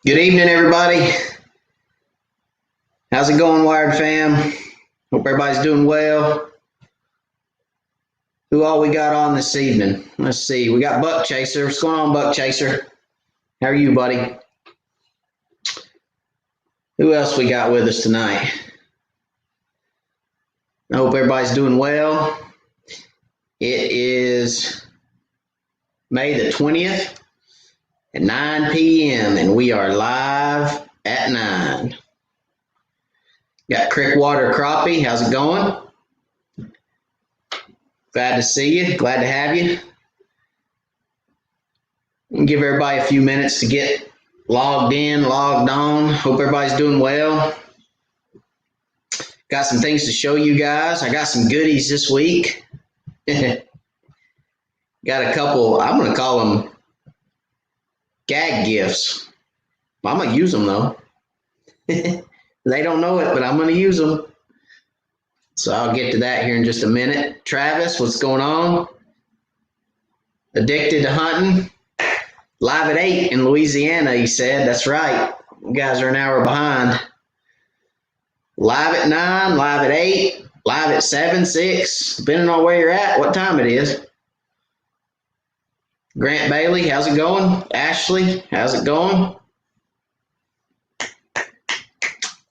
Good evening, everybody. How's it going, Wired fam? Hope everybody's doing well. Who all we got on this evening? Let's see. We got Buck Chaser. What's going on, Buck Chaser? How are you, buddy? Who else we got with us tonight? I hope everybody's doing well. It is May the 20th at 9 p.m. and we are live at 9. Got Crickwater Crappie. How's it going? Glad to see you. Glad to have you. We'll give everybody a few minutes to get logged in, logged on. Hope everybody's doing well. Got some things to show you guys. I got some goodies this week. Got a couple, I'm going to call them gag gifts. I'm going to use them though. They don't know it, but I'm going to use them. So I'll get to that here in just a minute. Travis, what's going on? Addicted to hunting. Live at 8 in Louisiana, he said. That's right. You guys are an hour behind. Live at 9, live at 8, live at 7, 6, depending on where you're at, what time it is. Grant Bailey, how's it going? Ashley, how's it going?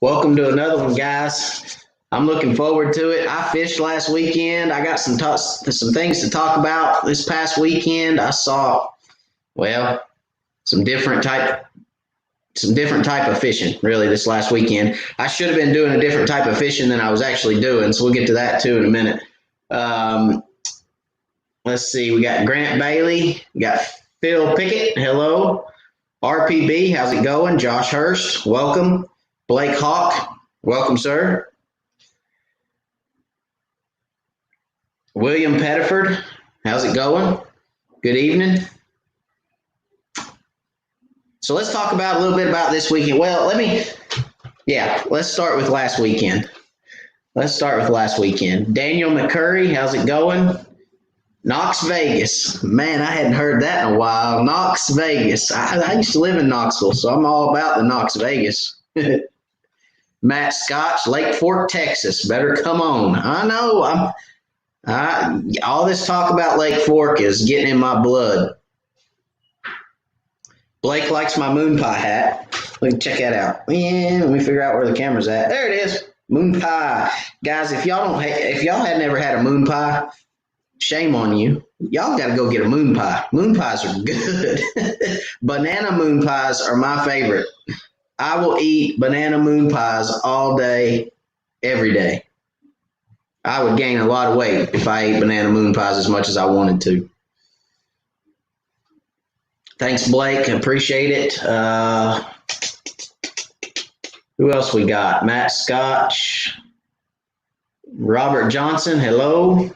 Welcome to another one, guys. I'm looking forward to it. I fished last weekend. I got some things to talk about this past weekend. I saw, well, some different type of fishing, really, this last weekend. I should have been doing a different type of fishing than I was actually doing, so we'll get to that too in a minute. Let's see. We got Grant Bailey. We got Phil Pickett. Hello. RPB, how's it going? Josh Hurst, welcome. Blake Hawk, welcome, sir. William Pettiford, how's it going? Good evening. So let's talk about a little bit about this weekend. Well, let's start with last weekend. Daniel McCurry, how's it going? Knox Vegas. Man, I hadn't heard that in a while. Knox Vegas. I used to live in Knoxville, so I'm all about the Knox Vegas. Matt Scotch, Lake Fork, Texas. Better come on. I know. All this talk about Lake Fork is getting in my blood. Blake likes my moon pie hat. We can check that out. Yeah, let me figure out where the camera's at. There it is. Moon pie. Guys, if y'all had never had a moon pie, shame on you. Y'all got to go get a moon pie. Moon pies are good. Banana moon pies are my favorite. I will eat banana moon pies all day, every day. I would gain a lot of weight if I ate banana moon pies as much as I wanted to. Thanks, Blake. Appreciate it. Who else we got? Matt Scotch. Robert Johnson. Hello.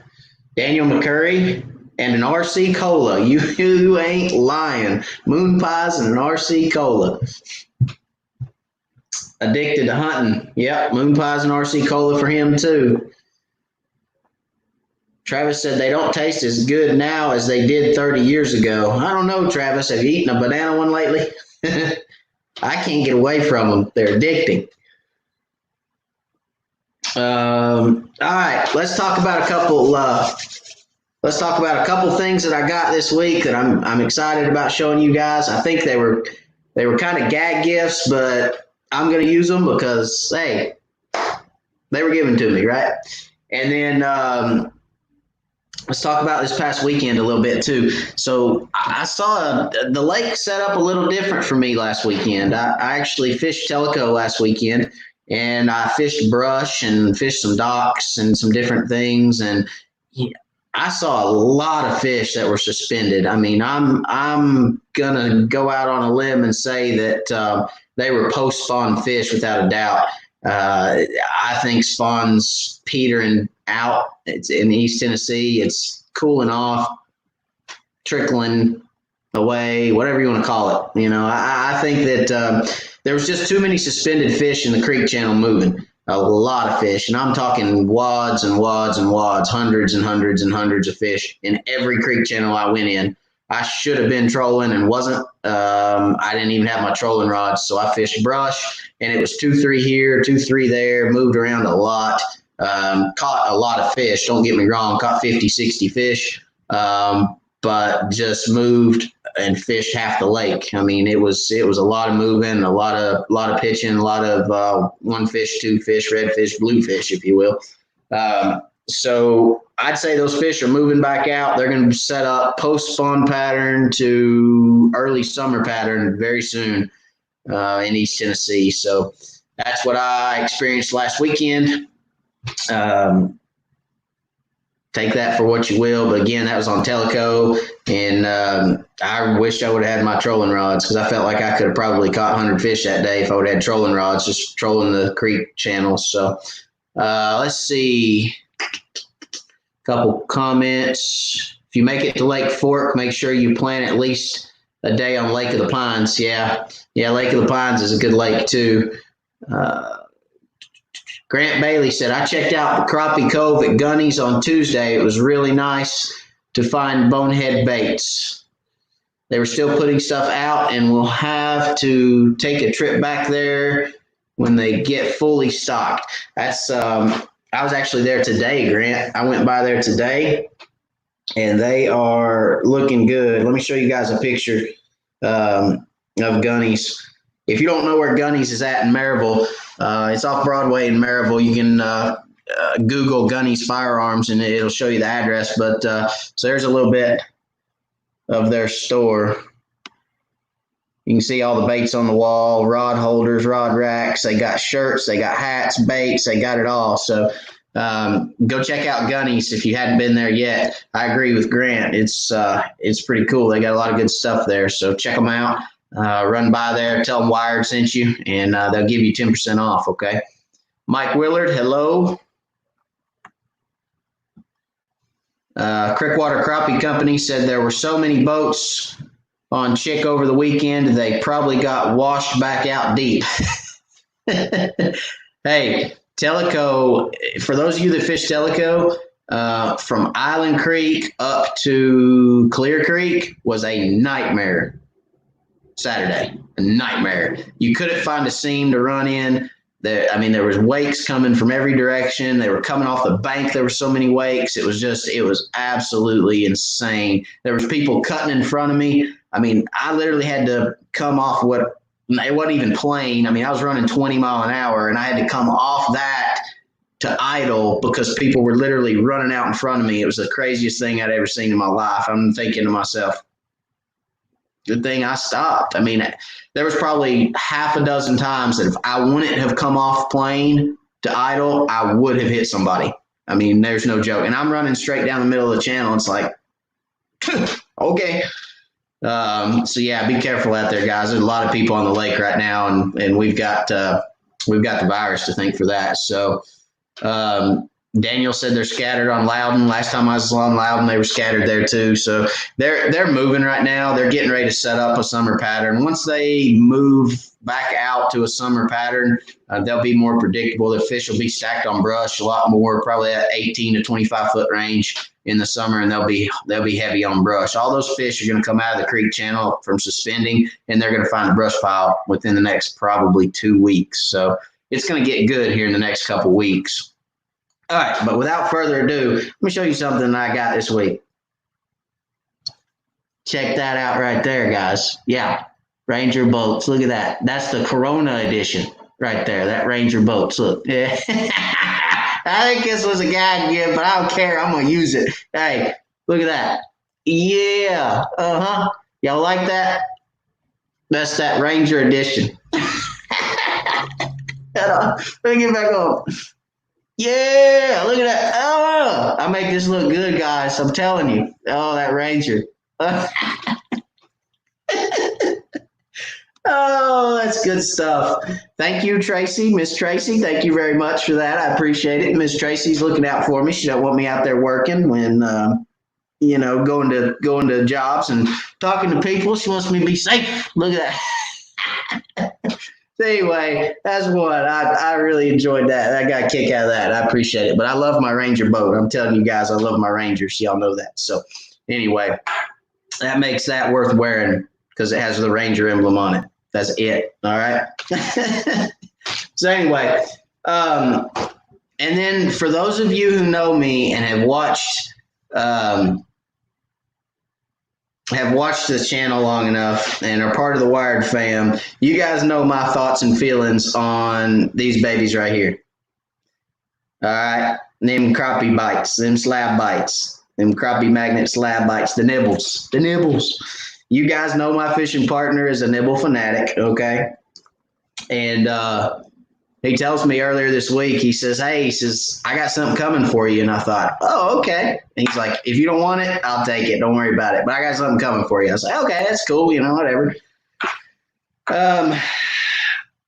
Daniel McCurry. And an RC Cola. You ain't lying. Moon pies and an RC Cola. Addicted to hunting. Yep, moon pies and RC Cola for him too. Travis said they don't taste as good now as they did 30 years ago. I don't know, Travis. Have you eaten a banana one lately? I can't get away from them. They're addicting. All right, let's talk about a couple. Things that I got this week that I'm excited about showing you guys. I think they were kind of gag gifts, but I'm going to use them because, hey, they were given to me, right? And then let's talk about this past weekend a little bit too. So I saw the lake set up a little different for me last weekend. I actually fished Tellico last weekend, and I fished brush and fished some docks and some different things. And I saw a lot of fish that were suspended. I mean, I'm going to go out on a limb and say that they were post-spawn fish without a doubt. I think spawn's petering out. It's in East Tennessee. It's cooling off, trickling away, whatever you want to call it. You know, I think that there was just too many suspended fish in the creek channel moving. A lot of fish, and I'm talking wads and wads and wads, hundreds and hundreds and hundreds of fish in every creek channel I went in. I should have been trolling and wasn't. I didn't even have my trolling rods, so I fished brush, and it was 2-3 here, 2-3 there, moved around a lot. Caught a lot of fish. Don't get me wrong, caught 50, 60 fish, but just moved and fished half the lake. I mean, it was a lot of moving, a lot of pitching, a lot of one fish, two fish, red fish, blue fish, if you will. So I'd say those fish are moving back out. They're going to set up post spawn pattern to early summer pattern very soon in East Tennessee. So that's what I experienced last weekend. Take that for what you will, but again, that was on Teleco, and I wish I would have had my trolling rods, because I felt like I could have probably caught 100 fish that day if I would have had trolling rods, just trolling the creek channels. So let's see, a couple comments. If you make it to Lake Fork, make sure you plan at least a day on Lake of the Pines. Yeah, Lake of the Pines is a good lake too. Grant Bailey said, I checked out the Crappie Cove at Gunny's on Tuesday. It was really nice to find bonehead baits. They were still putting stuff out, and we'll have to take a trip back there when they get fully stocked. That's I was actually there today, Grant. I went by there today, and they are looking good. Let me show you guys a picture of Gunny's. If you don't know where Gunny's is at in Maryville, it's off Broadway in Maryville. You can Google Gunny's Firearms, and it'll show you the address. But so there's a little bit of their store. You can see all the baits on the wall, rod holders, rod racks. They got shirts, they got hats, baits, they got it all. So go check out Gunny's if you hadn't been there yet. I agree with Grant. It's pretty cool. They got a lot of good stuff there. So check them out. Run by there, tell them Wired sent you, and they'll give you 10% off, okay? Mike Willard, hello. Crickwater Crappie Company said there were so many boats on Chick over the weekend, they probably got washed back out deep. Hey, Teleco, for those of you that fish Teleco, from Island Creek up to Clear Creek was a nightmare. Saturday, a nightmare. You couldn't find a seam to run in. There was wakes coming from every direction. They were coming off the bank. There were so many wakes. It was absolutely insane. There was people cutting in front of me. I mean, I literally had to come off it wasn't even plane. I mean, I was running 20 mile an hour, and I had to come off that to idle because people were literally running out in front of me. It was the craziest thing I'd ever seen in my life. I'm thinking to myself, good thing I stopped. I mean, there was probably half a dozen times that if I wouldn't have come off plane to idle, I would have hit somebody. I mean, there's no joke. And I'm running straight down the middle of the channel. It's like, okay. So yeah, be careful out there, guys. There's a lot of people on the lake right now, and we've got the virus to thank for that. So Daniel said they're scattered on Loudon. Last time I was on Loudon, they were scattered there too. So they're moving right now. They're getting ready to set up a summer pattern. Once they move back out to a summer pattern, they'll be more predictable. The fish will be stacked on brush a lot more, probably at 18 to 25 foot range in the summer, and they'll be heavy on brush. All those fish are going to come out of the creek channel from suspending, and they're going to find a brush pile within the next probably 2 weeks. So it's going to get good here in the next couple weeks. All right, but without further ado, let me show you something I got this week. Check that out right there, guys. Yeah, Ranger boats. Look at that. That's the Corona edition right there. That Ranger boats. Look. Yeah. I think this was a gag gift, but I don't care. I'm going to use it. Hey, look at that. Yeah. Uh-huh. Y'all like that? That's that Ranger edition. Let me get back on. Yeah, look at that. Oh, I make this look good, guys. I'm telling you. Oh, that Ranger. Oh, that's good stuff. Thank you, Tracy. Miss Tracy, thank you very much for that. I appreciate it. Miss Tracy's looking out for me. She don't want me out there working when, going to jobs and talking to people. She wants me to be safe. Look at that. So anyway, that's what I really enjoyed that. I got a kick out of that. I appreciate it. But I love my Ranger boat. I'm telling you guys, I love my Rangers. Y'all know that. So anyway, that makes that worth wearing because it has the Ranger emblem on it. That's it. All right. So anyway, and then for those of you who know me and have watched this channel long enough and are part of the Wired fam, you guys know my thoughts and feelings on these babies right here. All right, them crappie bites, them slab bites, them crappie magnet slab bites, the nibbles. You guys know my fishing partner is a nibble fanatic, okay? And he tells me earlier this week, he says, hey, I got something coming for you. And I thought, oh, okay. And he's like, if you don't want it, I'll take it. Don't worry about it. But I got something coming for you. I was like, okay, that's cool. Whatever.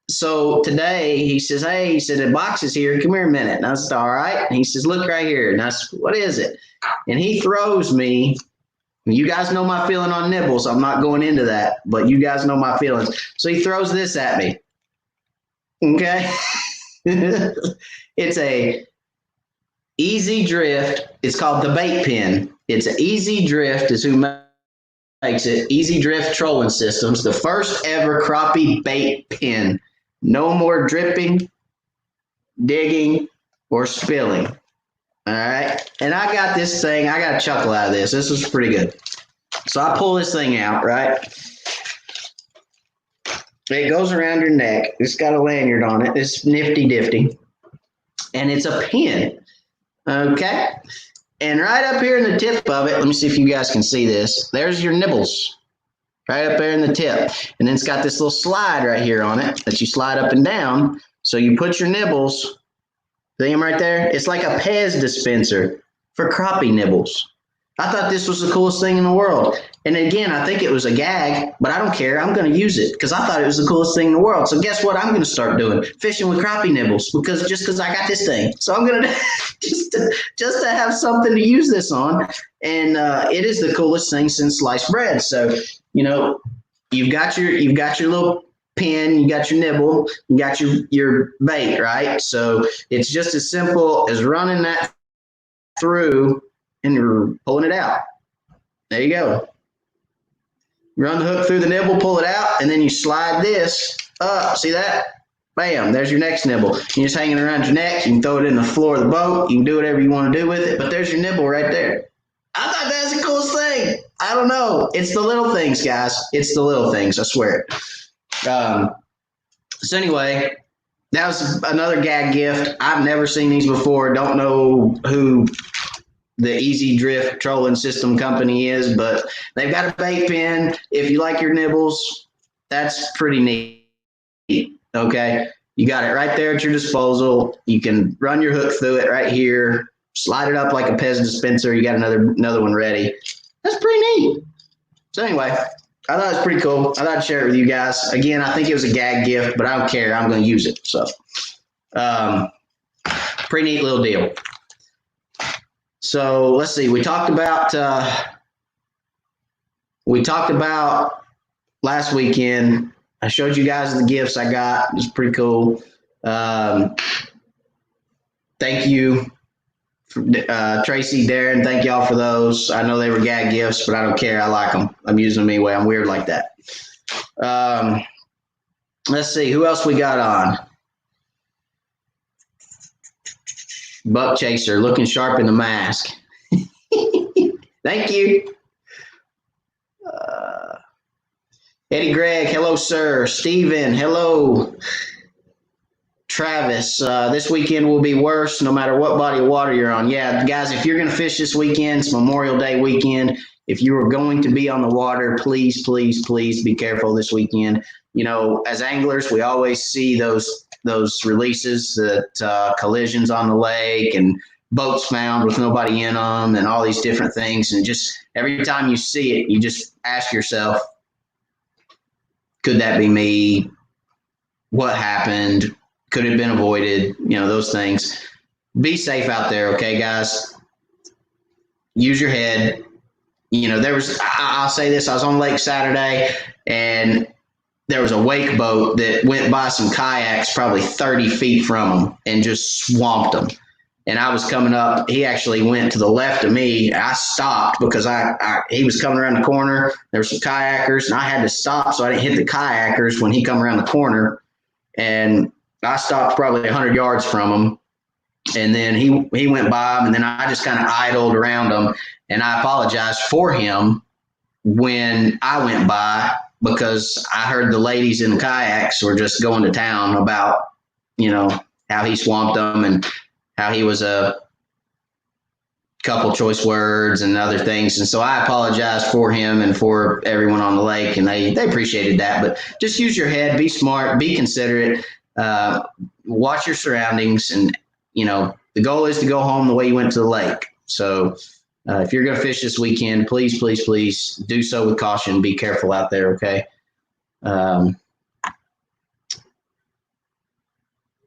So today he says, hey, the box is here. Come here a minute. And I said, all right. And he says, look right here. And I said, what is it? And he throws me. You guys know my feeling on nibbles. I'm not going into that, but you guys know my feelings. So he throws this at me. Okay. It's a Easy Drift. It's called the bait pin. It's an Easy Drift is who makes it. Easy Drift Trolling Systems. The first ever crappie bait pin. No more dripping, digging, or spilling. All right. And I got this thing. I got a chuckle out of this. This was pretty good. So I pull this thing out, right? It goes around your neck. It's got a lanyard on it. It's nifty difty. And it's a pin. Okay. And right up here in the tip of it, let me see if you guys can see this. There's your nibbles. Right up there in the tip. And then it's got this little slide right here on it that you slide up and down. So you put your nibbles, see them right there? It's like a Pez dispenser for crappie nibbles. I thought this was the coolest thing in the world. And again, I think it was a gag, but I don't care. I'm going to use it because I thought it was the coolest thing in the world. So guess what I'm going to start doing? Fishing with crappie nibbles because I got this thing. So I'm going to just to have something to use this on. And it is the coolest thing since sliced bread. So, you've got your little pin, you got your nibble, you got your bait, right? So it's just as simple as running that through and you're pulling it out. There you go. Run the hook through the nibble, pull it out, and then you slide this up. See that? Bam, there's your next nibble. You're just hanging around your neck. You can throw it in the floor of the boat. You can do whatever you want to do with it, but there's your nibble right there. I thought that was the coolest thing. I don't know. It's the little things, guys. It's the little things. I swear. So anyway, that was another gag gift. I've never seen these before. Don't know who the Easy Drift Trolling System company is, but they've got a bait pin. If you like your nibbles, that's pretty neat. Okay. You got it right there at your disposal. You can run your hook through it right here. Slide it up like a Pez dispenser. You got another one ready. That's pretty neat. So anyway, I thought it was pretty cool. I thought I'd share it with you guys. Again, I think it was a gag gift, but I don't care. I'm going to use it. So, pretty neat little deal. So let's see. We talked about last weekend. I showed you guys the gifts I got. It was pretty cool. Thank you. Tracy, Darren, thank y'all for those. I know they were gag gifts, but I don't care. I like them. I'm using them anyway. I'm weird like that. Let's see. Who else we got on? Buck Chaser, looking sharp in the mask. Thank you. Eddie Gregg, hello, sir. Steven, hello. Travis, this weekend will be worse no matter what body of water you're on. Yeah, guys, if you're going to fish this weekend, it's Memorial Day weekend. If you are going to be on the water, please, please, please be careful this weekend. As anglers, we always see those releases that collisions on the lake and boats found with nobody in them and all these different things. And just every time you see it, you just ask yourself, could that be me? What happened? Could it have been avoided? Those things. Be safe out there, okay, guys? Use your head. I'll say this, I was on Lake Saturday, and there was a wake boat that went by some kayaks probably 30 feet from them and just swamped them. and I was coming up. He actually went to the left of me. I stopped because he was coming around the corner. There were some kayakers, and I had to stop so I didn't hit the kayakers when he come around the corner. And I stopped probably 100 yards from him. And then he went by him, and then I just kind of idled around him. And I apologized for him when I went by because I heard the ladies in the kayaks were just going to town about, how he swamped them and how he was a couple choice words and other things. And so I apologized for him and for everyone on the lake, and they appreciated that. But just use your head, be smart, be considerate, watch your surroundings. And, the goal is to go home the way you went to the lake. So if you're going to fish this weekend, please, please, please do so with caution. Be careful out there, okay?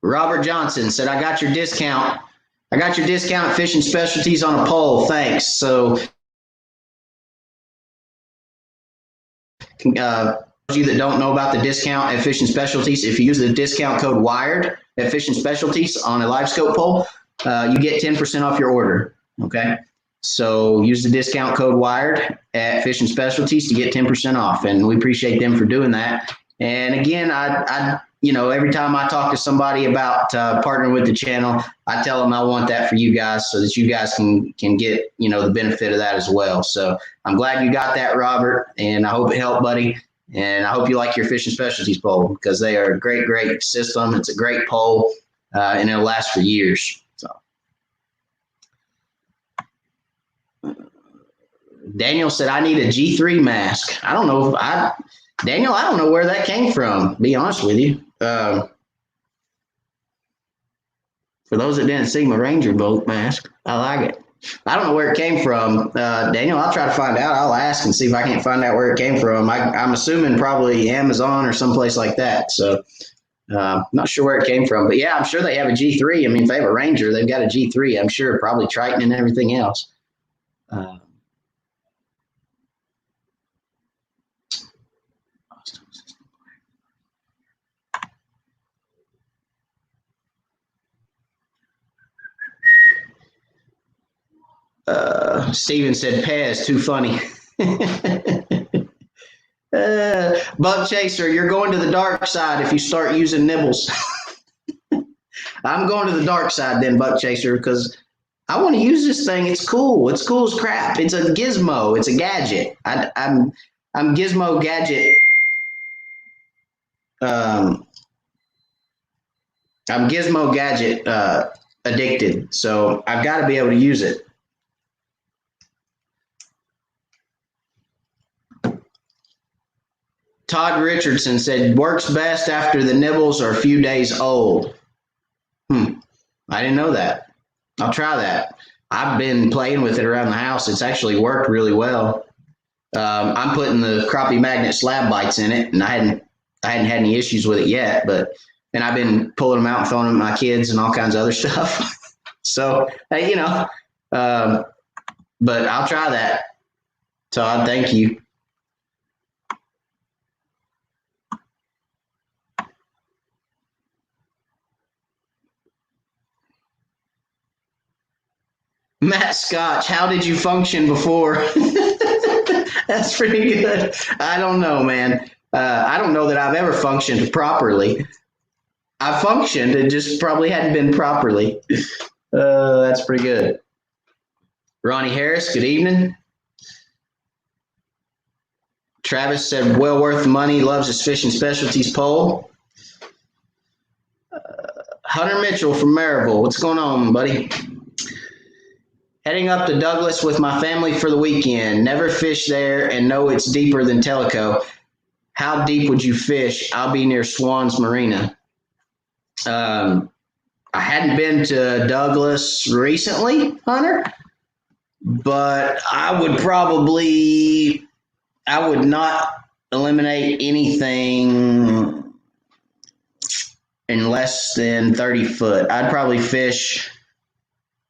Robert Johnson said, I got your discount. At Fishing Specialties on a pole. Thanks. So you that don't know about the discount at Fishing Specialties, if you use the discount code WIRED at Fishing Specialties on a LiveScope pole, you get 10% off your order. Okay. So use the discount code WIRED at Fishing Specialties to get 10% off. And we appreciate them for doing that. And again, I every time I talk to somebody about partnering with the channel, I tell them I want that for you guys so that you guys can get, the benefit of that as well. So I'm glad you got that, Robert, and I hope it helped, buddy. And I hope you like your Fishing Specialties pole because they are a great, great system. It's a great pole, and it'll last for years. So Daniel said, I need a G3 mask. I don't know. Daniel, I don't know where that came from, to be honest with you. For those that didn't see my Ranger boat mask, I like it. I don't know where it came from. Daniel, I'll try to find out. I'll ask and see if I can't find out where it came from. I'm assuming probably Amazon or someplace like that. So not sure where it came from. But, yeah, I'm sure they have a G3. I mean, if they have a Ranger, they've got a G3. I'm sure probably Triton and everything else. Steven said, Pez, too funny. Bug Chaser, you're going to the dark side if you start using nibbles. I'm going to the dark side then, Bug Chaser, because I want to use this thing. It's cool. It's cool as crap. It's a gizmo. It's a gadget. I'm Gizmo Gadget. I'm Gizmo Gadget addicted, so I've got to be able to use it. Todd Richardson said, works best after the nibbles are a few days old. I didn't know that. I'll try that. I've been playing with it around the house. It's actually worked really well. I'm putting the crappie magnet slab bites in it, and I hadn't had any issues with it yet. And I've been pulling them out and throwing them at my kids and all kinds of other stuff. So, hey, but I'll try that. Todd, thank you. Matt Scotch, how did you function before? That's pretty good. I don't know, man. I don't know that I've ever functioned properly. I functioned, it just probably hadn't been properly. That's pretty good. Ronnie Harris, good evening. Travis said, well worth the money, loves his Fishing Specialties pole. Hunter Mitchell from Maryville, what's going on, buddy? Heading up to Douglas with my family for the weekend. Never fished there and know it's deeper than Tellico. How deep would you fish? I'll be near Swan's Marina. I hadn't been to Douglas recently, Hunter, but I would not eliminate anything in less than 30 foot. I'd probably fish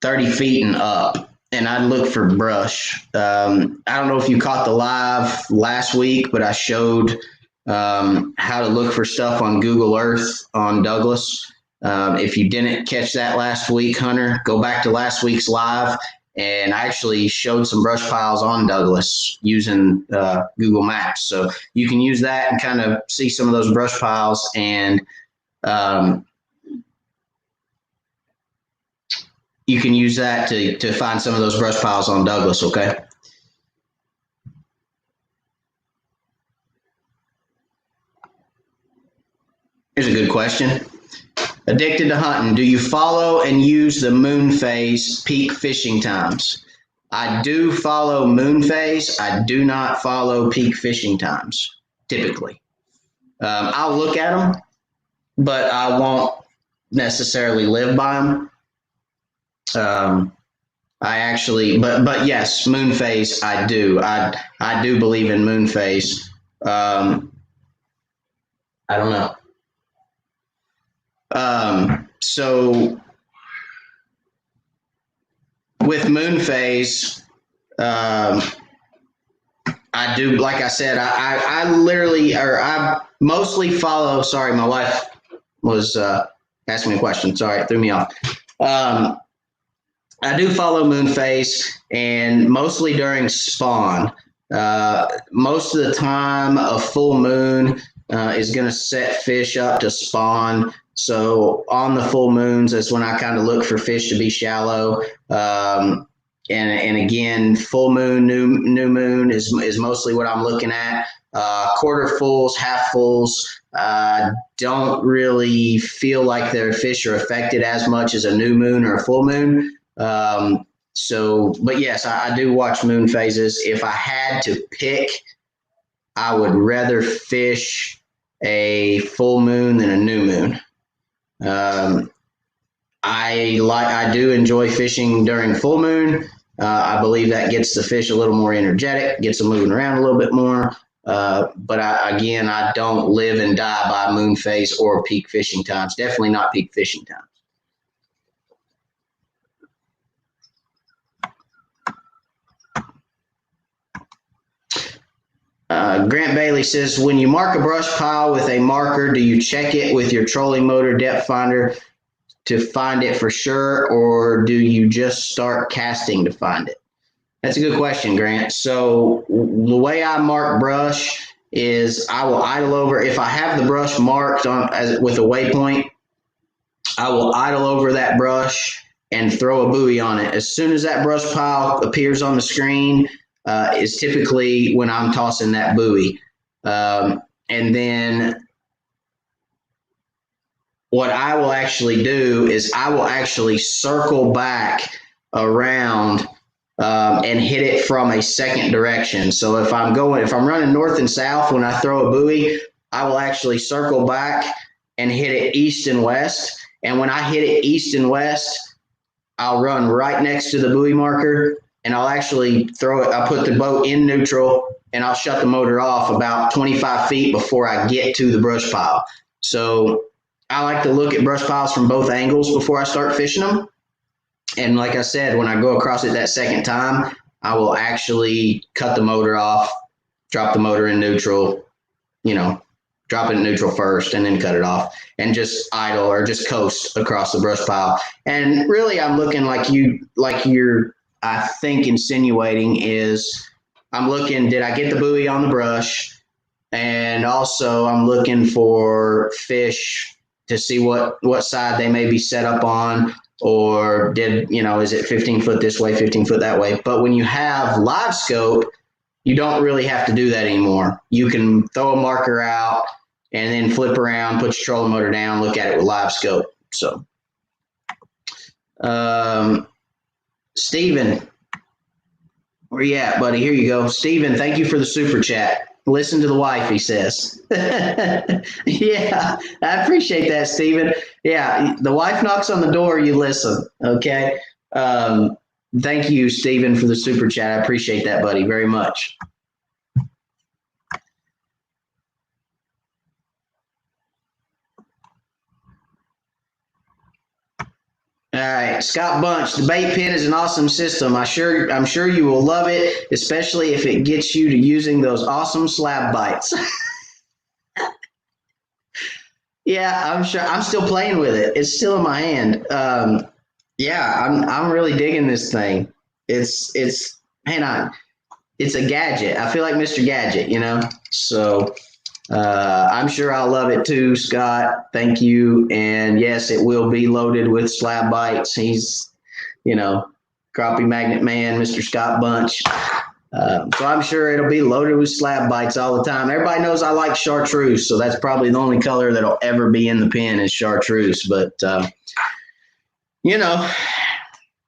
30 feet and up, and I'd look for brush. I don't know if you caught the live last week, but I showed how to look for stuff on Google Earth on Douglas. If you didn't catch that last week, Hunter, go back to last week's live, and I actually showed some brush piles on Douglas using Google Maps. So you can use that and kind of see some of those brush piles, and you can use that to find some of those brush piles on Douglas, okay? Here's a good question. Addicted to hunting, do you follow and use the moon phase peak fishing times? I do follow moon phase. I do not follow peak fishing times, typically. I'll look at them, but I won't necessarily live by them. I actually, but yes, moon phase, I do. I do believe in moon phase. I don't know. So with moon phase, I do, like I said, I literally, or I mostly follow, sorry, my wife was asking me a question. Sorry, it threw me off. I do follow moon phase, and mostly during spawn. Most of the time, a full moon is going to set fish up to spawn. So on the full moons, that's when I kind of look for fish to be shallow. And again, full moon, new moon is mostly what I'm looking at. Quarter fulls, half fulls, don't really feel like their fish are affected as much as a new moon or a full moon. But yes, I do watch moon phases. If I had to pick, I would rather fish a full moon than a new moon. I do enjoy fishing during full moon. I believe that gets the fish a little more energetic, gets them moving around a little bit more. But I don't live and die by moon phase or peak fishing times. Definitely not peak fishing times. Grant Bailey says, when you mark a brush pile with a marker, do you check it with your trolling motor depth finder to find it for sure, or do you just start casting to find it? That's a good question, Grant. So the way I mark brush is I will idle over. If I have the brush marked with a waypoint, I will idle over that brush and throw a buoy on it. As soon as that brush pile appears on the screen, is typically when I'm tossing that buoy. And then what I will actually do is I will actually circle back around and hit it from a second direction. So if I'm running north and south, when I throw a buoy, I will actually circle back and hit it east and west. And when I hit it east and west, I'll run right next to the buoy marker, and I'll actually I'll put the boat in neutral, and I'll shut the motor off about 25 feet before I get to the brush pile. So I like to look at brush piles from both angles before I start fishing them. And like I said, when I go across it that second time, I will actually cut the motor off, drop the motor in neutral, drop it in neutral first and then cut it off, and just idle or just coast across the brush pile. And really, I'm looking like you're, I think, insinuating is I'm looking, did I get the buoy on the brush? And also I'm looking for fish to see what side they may be set up on, or is it 15 foot this way, 15 foot that way? But when you have LiveScope, you don't really have to do that anymore. You can throw a marker out and then flip around, put your trolling motor down, look at it with LiveScope. So, Steven, where you at, buddy? Here you go. Steven, thank you for the super chat. Listen to the wife, he says. Yeah, I appreciate that, Steven. Yeah, the wife knocks on the door, you listen, okay? Thank you, Steven, for the super chat. I appreciate that, buddy, very much. All right, Scott Bunch, the bait pin is an awesome system. I'm sure you will love it, especially if it gets you to using those awesome slab bites. Yeah, I'm sure. I'm still playing with it. It's still in my hand. Yeah, I'm really digging this thing. It's man, it's a gadget. I feel like Mr. Gadget, you know. So I'm sure I'll love it too, Scott. Thank you. And yes, it will be loaded with slab bites. He's, you know, Crappie Magnet Man, Mr. Scott Bunch. So I'm sure it'll be loaded with slab bites all the time. Everybody knows I like chartreuse, so that's probably the only color that'll ever be in the pen is chartreuse. But you know,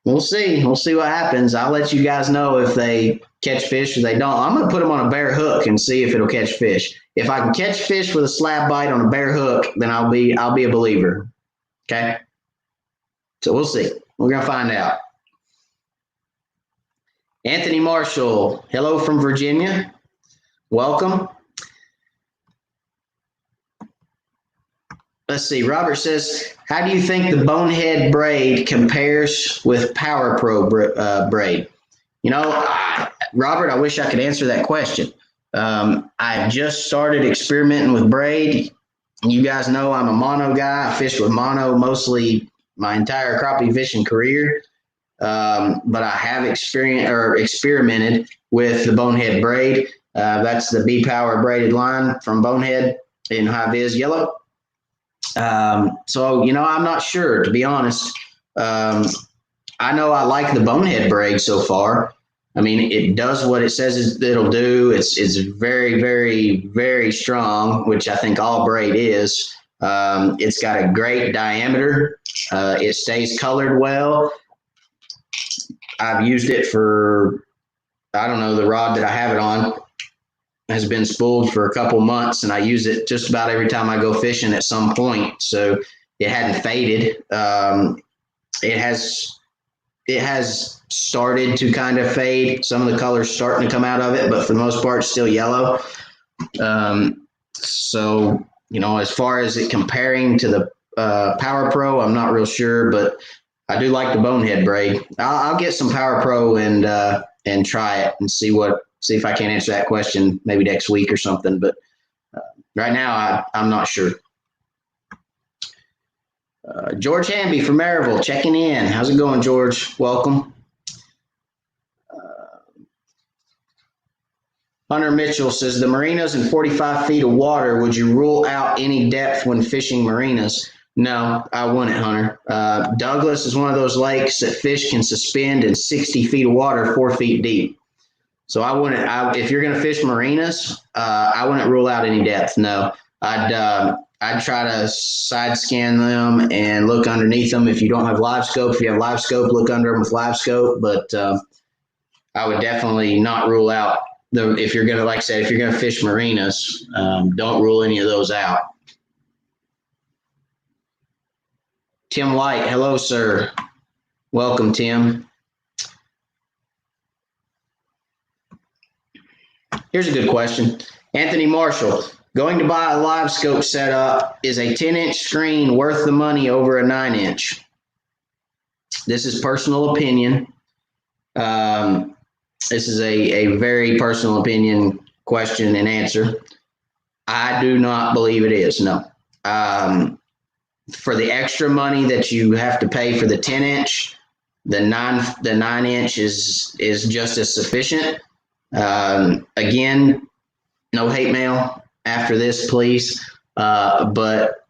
we'll see. We'll see what happens. I'll let you guys know if they catch fish or they don't. I'm going to put them on a bare hook and see if it'll catch fish. If I can catch fish with a slab bite on a bare hook, then I'll be a believer. Okay. So we'll see. We're going to find out. Anthony Marshall, hello from Virginia. Welcome. Let's see. Robert says, how do you think the bonehead braid compares with Power Pro braid? You know, Robert, I wish I could answer that question. I just started experimenting with braid. You guys know I'm a mono guy. I fished with mono mostly my entire crappie fishing career. But I have experimented with the Bonehead braid. That's the B-Power braided line from Bonehead in high vis yellow. So, you know, I'm not sure, to be honest. I know I like the Bonehead braid so far. I mean, it does what it says it'll do. It's very, very, very strong, which I think all braid is. It's got a great diameter. It stays colored well. I've used it for, I don't know, the rod that I have it on has been spooled for a couple months, and I use it just about every time I go fishing at some point. So it hadn't faded. It has started to kind of fade. Some of the colors starting to come out of it, but for the most part, it's still yellow. So, you know, as far as it comparing to the Power Pro, I'm not real sure, but I do like the Bonehead braid. I'll get some Power Pro and try it and see if I can answer that question maybe next week or something. But right now, I'm not sure. George Hamby from Maryville checking in. How's it going, George? Welcome. Hunter Mitchell says, the marinas in 45 feet of water, would you rule out any depth when fishing marinas? No, I wouldn't, Hunter. Douglas is one of those lakes that fish can suspend in 60 feet of water, 4 feet deep. So I wouldn't. If you're going to fish marinas, I wouldn't rule out any depth. No, I'd try to side scan them and look underneath them. If you don't have LiveScope, if you have LiveScope, look under them with LiveScope. But I would definitely not rule out if you're going to, like I said, if you're going to fish marinas, don't rule any of those out. Tim White, hello, sir. Welcome, Tim. Here's a good question. Anthony Marshall, going to buy a LiveScope setup, is a 10-inch screen worth the money over a 9-inch? This is personal opinion. This is a very personal opinion question and answer. I do not believe it is, no. For the extra money that you have to pay for the 10-inch, the 9-inch is just as sufficient. Again, no hate mail after this, please. But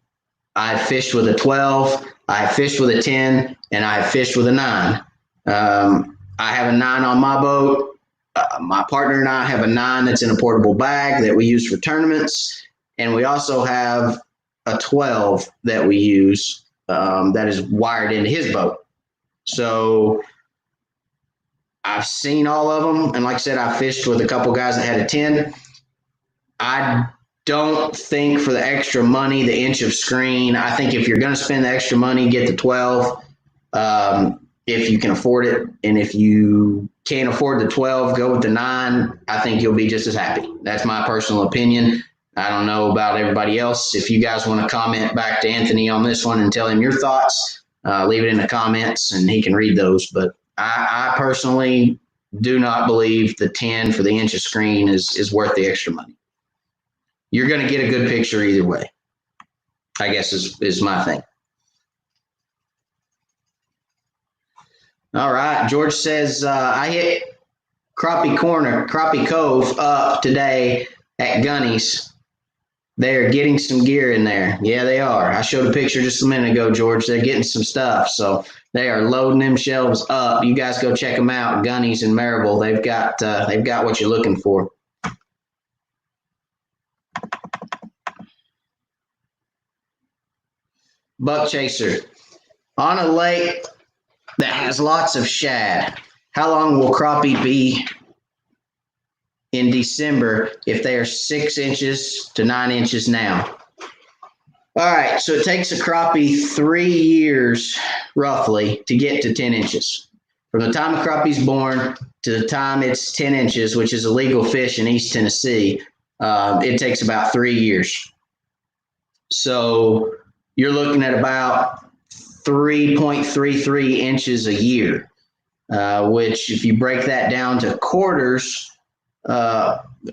I fished with a 12, I fished with a 10, and I fished with a 9. I have a 9 on my boat. My partner and I have a 9 that's in a portable bag that we use for tournaments. And we also have a 12 that we use that is wired into his boat. So I've seen all of them. And like I said, I fished with a couple guys that had a 10. I don't think for the extra money, the inch of screen, I think if you're going to spend the extra money, get the 12 if you can afford it. And if you can't afford the 12, go with the 9. I think you'll be just as happy. That's my personal opinion. I don't know about everybody else. If you guys want to comment back to Anthony on this one and tell him your thoughts, leave it in the comments and he can read those. But I personally do not believe the 10 for the inch of screen is worth the extra money. You're going to get a good picture either way. I guess is my thing. All right. George says, I hit Crappie Cove up today at Gunny's. They are getting some gear in there. Yeah, they are. I showed a picture just a minute ago, George. They're getting some stuff. So they are loading them shelves up. You guys go check them out. Gunny's in Maryville. They've got what you're looking for. Buck Chaser. On a lake that has lots of shad, how long will crappie be in December if they are 6 inches to 9 inches now? All right, so it takes a crappie 3 years roughly to get to 10 inches. From the time a crappie's born to the time it's 10 inches, which is a legal fish in East Tennessee, it takes about 3 years. So you're looking at about 3.33 inches a year, which if you break that down to quarters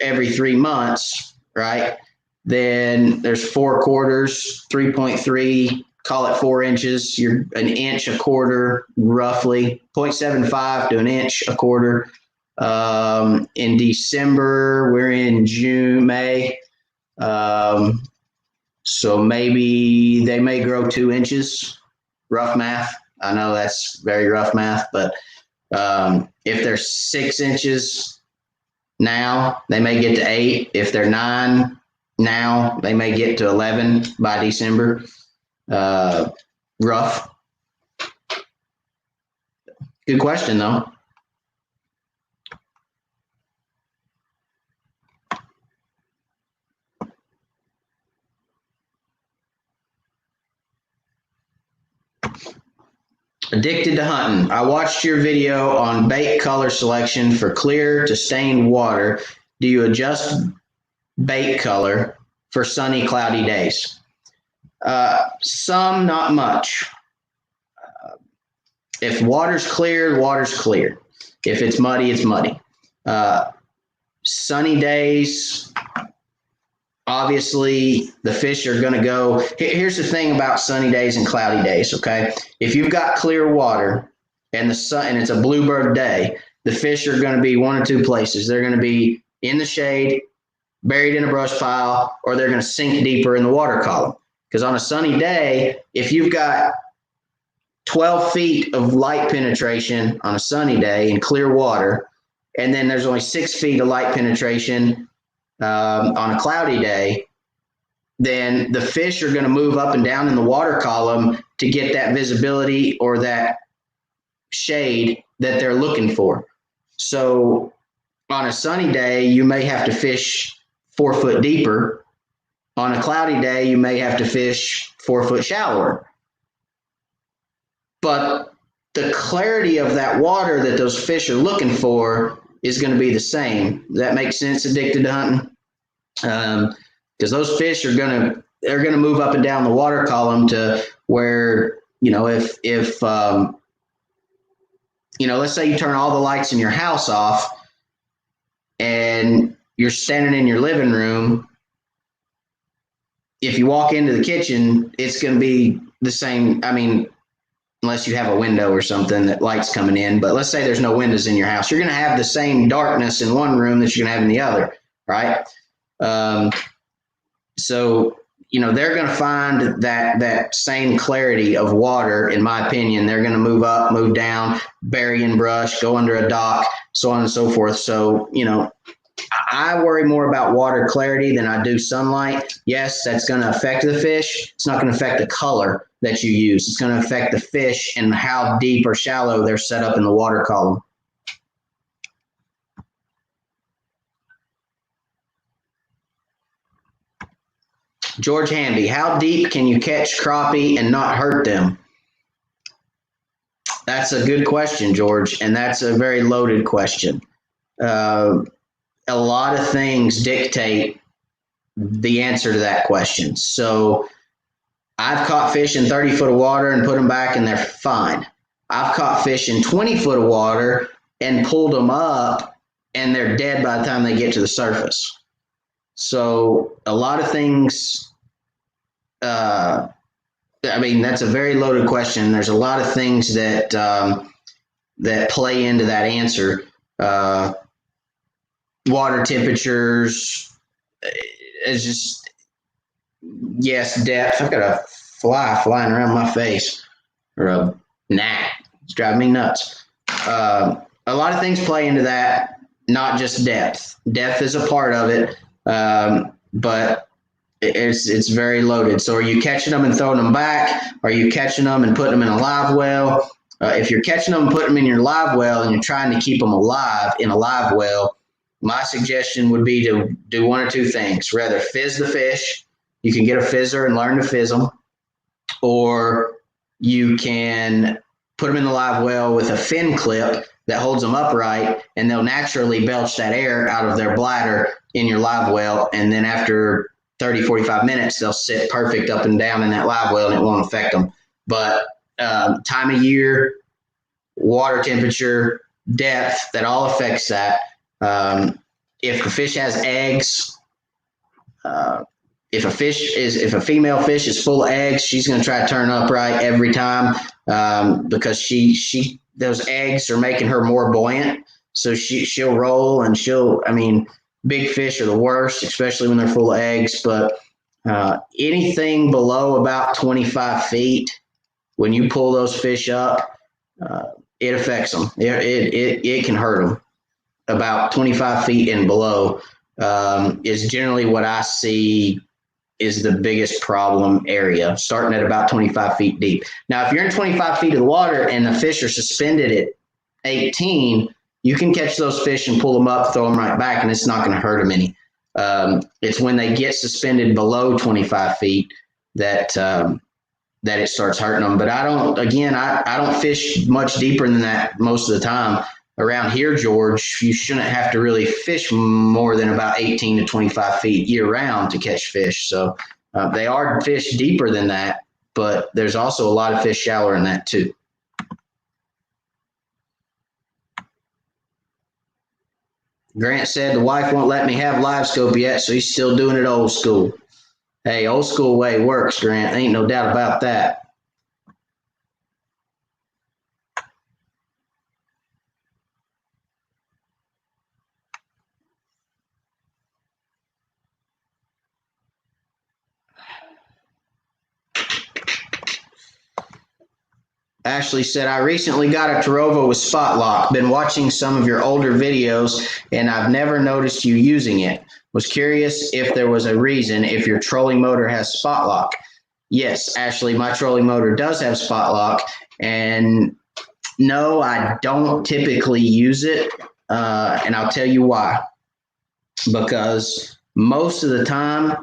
every 3 months, right, then there's 4 quarters, 3.3, call it 4 inches. You're an inch a quarter, roughly 0.75 to an inch a quarter. In December, we're in June, May. So maybe they may grow 2 inches, rough math. I know that's very rough math, but if they're 6 inches now, they may get to 8. If they're 9 now, they may get to 11 by December. Rough. Good question, though. Addicted to hunting. I watched your video on bait color selection for clear to stained water. Do you adjust bait color for sunny, cloudy days? Some, not much. If water's clear, water's clear. If it's muddy, it's muddy. Sunny days, obviously the fish are going to go. Here's the thing about sunny days and cloudy days, okay? If you've got clear water and the sun and it's a bluebird day, the fish are going to be one or two places. They're going to be in the shade, buried in a brush pile, or they're going to sink deeper in the water column. Because on a sunny day, if you've got 12 feet of light penetration on a sunny day in clear water, and then there's only 6 feet of light penetration on a cloudy day, then the fish are going to move up and down in the water column to get that visibility or that shade that they're looking for. So on a sunny day, you may have to fish 4 foot deeper. On a cloudy day, you may have to fish 4 foot shallower. But the clarity of that water that those fish are looking for is going to be the same. Does that make sense, addicted to hunting? Because those fish are going to move up and down the water column to where, if let's say you turn all the lights in your house off and you're standing in your living room. If you walk into the kitchen, it's going to be the same. I mean, unless you have a window or something that light's coming in. But let's say there's no windows in your house. You're going to have the same darkness in one room that you're going to have in the other, right? So, they're going to find that same clarity of water, in my opinion. They're going to move up, move down, bury in brush, go under a dock, so on and so forth. So, I worry more about water clarity than I do sunlight. Yes, that's going to affect the fish. It's not going to affect the color that you use. It's going to affect the fish and how deep or shallow they're set up in the water column. George Hanby, how deep can you catch crappie and not hurt them? That's a good question, George, and that's a very loaded question. A lot of things dictate the answer to that question. So I've caught fish in 30 foot of water and put them back and they're fine. I've caught fish in 20 foot of water and pulled them up and they're dead by the time they get to the surface. So a lot of things I mean, that's a very loaded question. There's a lot of things that that play into that answer. Water temperatures is just, yes, depth. I've got a fly flying around my face, or a gnat. It's driving me nuts. A lot of things play into that, not just depth. Depth is a part of it, but it's very loaded. So are you catching them and throwing them back? Are you catching them and putting them in a live well? If you're catching them and putting them in your live well and you're trying to keep them alive in a live well, my suggestion would be to do one or two things. Rather fizz the fish. You can get a fizzer and learn to fizz them, or you can put them in the live well with a fin clip that holds them upright, and they'll naturally belch that air out of their bladder in your live well. And then after 30, 45 minutes, they'll sit perfect up and down in that live well and it won't affect them. But time of year, water temperature, depth, that all affects that. If the fish has eggs, if a female fish is full of eggs, she's going to try to turn upright every time, because those eggs are making her more buoyant. So she'll roll, and big fish are the worst, especially when they're full of eggs. But anything below about 25 feet, when you pull those fish up, it affects them. It can hurt them. About 25 feet and below is generally what I see is the biggest problem area, starting at about 25 feet deep. Now, if you're in 25 feet of the water and the fish are suspended at 18, you can catch those fish and pull them up, throw them right back, and it's not going to hurt them any. It's when they get suspended below 25 feet that it starts hurting them. But I don't fish much deeper than that most of the time. Around here, George, you shouldn't have to really fish more than about 18 to 25 feet year round to catch fish. So they are fish deeper than that, but there's also a lot of fish shallower than that too. Grant said the wife won't let me have LiveScope yet, so he's still doing it old school. Hey, old school way works, Grant. Ain't no doubt about that. Ashley said, I recently got a Tarova with spot lock. Been watching some of your older videos, and I've never noticed you using it. Was curious if there was a reason if your trolling motor has spot lock. Yes, Ashley, my trolling motor does have spot lock, and no, I don't typically use it, and I'll tell you why. Because most of the time,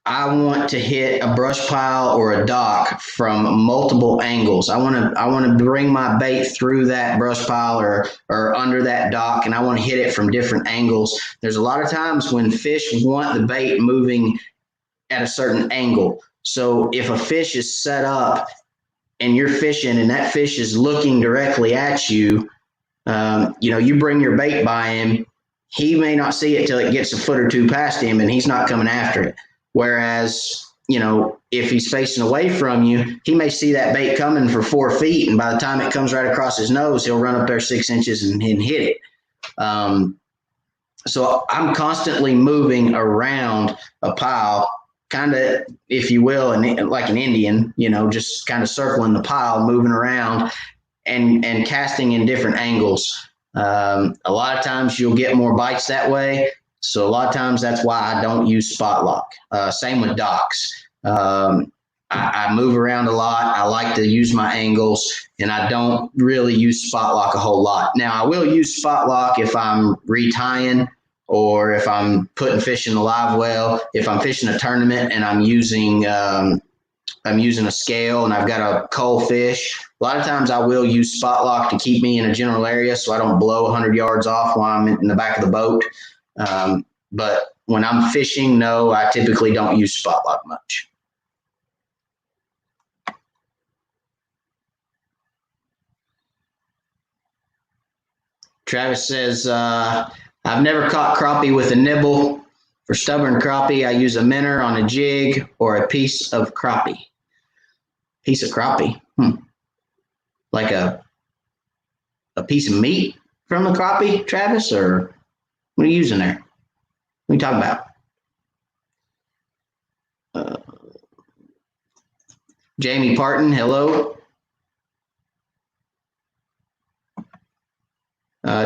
I want to hit a brush pile or a dock from multiple angles. I want to bring my bait through that brush pile or under that dock, and I want to hit it from different angles. There's a lot of times when fish want the bait moving at a certain angle. So if a fish is set up and you're fishing and that fish is looking directly at you, you bring your bait by him, he may not see it till it gets a foot or two past him, and he's not coming after it. Whereas, if he's facing away from you, he may see that bait coming for 4 feet, and by the time it comes right across his nose, he'll run up there 6 inches and hit it. So I'm constantly moving around a pile, kind of, if you will, like an Indian, just kind of circling the pile, moving around and casting in different angles. A lot of times you'll get more bites that way. So a lot of times that's why I don't use spot lock. Same with docks. I move around a lot. I like to use my angles, and I don't really use spot lock a whole lot. Now, I will use spot lock if I'm retying or if I'm putting fish in the live well. If I'm fishing a tournament and I'm using a scale and I've got a cull fish, a lot of times I will use spot lock to keep me in a general area so I don't blow 100 yards off while I'm in the back of the boat. But when I'm fishing, no, I typically don't use spot lock much. Travis says, I've never caught crappie with a nibble. For stubborn crappie, I use a minnow on a jig or a piece of crappie. Piece of crappie? Like a piece of meat from the crappie, Travis? Or what are you using there? What are you talking about? Jamie Parton, hello.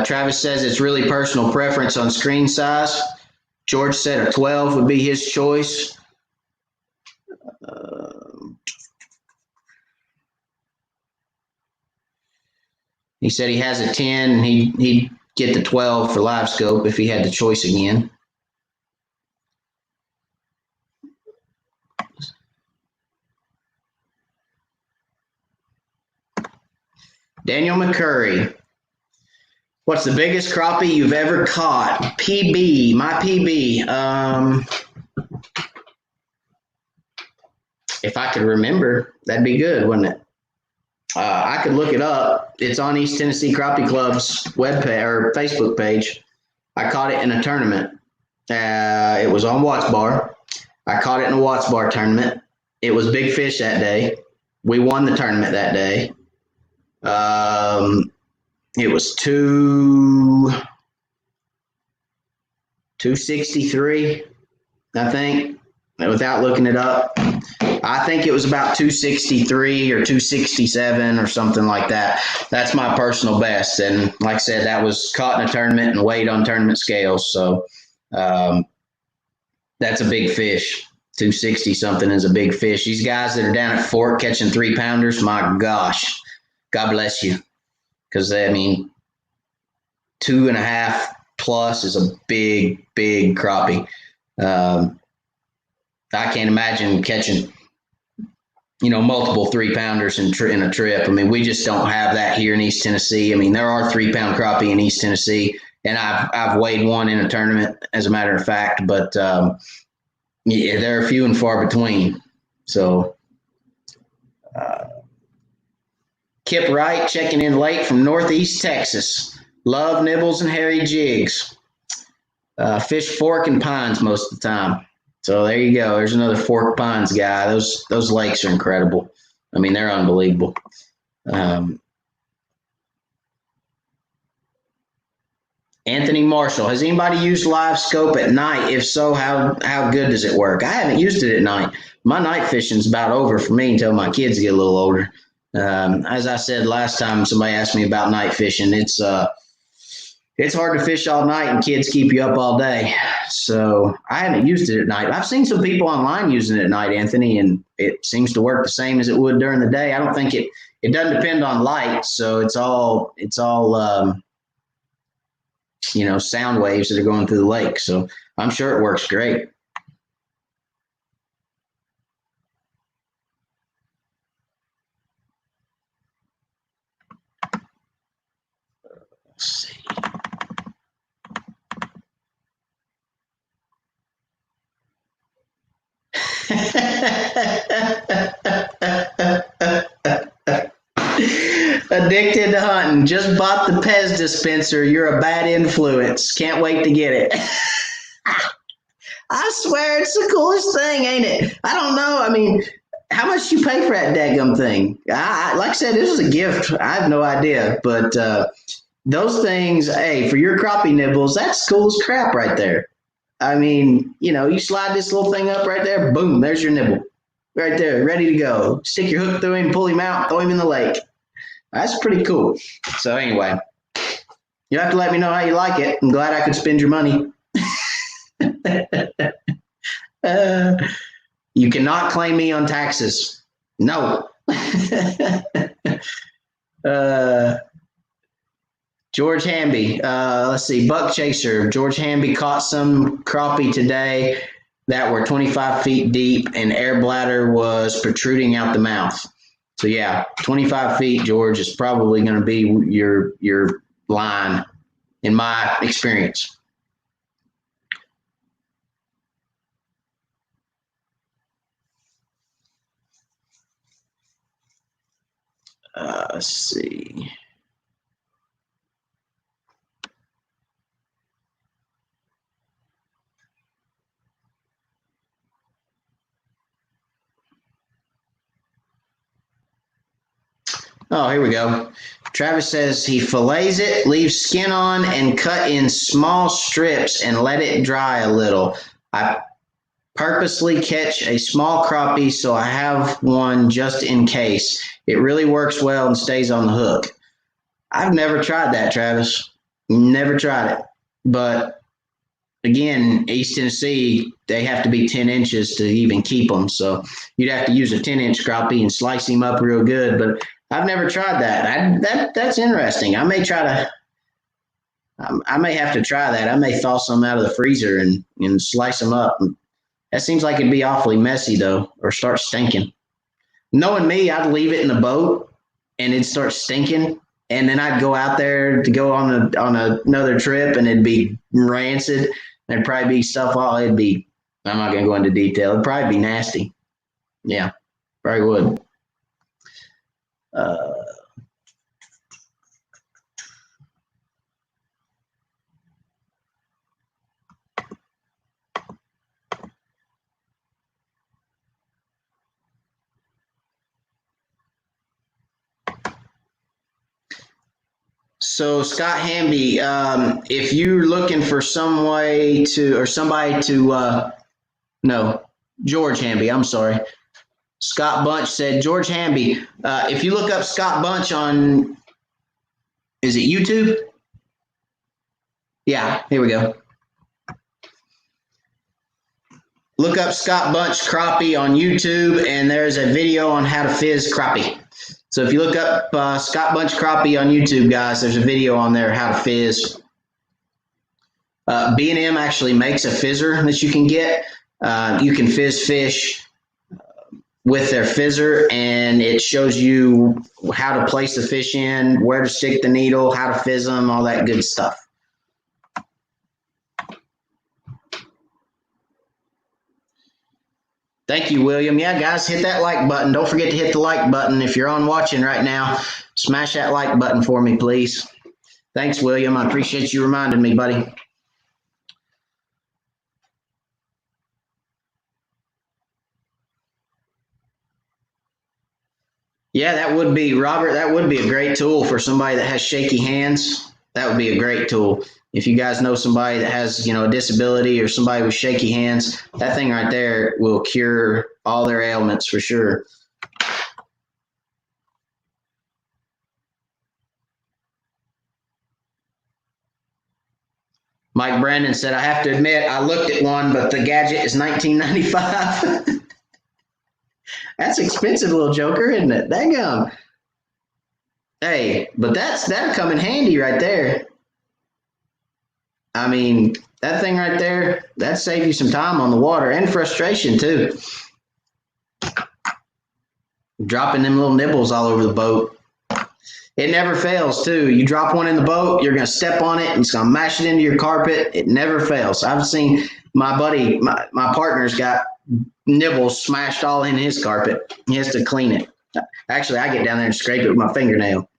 Travis says it's really personal preference on screen size. George said a 12 would be his choice. He said he has a 10 and he'd get the 12 for LiveScope if he had the choice again. Daniel McCurry. What's the biggest crappie you've ever caught? PB, my PB. If I could remember, that'd be good, wouldn't it? I could look it up. It's on East Tennessee Crappie Club's webpage or Facebook page. I caught it in a tournament. It was on Watts Bar. I caught it in a Watts Bar tournament. It was big fish that day. We won the tournament that day. It was 263, I think, without looking it up. I think it was about 263 or 267 or something like that. That's my personal best. And like I said, that was caught in a tournament and weighed on tournament scales. So that's a big fish. 260 something is a big fish. These guys that are down at Fort catching 3-pounders, my gosh, God bless you. Because, I mean, 2.5 plus is a big, big crappie. I can't imagine catching, multiple 3-pounders in a trip. I mean, we just don't have that here in East Tennessee. I mean, there are 3-pound crappie in East Tennessee, and I've weighed one in a tournament, as a matter of fact, but they're few and far between. So, Kip Wright checking in late from Northeast Texas. Love nibbles and hairy jigs. Fish fork and pines most of the time. So there you go. There's another fork pines guy. Those lakes are incredible. I mean, they're unbelievable. Anthony Marshall, has anybody used LiveScope at night? If so, how good does it work? I haven't used it at night. My night fishing's about over for me until my kids get a little older. As I said last time, somebody asked me about night fishing. It's hard to fish all night and kids keep you up all day. So I haven't used it at night. I've seen some people online using it at night, Anthony, and it seems to work the same as it would during the day. I don't think it doesn't depend on light. So it's all sound waves that are going through the lake. So I'm sure it works great. Let's see. Addicted to hunting. Just bought the Pez dispenser. You're a bad influence. Can't wait to get it. I swear it's the coolest thing, ain't it? I don't know. I mean, how much you pay for that daggum thing? Like I said, this was a gift. I have no idea. But those things, hey, for your crappie nibbles, that's cool as crap right there. I mean, you slide this little thing up right there, boom, there's your nibble. Right there, ready to go. Stick your hook through him, pull him out, throw him in the lake. That's pretty cool. So anyway, you have to let me know how you like it. I'm glad I could spend your money. You cannot claim me on taxes. No. George Hamby, let's see, Buck Chaser. George Hamby caught some crappie today that were 25 feet deep and air bladder was protruding out the mouth. So yeah, 25 feet, George, is probably going to be your line in my experience. Let's see. Oh, here we go. Travis says he fillets it, leaves skin on, and cut in small strips and let it dry a little. I purposely catch a small crappie so I have one just in case. It really works well and stays on the hook. I've never tried that, Travis. Never tried it. But again, East Tennessee, they have to be 10 inches to even keep them. So you'd have to use a 10-inch crappie and slice him up real good. But I've never tried that. That's interesting. I may try to. I may have to try that. I may thaw some out of the freezer and slice them up. That seems like it'd be awfully messy though, or start stinking. Knowing me, I'd leave it in the boat and it'd start stinking, and then I'd go out there to go on another trip, and it'd be rancid. There'd probably be stuff all. It'd be. I'm not gonna go into detail. It'd probably be nasty. Yeah, probably would. So Scott Hamby, if you're looking for some way to, or somebody to, no, George Hamby, I'm sorry. Scott Bunch said, George Hamby, if you look up Scott Bunch on, is it YouTube? Yeah, here we go. Look up Scott Bunch crappie on YouTube, and there's a video on how to fizz crappie. So if you look up Scott Bunch crappie on YouTube, guys, there's a video on there how to fizz. B&M actually makes a fizzer that you can get. You can fizz fish with their fizzer, and it shows you how to place the fish in, where to stick the needle, how to fizz them, all that good stuff. Thank you, William. Yeah, guys, hit that like button. Don't forget to hit the like button. If you're on watching right now, smash that like button for me, please. Thanks, William. I appreciate you reminding me, buddy. Yeah, that would be, Robert, that would be a great tool for somebody that has shaky hands. That would be a great tool. If you guys know somebody that has, a disability or somebody with shaky hands, that thing right there will cure all their ailments for sure. Mike Brandon said, I have to admit, I looked at one, but the Gadget is $19.95. That's expensive, little joker, isn't it? Dang. Hey, but that'll come in handy right there. I mean, that thing right there, that'd save you some time on the water and frustration too. Dropping them little nibbles all over the boat. It never fails too. You drop one in the boat, you're going to step on it and it's going to mash it into your carpet. It never fails. I've seen my buddy, my partner's got nibbles smashed all in his carpet. He has to clean it. Actually, I get down there and scrape it with my fingernail.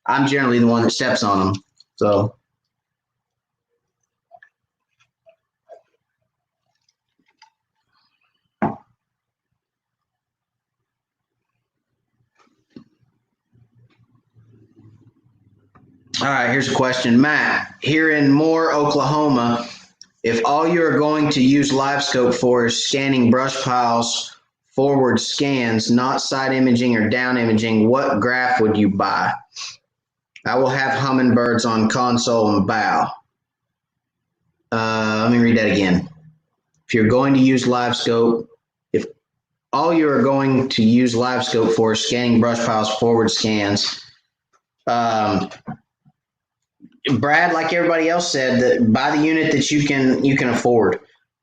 I'm generally the one that steps on them. So. All right, here's a question. Matt, here in Moore, Oklahoma, if all you're going to use LiveScope for is scanning brush piles, forward scans, not side imaging or down imaging, what graph would you buy? I will have hummingbirds on console and bow. Let me read that again. If you're going to use LiveScope, if all you are going to use LiveScope for is scanning brush piles, forward scans, Brad, like everybody else said, that buy the unit that you can afford.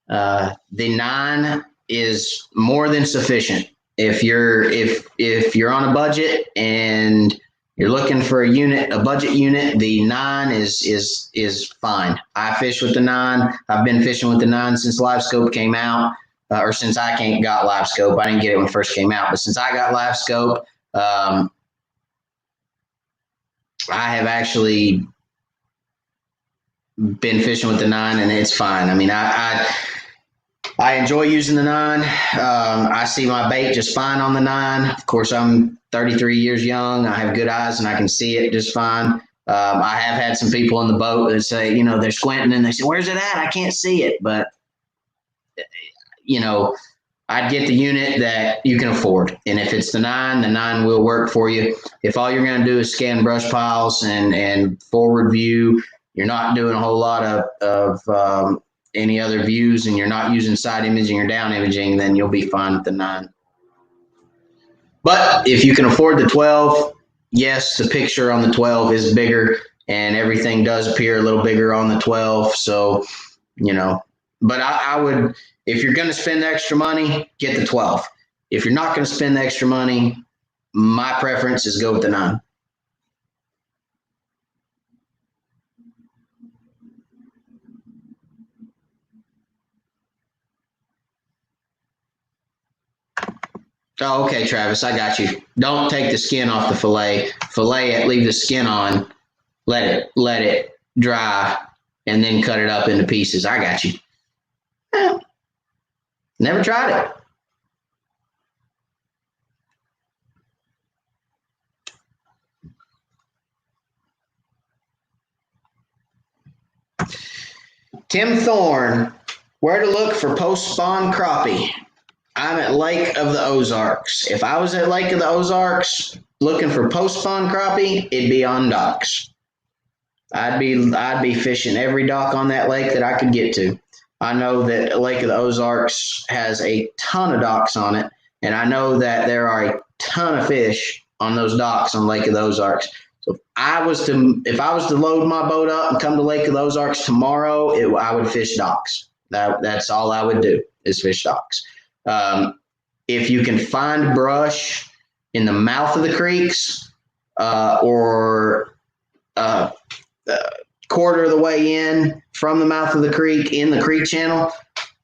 The 9 is more than sufficient. If you're on a budget and you're looking for a budget unit, the 9 is fine. I fish with the 9. I've been fishing with the 9 since LiveScope came out, or since I got LiveScope. I didn't get it when it first came out, but since I got LiveScope, I have actually been fishing with the 9 and it's fine. I mean, I enjoy using the 9. I see my bait just fine on the 9. Of course, I'm 33 years young. I have good eyes and I can see it just fine. I have had some people in the boat that say, you know, they're squinting and they say, where's it at? I can't see it. But, you know, I'd get the unit that you can afford. And if it's the 9, the 9 will work for you. If all you're going to do is scan brush piles and forward view, you're not doing a whole lot of any other views, and you're not using side imaging or down imaging, then you'll be fine with the 9. But if you can afford the 12, yes, the picture on the 12 is bigger and everything does appear a little bigger on the 12. So, you know, but I would, if you're going to spend extra money, get the 12. If you're not going to spend the extra money, my preference is go with the 9. Oh, okay, Travis, I got you. Don't take the skin off the fillet. Fillet it, leave the skin on, let it dry, and then cut it up into pieces. I got you. Yeah. Never tried it. Tim Thorne, where to look for post-spawn crappie? I'm at Lake of the Ozarks. If I was at Lake of the Ozarks looking for post-spawn crappie, it'd be on docks. I'd be fishing every dock on that lake that I could get to. I know that Lake of the Ozarks has a ton of docks on it, and I know that there are a ton of fish on those docks on Lake of the Ozarks. So if I was to load my boat up and come to Lake of the Ozarks tomorrow, I would fish docks. That's all I would do is fish docks. If you can find brush in the mouth of the creeks or quarter of the way in from the mouth of the creek in the creek channel,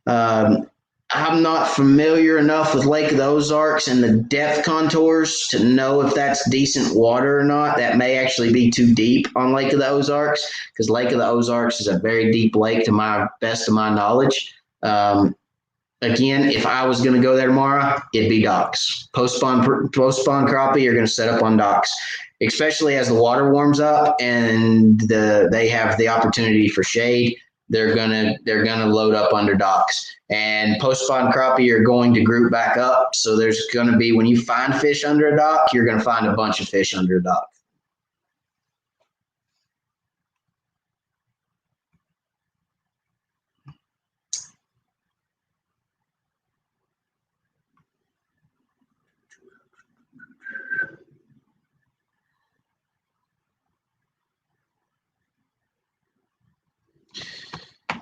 I'm not familiar enough with Lake of the Ozarks and the depth contours to know if that's decent water or not. That may actually be too deep on Lake of the Ozarks, because Lake of the Ozarks is a very deep lake to my best of my knowledge. Again, if I was going to go there tomorrow, it'd be docks. Post-spawn crappie, you're going to set up on docks, especially as the water warms up and they have the opportunity for shade. They're gonna load up under docks. And post-spawn crappie are going to group back up. So there's going to be, when you find fish under a dock, you're going to find a bunch of fish under a dock.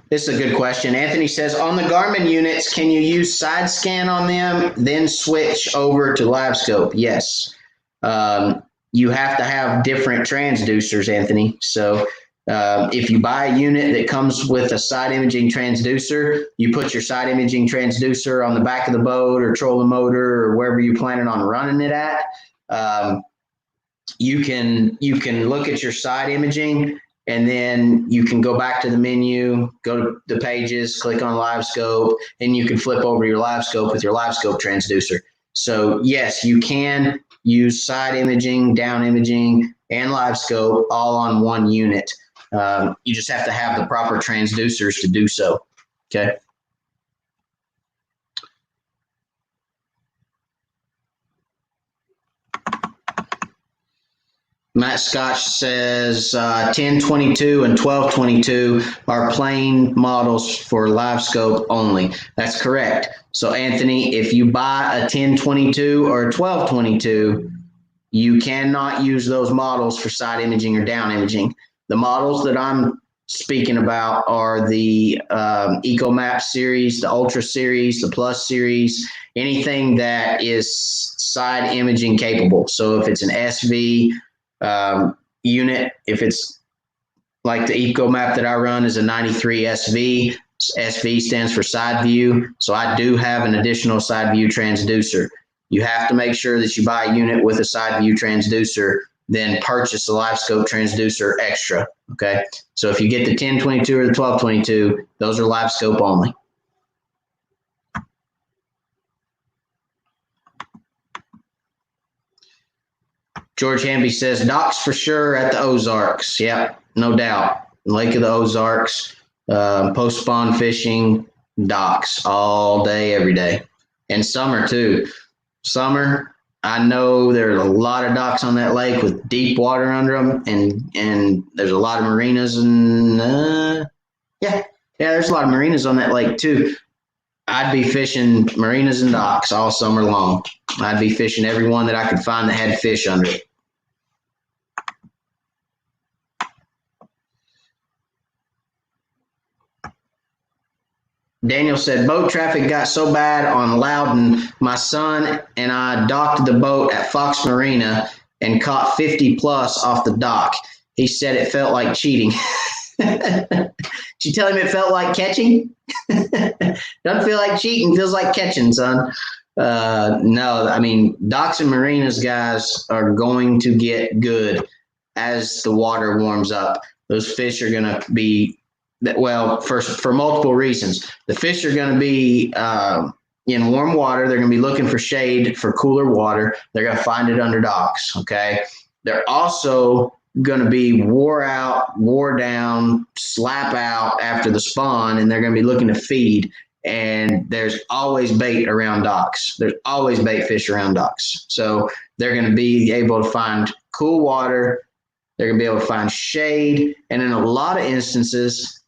This is a good question. Anthony says, on the Garmin units, can you use side scan on them, then switch over to LiveScope? Yes. You have to have different transducers, Anthony. So if you buy a unit that comes with a side imaging transducer, you put your side imaging transducer on the back of the boat or trolling motor or wherever you're planning on running it at. You can look at your side imaging, and then you can go back to the menu, go to the pages, click on LiveScope, and you can flip over your LiveScope with your LiveScope transducer. So yes, you can use side imaging, down imaging, and LiveScope all on one unit. You just have to have the proper transducers to do so. Okay. Matt Scotch says 1022 and 1222 are plain models for LiveScope only. That's correct. So Anthony, if you buy a 1022 or a 1222, you cannot use those models for side imaging or down imaging. The models that I'm speaking about are the EcoMap series, the Ultra series, the Plus series, anything that is side imaging capable. So if it's an SV unit, if it's like the EcoMap that I run is a 93 SV. SV stands for side view. So I do have an additional side view transducer. You have to make sure that you buy a unit with a side view transducer, then purchase the LiveScope transducer extra. Okay. So if you get the 1022 or the 1222, those are LiveScope only. George Hamby says, docks for sure at the Ozarks. Yep, no doubt. Lake of the Ozarks, post-spawn fishing, docks all day, every day. And summer, too. Summer, I know there's a lot of docks on that lake with deep water under them, and there's a lot of marinas. And, there's a lot of marinas on that lake, too. I'd be fishing marinas and docks all summer long. I'd be fishing every one that I could find that had fish under it. Daniel said, boat traffic got so bad on Loudon, my son and I docked the boat at Fox Marina and caught 50 plus off the dock. He said it felt like cheating. Did you tell him it felt like catching? Doesn't feel like cheating, feels like catching, son. No, I mean, docks and marinas, guys, are going to get good as the water warms up. Those fish are going to be, well, for multiple reasons. The fish are going to be in warm water. They're going to be looking for shade, for cooler water. They're going to find it under docks, okay? They're also going to be wore out, wore down, slap out after the spawn, and they're going to be looking to feed. And there's always bait around docks. There's always bait fish around docks. So they're going to be able to find cool water. They're going to be able to find shade. And in a lot of instances,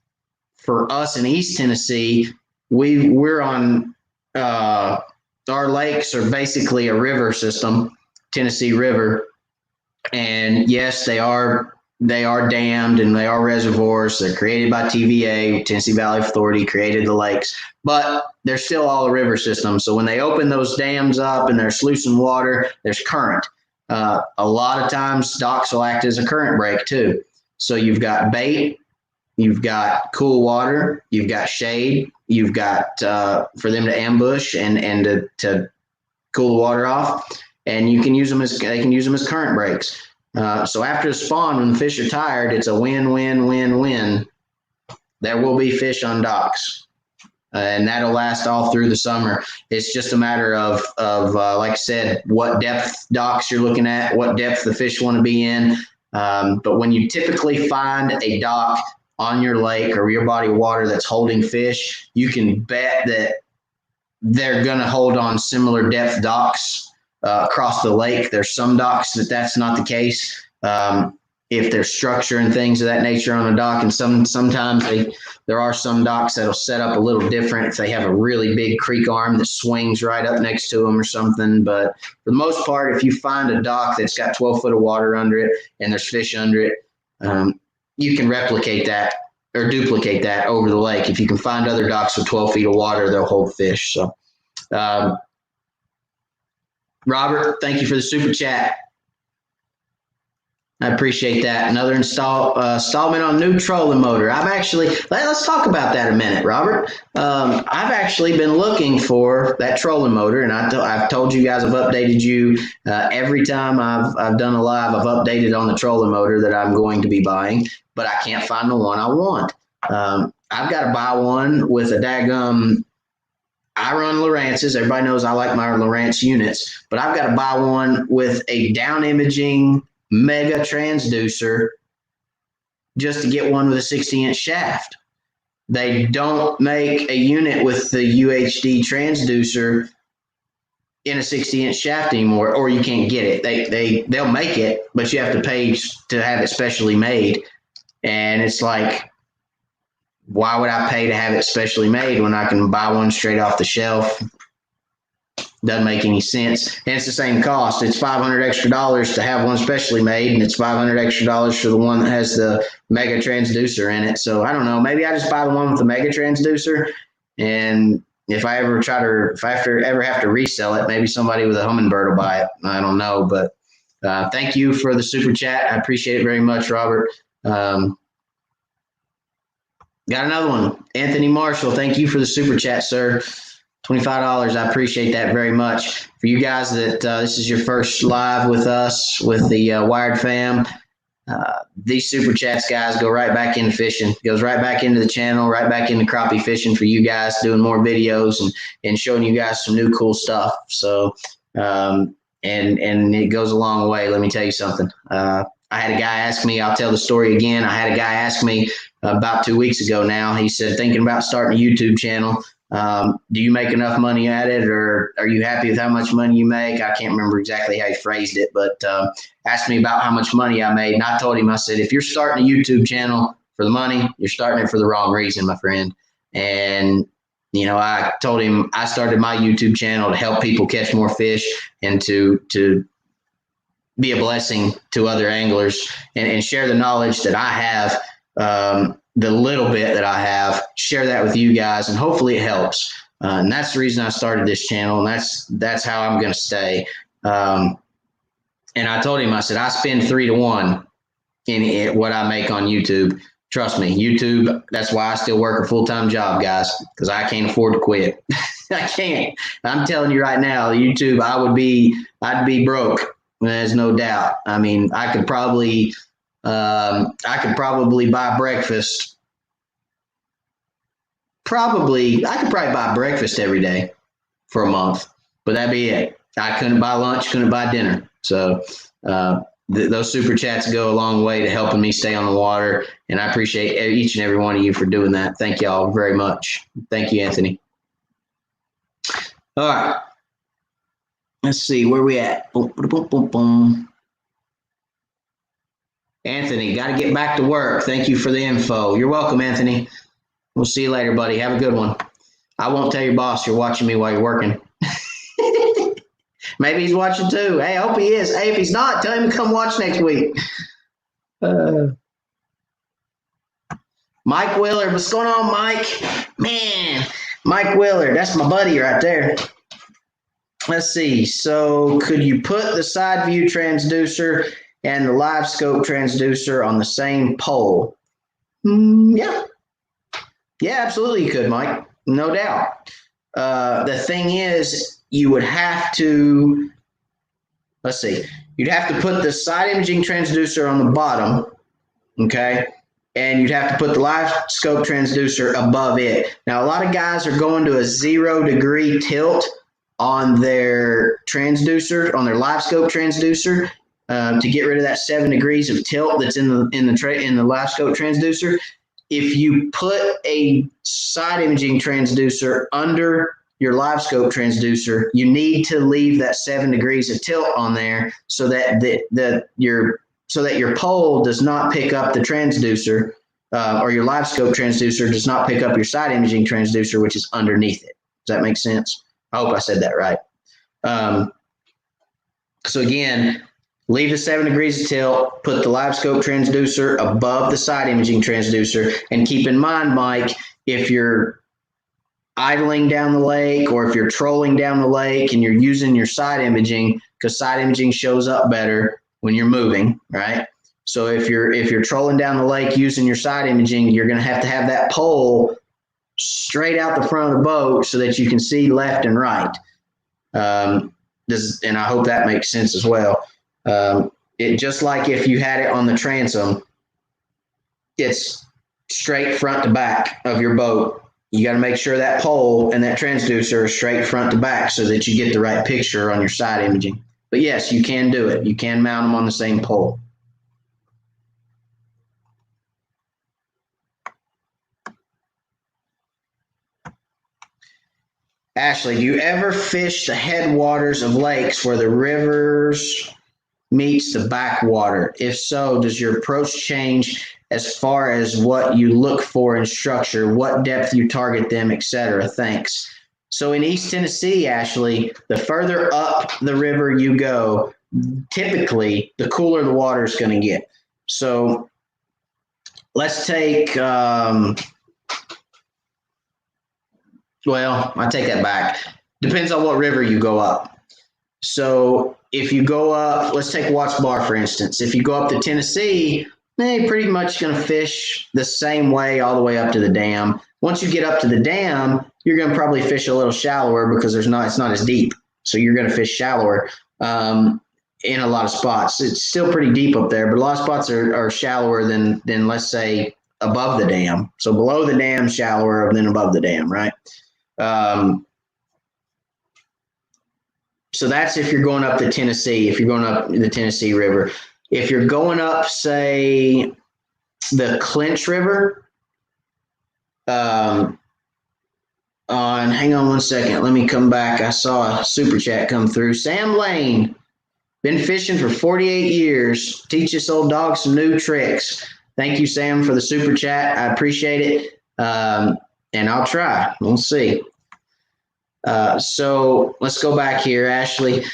for us in East Tennessee, we're on our lakes are basically a river system, Tennessee River. And yes, they are dammed and they are reservoirs. They're created by TVA, Tennessee Valley Authority, created the lakes, but they're still all a river system. So when they open those dams up and they're sluicing water, there's current. A lot of times docks will act as a current break too. So you've got bait, you've got cool water, you've got shade, you've got for them to ambush and to cool the water off. And they can use them as current breaks. So after the spawn, when the fish are tired, it's a win-win-win-win. There will be fish on docks, and that'll last all through the summer. It's just a matter of like I said, what depth docks you're looking at, what depth the fish want to be in. But when you typically find a dock on your lake or your body of water that's holding fish, you can bet that they're going to hold on similar depth docks across the lake. There's some docks that's not the case. If there's structure and things of that nature on a dock, and sometimes there are some docks that'll set up a little different if they have a really big creek arm that swings right up next to them or something. But for the most part, if you find a dock that's got 12 foot of water under it and there's fish under it, you can replicate that or duplicate that over the lake. If you can find other docks with 12 feet of water, they'll hold fish. So Robert, thank you for the super chat. I appreciate that. Another installment on new trolling motor. Let's talk about that a minute, Robert. I've actually been looking for that trolling motor, and I've told you guys, I've updated you every time I've done a live. I've updated on the trolling motor that I'm going to be buying, but I can't find the one I want. I've got to buy one with a daggum. I run Lowrance's. Everybody knows I like my Lowrance units, but I've got to buy one with a down imaging mega transducer just to get one with a 60-inch shaft. They don't make a unit with the UHD transducer in a 60-inch shaft anymore, or you can't get it. They'll make it, but you have to pay to have it specially made. And it's like, why would I pay to have it specially made when I can buy one straight off the shelf? Doesn't make any sense. And it's the same cost. It's $500 extra to have one specially made, and it's $500 extra for the one that has the mega transducer in it. So I don't know. Maybe I just buy the one with the mega transducer, and if I ever have to resell it, maybe somebody with a Humminbird will buy it. I don't know, but thank you for the super chat. I appreciate it very much, Robert. Got another one. Anthony Marshall, thank you for the super chat, sir. $25. I appreciate that very much. For you guys that this is your first live with us, with the Wired fam, these super chats, guys, go right back into fishing. It goes right back into the channel, right back into crappie fishing for you guys, doing more videos and showing you guys some new cool stuff. So and it goes a long way. Let me tell you something. I had a guy ask me, I'll tell the story again. I had a guy ask me about 2 weeks ago now. He said, thinking about starting a YouTube channel. Do you make enough money at it, or are you happy with how much money you make? I can't remember exactly how he phrased it, but asked me about how much money I made. And I told him, I said, if you're starting a YouTube channel for the money, you're starting it for the wrong reason, my friend. And, you know, I told him I started my YouTube channel to help people catch more fish and to be a blessing to other anglers and share the knowledge that I have, the little bit that I have, share that with you guys, and hopefully it helps. And that's the reason I started this channel, and that's how I'm going to stay. And I told him, I said, I spend 3 to 1 in what I make on YouTube. Trust me, YouTube, that's why I still work a full-time job, guys, because I can't afford to quit. I can't. I'm telling you right now, YouTube, I'd be broke. There's no doubt. I mean, I could probably buy breakfast. I could probably buy breakfast every day for a month, but that'd be it. I couldn't buy lunch, couldn't buy dinner. So those super chats go a long way to helping me stay on the water, and I appreciate each and every one of you for doing that. Thank y'all very much. Thank you, Anthony. All right. Let's see, where we at? Boom, boom, boom, boom. Anthony, got to get back to work. Thank you for the info. You're welcome, Anthony. We'll see you later, buddy. Have a good one. I won't tell your boss you're watching me while you're working. Maybe he's watching too. Hey, I hope he is. Hey, if he's not, tell him to come watch next week. Mike Willard, what's going on, Mike? Man, Mike Willard, that's my buddy right there. Let's see. So could you put the side view transducer and the LiveScope transducer on the same pole? Yeah. Yeah, absolutely you could, Mike. No doubt. The thing is, you would have to, let's see, you'd have to put the side imaging transducer on the bottom, okay? And you'd have to put the LiveScope transducer above it. Now, a lot of guys are going to a 0-degree tilt on their transducer, on their LiveScope transducer, to get rid of that 7 degrees of tilt that's in the LiveScope transducer. If you put a side imaging transducer under your LiveScope transducer, you need to leave that 7 degrees of tilt on there so that your pole does not pick up the transducer, or your LiveScope transducer does not pick up your side imaging transducer, which is underneath it. Does that make sense? I hope I said that right. So again, leave the 7 degrees of tilt, put the LiveScope transducer above the side imaging transducer, and keep in mind, Mike, if you're idling down the lake or if you're trolling down the lake and you're using your side imaging, because side imaging shows up better when you're moving, right? So if you're trolling down the lake using your side imaging, you're going to have that pole straight out the front of the boat so that you can see left and right. And I hope that makes sense as well. It just like if you had it on the transom, it's straight front to back of your boat. You got to make sure that pole and that transducer are straight front to back so that you get the right picture on your side imaging. But yes, you can do it. You can mount them on the same pole. Ashley, do you ever fish the headwaters of lakes where the rivers meets the backwater? If so, does your approach change as far as what you look for in structure, what depth you target them, etc.? Thanks. So in East Tennessee, Ashley, the further up the river you go, typically the cooler the water is going to get. So let's take, well, I take that back. Depends on what river you go up. So if you go up, let's take Watts Bar, for instance. If you go up to Tennessee, they're pretty much going to fish the same way all the way up to the dam. Once you get up to the dam, you're going to probably fish a little shallower because it's not as deep. So you're going to fish shallower in a lot of spots. It's still pretty deep up there, but a lot of spots are shallower than let's say above the dam. So below the dam, shallower than above the dam, right? So that's if you're going up the Tennessee, if you're going up the Tennessee River. If you're going up, say, the Clinch River, hang on one second. Let me come back. I saw a super chat come through. Sam Lane, been fishing for 48 years. Teach this old dog some new tricks. Thank you, Sam, for the super chat. I appreciate it. And I'll try. We'll see. So let's go back here, Ashley.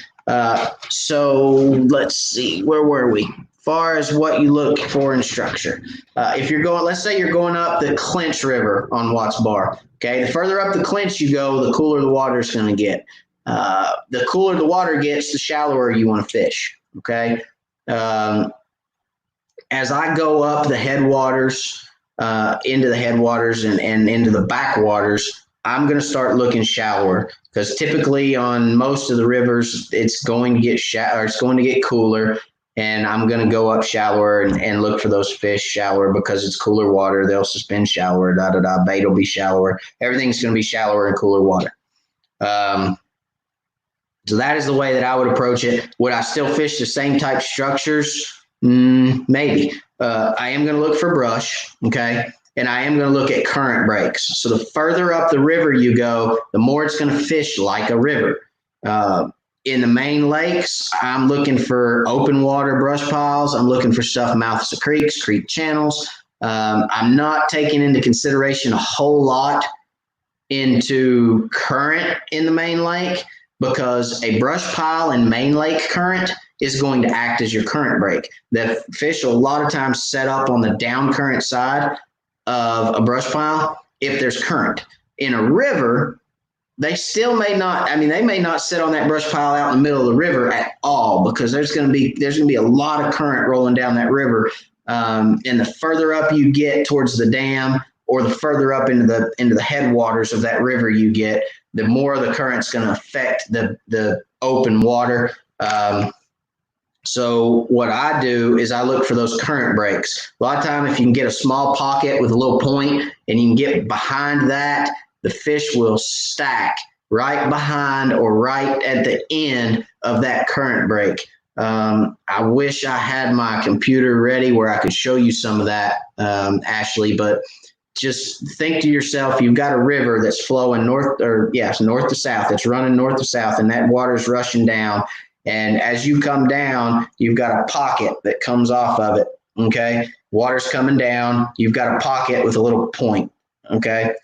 So let's see. Where were we? Far as what you look for in structure. If you're going, let's say you're going up the Clinch River on Watts Bar. Okay, the further up the Clinch you go, the cooler the water is going to get. The cooler the water gets, the shallower you want to fish. Okay. As I go up the headwaters, into the headwaters and into the backwaters, I'm going to start looking shallower because typically on most of the rivers, it's going to get it's going to get cooler. And I'm going to go up shallower and look for those fish shallower because it's cooler water. They'll suspend shallower, bait will be shallower. Everything's going to be shallower in cooler water. So that is the way that I would approach it. Would I still fish the same type structures? Maybe. I am going to look for brush, okay? And I am going to look at current breaks. So the further up the river you go, the more it's going to fish like a river. In the main lakes, I'm looking for open water brush piles. I'm looking for stuff mouths of creeks, creek channels. I'm not taking into consideration a whole lot into current in the main lake because a brush pile in main lake current is going to act as your current break. The fish will a lot of times set up on the down current side of a brush pile if there's current. In a river, they still may not, they may not sit on that brush pile out in the middle of the river at all because there's going to be a lot of current rolling down that river. And the further up you get towards the dam or the further up into the headwaters of that river you get, the more the current's going to affect the open water. So what I do is I look for those current breaks. A lot of time if you can get a small pocket with a little point and you can get behind that, the fish will stack right behind or right at the end of that current break. I wish I had my computer ready where I could show you some of that, Ashley, but just think to yourself, you've got a river that's flowing north to south. That's running north to south, and that water's rushing down. And as you come down, you've got a pocket that comes off of it, okay? Water's coming down. You've got a pocket with a little point, okay?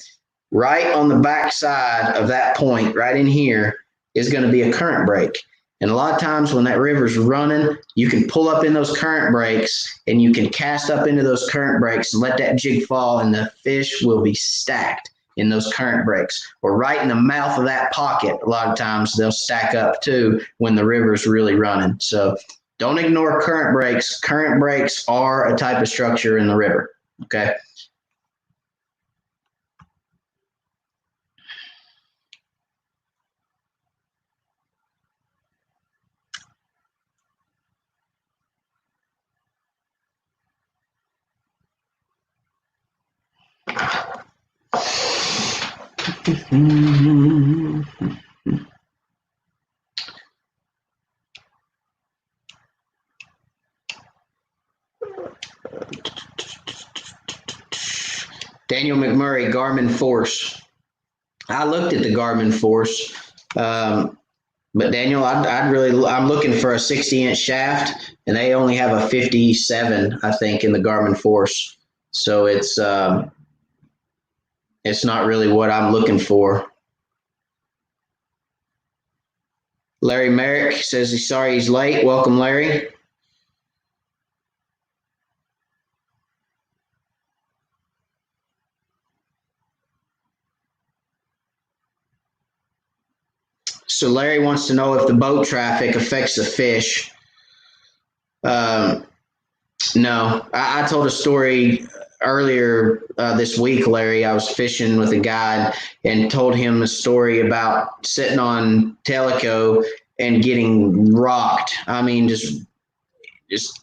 Right on the back side of that point, right in here, is going to be a current break. And a lot of times when that river's running, you can pull up in those current breaks and you can cast up into those current breaks and let that jig fall and the fish will be stacked in those current breaks. Or right in the mouth of that pocket, a lot of times they'll stack up too when the river's really running. So don't ignore current breaks. Current breaks are a type of structure in the river, okay? Daniel McMurray, Garmin Force. I looked at the Garmin Force, but Daniel, I'm looking for a 60-inch shaft, and they only have a 57, I think, in the Garmin Force. So it's not really what I'm looking for. Larry Merrick says he's sorry he's late. Welcome, Larry. So Larry wants to know if the boat traffic affects the fish. No, I told a story earlier this week, Larry. I was fishing with a guy and told him a story about sitting on Tellico and getting rocked. I mean, just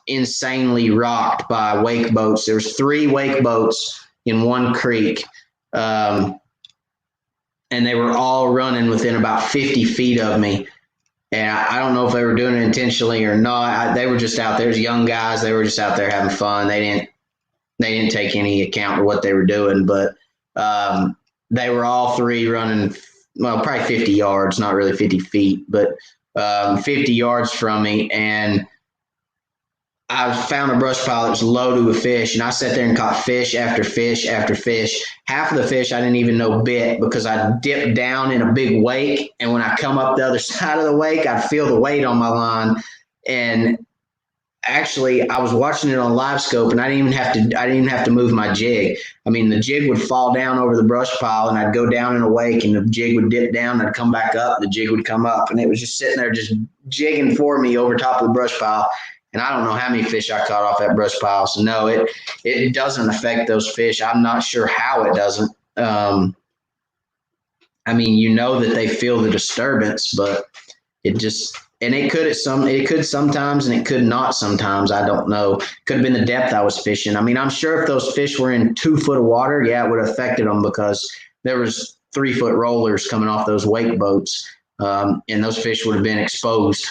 insanely rocked by wake boats. There was 3 wake boats in one creek. And they were all running within about 50 feet of me. And I don't know if they were doing it intentionally or not. They were just out there as young guys. They were just out there having fun. They didn't take any account of what they were doing, but they were all three running, well, probably 50 yards, not really 50 feet, but 50 yards from me. And I found a brush pile that was loaded with fish, and I sat there and caught fish after fish after fish. Half of the fish I didn't even know bit because I dipped down in a big wake, and when I come up the other side of the wake, I'd feel the weight on my line. And actually, I was watching it on LiveScope, and I didn't even have to move my jig. I mean, the jig would fall down over the brush pile, and I'd go down in a wake, and the jig would dip down, and I'd come back up, and the jig would come up, and it was just sitting there just jigging for me over top of the brush pile. And I don't know how many fish I caught off that brush pile. So no, it doesn't affect those fish. I'm not sure how it doesn't. I mean, you know that they feel the disturbance, but it just, and it could sometimes, and it could not sometimes. I don't know. Could have been the depth I was fishing. I mean, I'm sure if those fish were in 2 foot of water, yeah, it would have affected them because there was 3 foot rollers coming off those wake boats. And those fish would have been exposed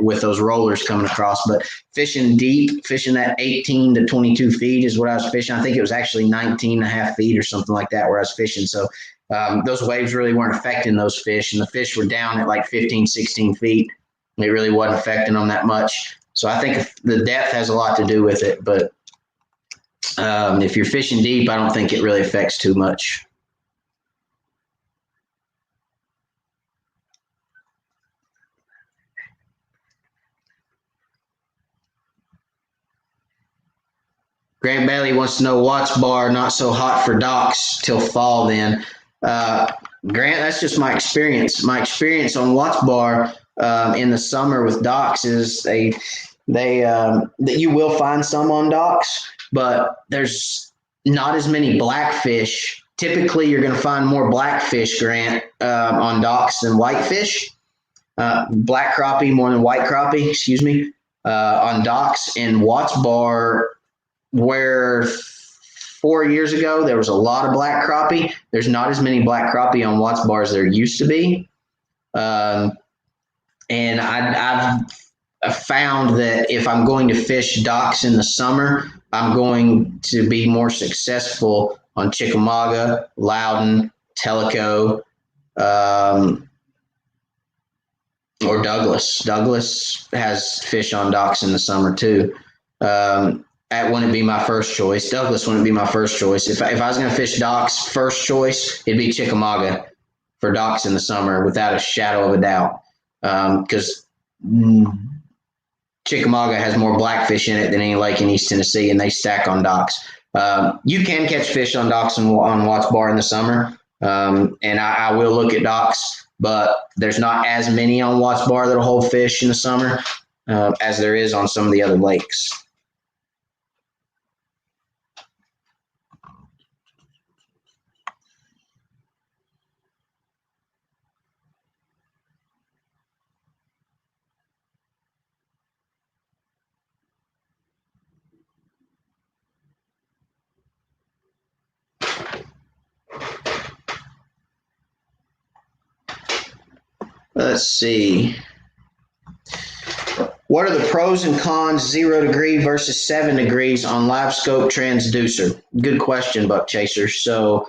with those rollers coming across. But fishing deep, fishing that 18 to 22 feet is what I was fishing. I think it was actually 19 and a half feet or something like that where I was fishing. So those waves really weren't affecting those fish. And the fish were down at like 15, 16 feet. It really wasn't affecting them that much. So I think the depth has a lot to do with it. But if you're fishing deep, I don't think it really affects too much. Grant Bailey wants to know Watts Bar not so hot for docks till fall then. Grant, that's just my experience. My experience on Watts Bar in the summer with docks is that you will find some on docks, but there's not as many blackfish. Typically, you're going to find more blackfish, Grant, on docks than whitefish. Black crappie more than white crappie, excuse me, on docks. In Watts Bar, where 4 years ago there was a lot of black crappie, there's not as many black crappie on Watts Bar as there used to be. And I've found that if I'm going to fish docks in the summer, I'm going to be more successful on Chickamauga, Loudon, Tellico, or Douglas. Douglas has fish on docks in the summer too. That wouldn't be my first choice. Douglas wouldn't be my first choice. If I was going to fish docks, first choice, it'd be Chickamauga for docks in the summer without a shadow of a doubt. Because Chickamauga has more blackfish in it than any lake in East Tennessee, and they stack on docks. You can catch fish on docks on Watts Bar in the summer, and I will look at docks, but there's not as many on Watts Bar that'll hold fish in the summer as there is on some of the other lakes. Let's see. What are the pros and cons 0 degree versus 7 degrees on LiveScope transducer? Good question, Buck Chaser. So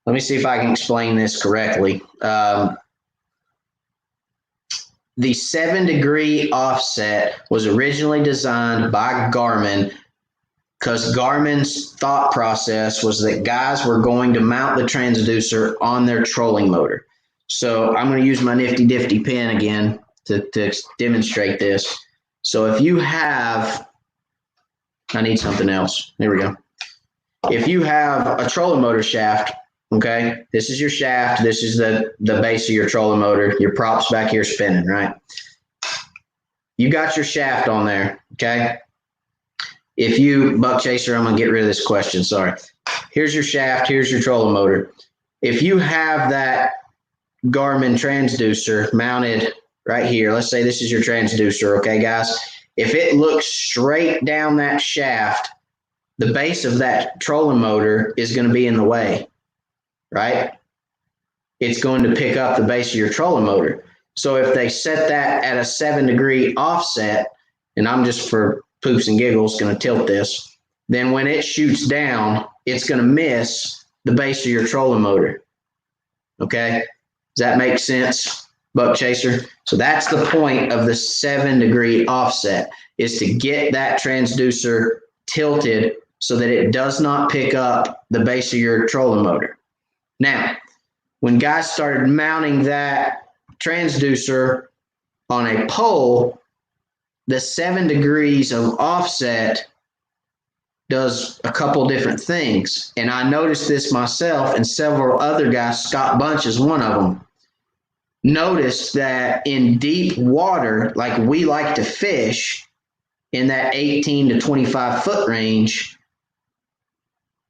let me see if I can explain this correctly. The 7 degree offset was originally designed by Garmin because Garmin's thought process was that guys were going to mount the transducer on their trolling motor. So I'm going to use my nifty difty pen again to demonstrate this. So if you have, I need something else. There we go. If you have a trolling motor shaft, okay, this is your shaft. This is the base of your trolling motor. Your prop's back here spinning, right? You got your shaft on there, okay? If you, Buck Chaser, I'm going to get rid of this question. Sorry. Here's your shaft. Here's your trolling motor. If you have that Garmin transducer mounted right here, let's say this is your transducer, okay, guys? If it looks straight down that shaft, the base of that trolling motor is going to be in the way, right? It's going to pick up the base of your trolling motor. So if they set that at a 7-degree offset, and I'm just for poops and giggles going to tilt this, then when it shoots down, it's going to miss the base of your trolling motor. Okay? Does that make sense, Buck Chaser? So that's the point of the 7-degree offset, is to get that transducer tilted so that it does not pick up the base of your trolling motor. Now, when guys started mounting that transducer on a pole, the 7 degrees of offset does a couple different things. And I noticed this myself, and several other guys, Scott Bunch is one of them, noticed that in deep water, like we like to fish in that 18 to 25 foot range,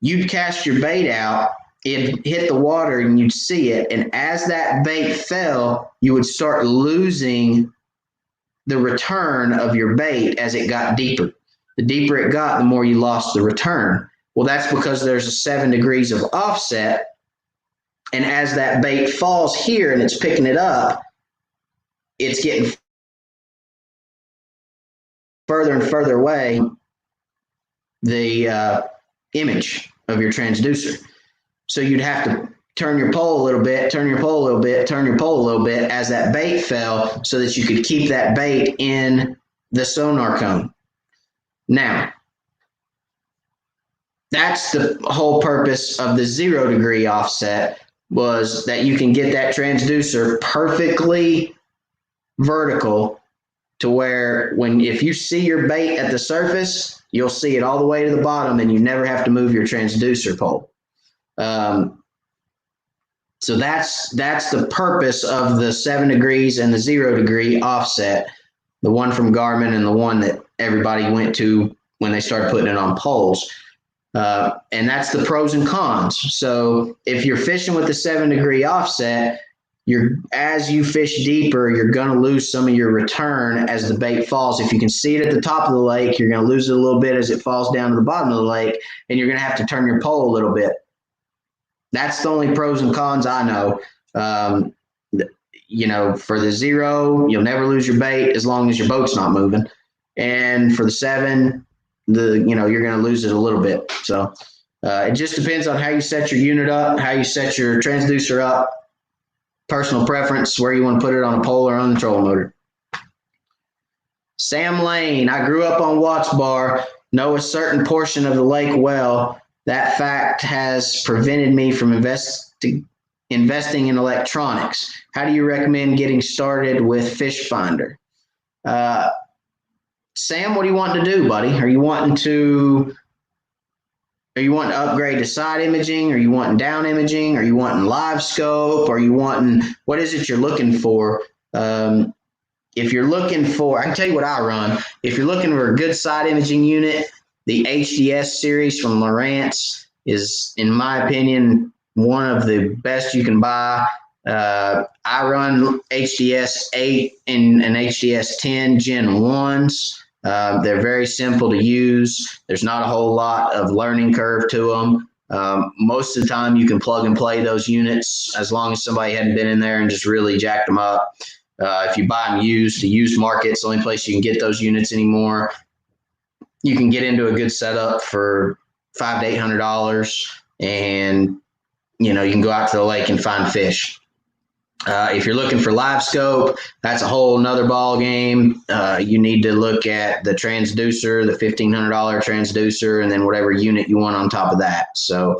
you'd cast your bait out, it'd hit the water and you'd see it. And as that bait fell, you would start losing the return of your bait as it got deeper. The deeper it got, the more you lost the return. Well, that's because there's a 7 degrees of offset. And as that bait falls here and it's picking it up, it's getting further and further away the image of your transducer. So you'd have to turn your pole a little bit, turn your pole a little bit, turn your pole a little bit as that bait fell so that you could keep that bait in the sonar cone. Now, that's the whole purpose of the 0 degree offset, was that you can get that transducer perfectly vertical to where if you see your bait at the surface, you'll see it all the way to the bottom and you never have to move your transducer pole. So that's the purpose of the 7 degrees and the 0 degree offset, the one from Garmin and the one that everybody went to when they started putting it on poles. And that's the pros and cons. So if you're fishing with the 7 degree offset, as you fish deeper, you're going to lose some of your return as the bait falls. If you can see it at the top of the lake, you're going to lose it a little bit as it falls down to the bottom of the lake, and you're going to have to turn your pole a little bit. That's the only pros and cons I know. For the 0, you'll never lose your bait as long as your boat's not moving. And for the 7, you're going to lose it a little bit. So it just depends on how you set your unit up, how you set your transducer up, personal preference, where you want to put it on a pole or on the trolling motor. Sam Lane, I grew up on Watts Bar, know a certain portion of the lake well. That fact has prevented me from investing in electronics. How do you recommend getting started with Fish Finder? Sam, what do you want to do, buddy? Are you wanting to upgrade to side imaging? Are you wanting down imaging? Are you wanting LiveScope? Are you wanting, what is it you're looking for? If you're looking for, I can tell you what I run. If you're looking for a good side imaging unit, the HDS series from Lowrance is, in my opinion, one of the best you can buy. I run HDS 8 and HDS 10 Gen 1s. They're very simple to use. There's not a whole lot of learning curve to them. Most of the time you can plug and play those units as long as somebody hadn't been in there and just really jacked them up. If you buy them used, the used market's the only place you can get those units anymore. You can get into a good setup for $500 to $800, and you can go out to the lake and find fish. If you're looking for LiveScope, that's a whole nother ball game. You need to look at the transducer, the $1,500 transducer, and then whatever unit you want on top of that. So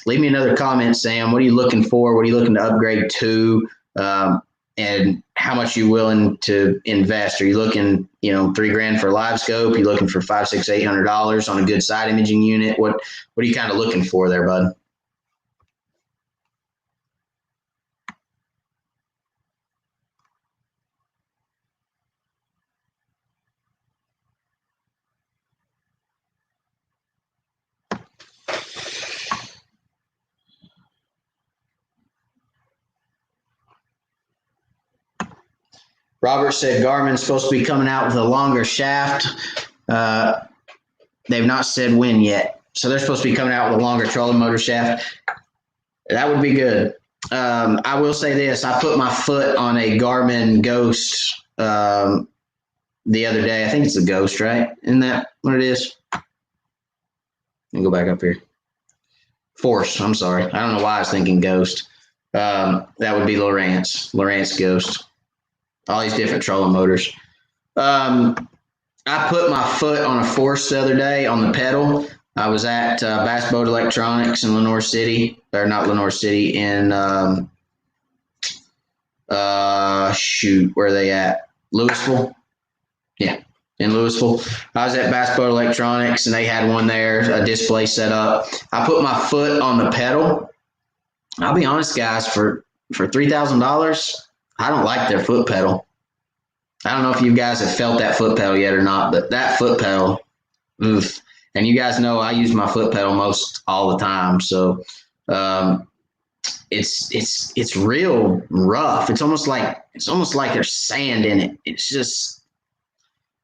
leave me another comment, Sam. What are you looking for? What are you looking to upgrade to? And how much are you willing to invest? Are you looking, $3,000 for LiveScope? Are you looking for $500, $600, $800 on a good side imaging unit? What are you kind of looking for there, bud? Robert said Garmin's supposed to be coming out with a longer shaft. They've not said when yet. So they're supposed to be coming out with a longer trolling motor shaft. That would be good. I will say this. I put my foot on a Garmin Ghost the other day. I think it's a Ghost, right? Isn't that what it is? Let me go back up here. Force. I'm sorry. I don't know why I was thinking Ghost. That would be Lowrance Ghost. All these different trolling motors. I put my foot on a Force the other day on the pedal. I was at Bass Boat Electronics in Lenore City, or not Lenore City, in where are they at? Louisville. Yeah, in Louisville. I was at Bass Boat Electronics, and they had one there, a display set up. I put my foot on the pedal. I'll be honest, guys, for $3,000, I don't like their foot pedal. I don't know if you guys have felt that foot pedal yet or not, but that foot pedal, oof. And you guys know I use my foot pedal most all the time, so it's real rough. It's almost like there's sand in it. It's just,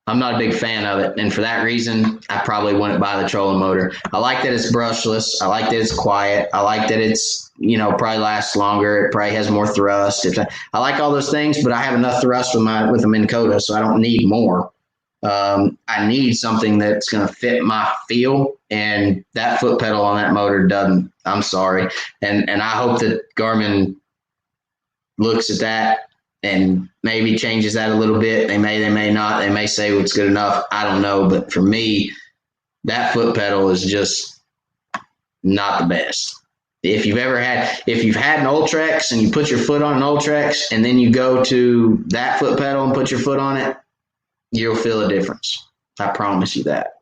I'm not a big fan of it, and for that reason, I probably wouldn't buy the trolling motor. I like that it's brushless. I like that it's quiet. I like that it's, probably lasts longer. It probably has more thrust. I like all those things, but I have enough thrust with the Minn Kota, so I don't need more. I need something that's going to fit my feel, and that foot pedal on that motor doesn't. I'm sorry, and I hope that Garmin looks at that and maybe changes that a little bit. They may not. They may say it's good enough. I don't know, but for me, that foot pedal is just not the best. If you've had an Ultrex and you put your foot on an Ultrex and then you go to that foot pedal and put your foot on it, you'll feel a difference. I promise you that.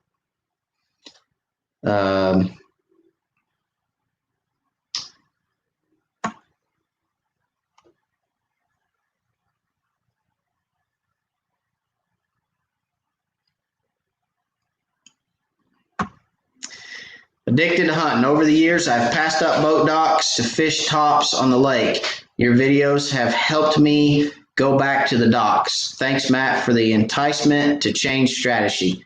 Addicted to hunting. Over the years, I've passed up boat docks to fish tops on the lake. Your videos have helped me go back to the docks. Thanks, Matt, for the enticement to change strategy.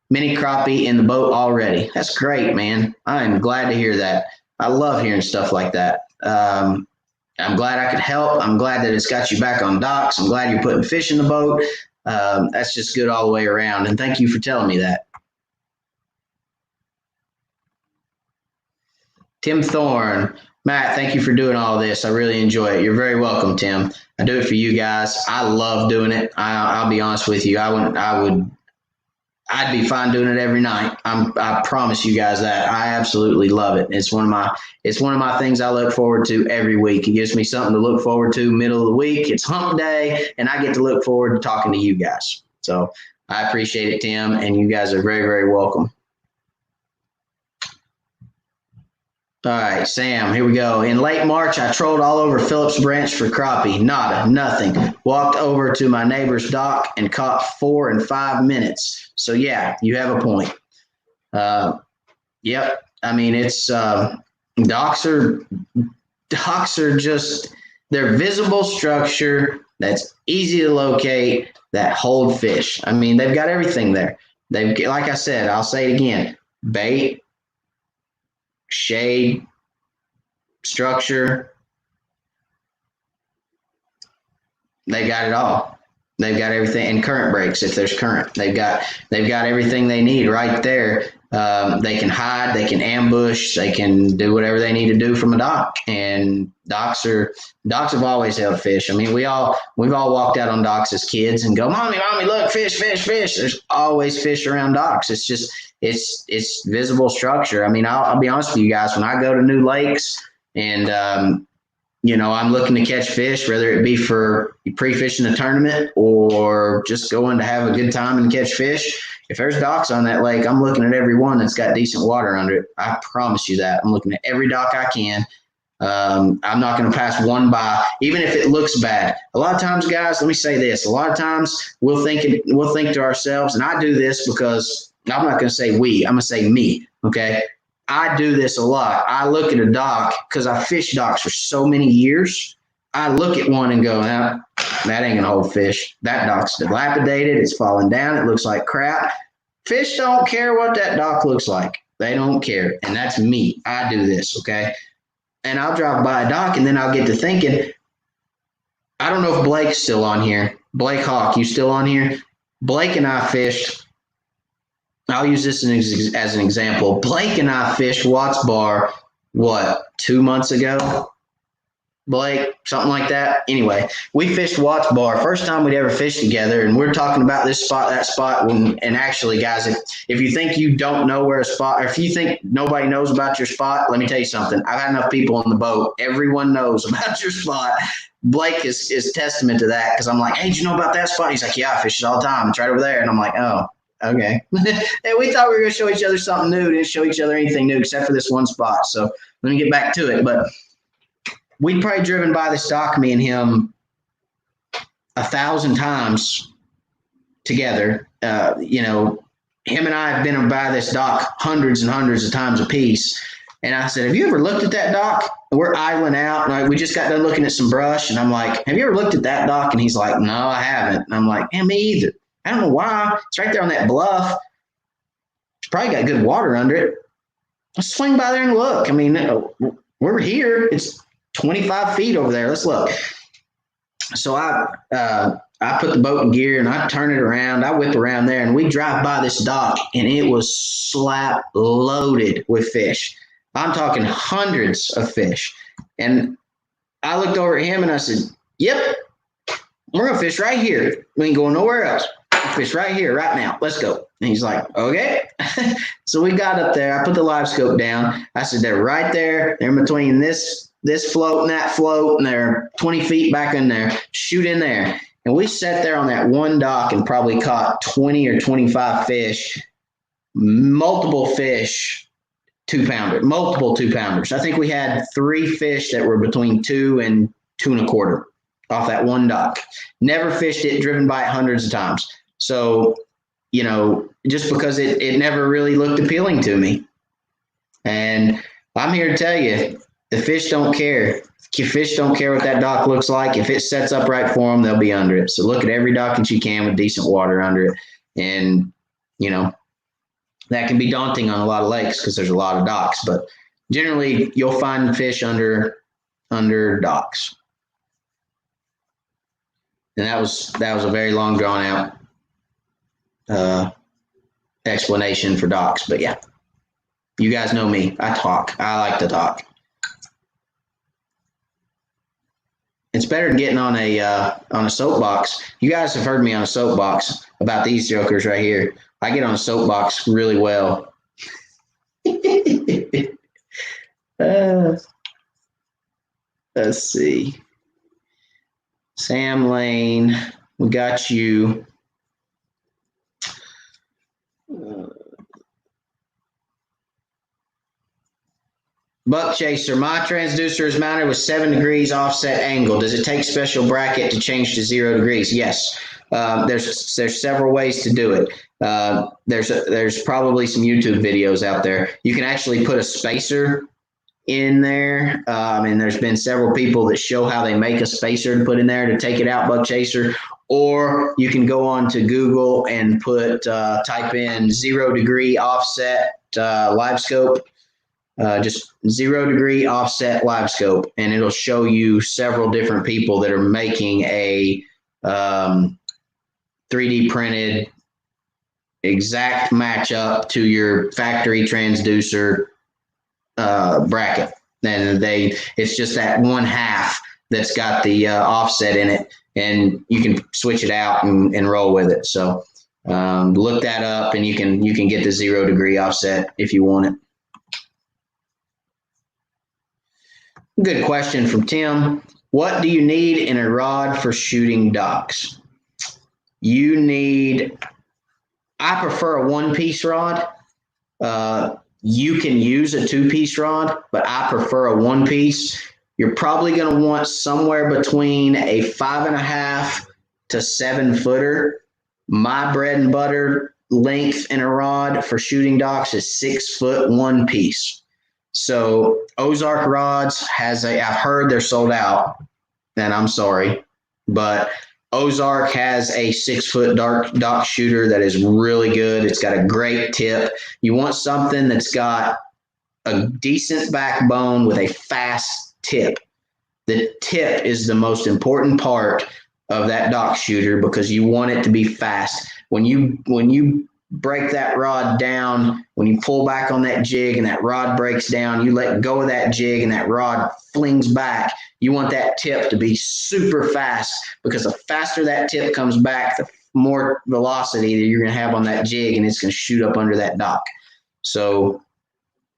Mini crappie in the boat already. That's great, man. I'm glad to hear that. I love hearing stuff like that. I'm glad I could help. I'm glad that it's got you back on docks. I'm glad you're putting fish in the boat. That's just good all the way around. And thank you for telling me that. Tim Thorne. Matt, thank you for doing all this. I really enjoy it. You're very welcome, Tim. I do it for you guys. I love doing it. I'll be honest with you. I'd be fine doing it every night. I promise you guys that. I absolutely love it. It's one of my things I look forward to every week. It gives me something to look forward to middle of the week. It's hump day, and I get to look forward to talking to you guys. So I appreciate it, Tim, and you guys are very, very welcome. All right, Sam, here we go. In late March, I trolled all over Phillips Branch for crappie. Nada, nothing. Walked over to my neighbor's dock and caught 4 in 5 minutes. So, yeah, you have a point. Yep. I mean, it's docks are just, they're visible structure that's easy to locate that hold fish. I mean, they've got everything there. Like I said, I'll say it again, bait, shade, structure, they got it all. They've got everything, and current breaks if there's current. They've got everything they need right there. They can hide, they can ambush, they can do whatever they need to do from a dock. And docks have always held fish. I mean, we've all walked out on docks as kids and go, mommy, look, fish. There's always fish around docks. It's just it's visible structure. I mean, I'll be honest with you guys. When I go to new lakes and I'm looking to catch fish, whether it be for pre-fishing a tournament or just going to have a good time and catch fish. If there's docks on that lake, I'm looking at every one that's got decent water under it. I promise you that. I'm looking at every dock I can. I'm not going to pass one by, even if it looks bad. A lot of times, guys, let me say this. A lot of times we'll think to ourselves, and I do this because I'm not going to say we, I'm going to say me. Okay. I do this a lot. I look at a dock because I fished docks for so many years. I look at one and go, that ain't going to hold fish. That dock's dilapidated. It's falling down. It looks like crap. Fish don't care what that dock looks like. They don't care. And that's me. I do this. Okay. and I'll drive by a dock, and then I'll get to thinking, I don't know if Blake's still on here. Blake Hawk, you still on here? Blake and I fished. I'll use this as an example. Blake and I fished Watts Bar, 2 months ago? Blake, something like that. Anyway, we fished Watts Bar. First time we'd ever fished together, and we're talking about this spot, that spot. And actually, guys, if you think you don't know where a spot, or if you think nobody knows about your spot, let me tell you something. I've had enough people on the boat. Everyone knows about your spot. Blake is testament to that, because I'm like, hey, did you know about that spot? He's like, yeah, I fish it all the time. It's right over there. And I'm like, oh, okay. And we thought we were going to show each other something new. Didn't show each other anything new except for this one spot. So let me get back to it. But we'd probably driven by this dock, me and him, 1,000 times together. Him and I have been by this dock hundreds and hundreds of times apiece. And I said, have you ever looked at that dock? We're idling out. And we just got done looking at some brush. And I'm like, have you ever looked at that dock? And he's like, no, I haven't. And I'm like, yeah, me either. I don't know why. It's right there on that bluff. It's probably got good water under it. Let's swing by there and look. I mean, we're here. It's 25 feet over there. Let's look. So I put the boat in gear and I turn it around. I whip around there and we drive by this dock and it was slap loaded with fish. I'm talking hundreds of fish. And I looked over at him and I said, yep, we're going to fish right here. We ain't going nowhere else. We'll fish right here, right now. Let's go. And he's like, okay. So we got up there. I put the LiveScope down. I said, they're right there. They're in between this float and that float, and they're 20 feet back in there. Shoot in there. And we sat there on that one dock and probably caught 20 or 25 fish, multiple fish, 2-pounder, multiple 2-pounders. I think we had 3 fish that were between 2 and 2.25 off that one dock. Never fished it, driven by it hundreds of times. So, just because it never really looked appealing to me. And I'm here to tell you, the fish don't care. Fish don't care what that dock looks like. If it sets up right for them, they'll be under it. So look at every dock that you can with decent water under it. And, that can be daunting on a lot of lakes because there's a lot of docks. But generally, you'll find fish under docks. And that was a very long, drawn out explanation for docks. But yeah, you guys know me. I talk. I like to talk. It's better than getting on a soapbox. You guys have heard me on a soapbox about these jokers right here. I get on a soapbox really well. Let's see. Sam Lane, we got you. Buck Chaser, my transducer is mounted with 7 degrees offset angle. Does it take special bracket to change to 0 degrees? Yes. There's several ways to do it. There's probably some YouTube videos out there. You can actually put a spacer in there. And there's been several people that show how they make a spacer to put in there to take it out, Buck Chaser. Or you can go on to Google and type in 0 degree offset LiveScope. Just 0 degree offset LiveScope, and it'll show you several different people that are making a 3D printed exact matchup to your factory transducer bracket. And it's just that 1/2 that's got the offset in it, and you can switch it out and roll with it. So look that up, and you can get the 0 degree offset if you want it. Good question from Tim. What do you need in a rod for shooting docks? I prefer a 1-piece rod. You can use a 2-piece rod, but I prefer a 1-piece. You're probably going to want somewhere between a 5.5 to 7 footer. My bread and butter length in a rod for shooting docks is 6 foot 1-piece. So Ozark rods I've heard they're sold out, and I'm sorry, but Ozark has a 6-foot dock shooter that is really good. It's got a great tip. You want something that's got a decent backbone with a fast tip. The tip is the most important part of that dock shooter because you want it to be fast. When you break that rod down, when you pull back on that jig and that rod breaks down, you let go of that jig and that rod flings back. You want that tip to be super fast because the faster that tip comes back, the more velocity that you're going to have on that jig, and it's going to shoot up under that dock. So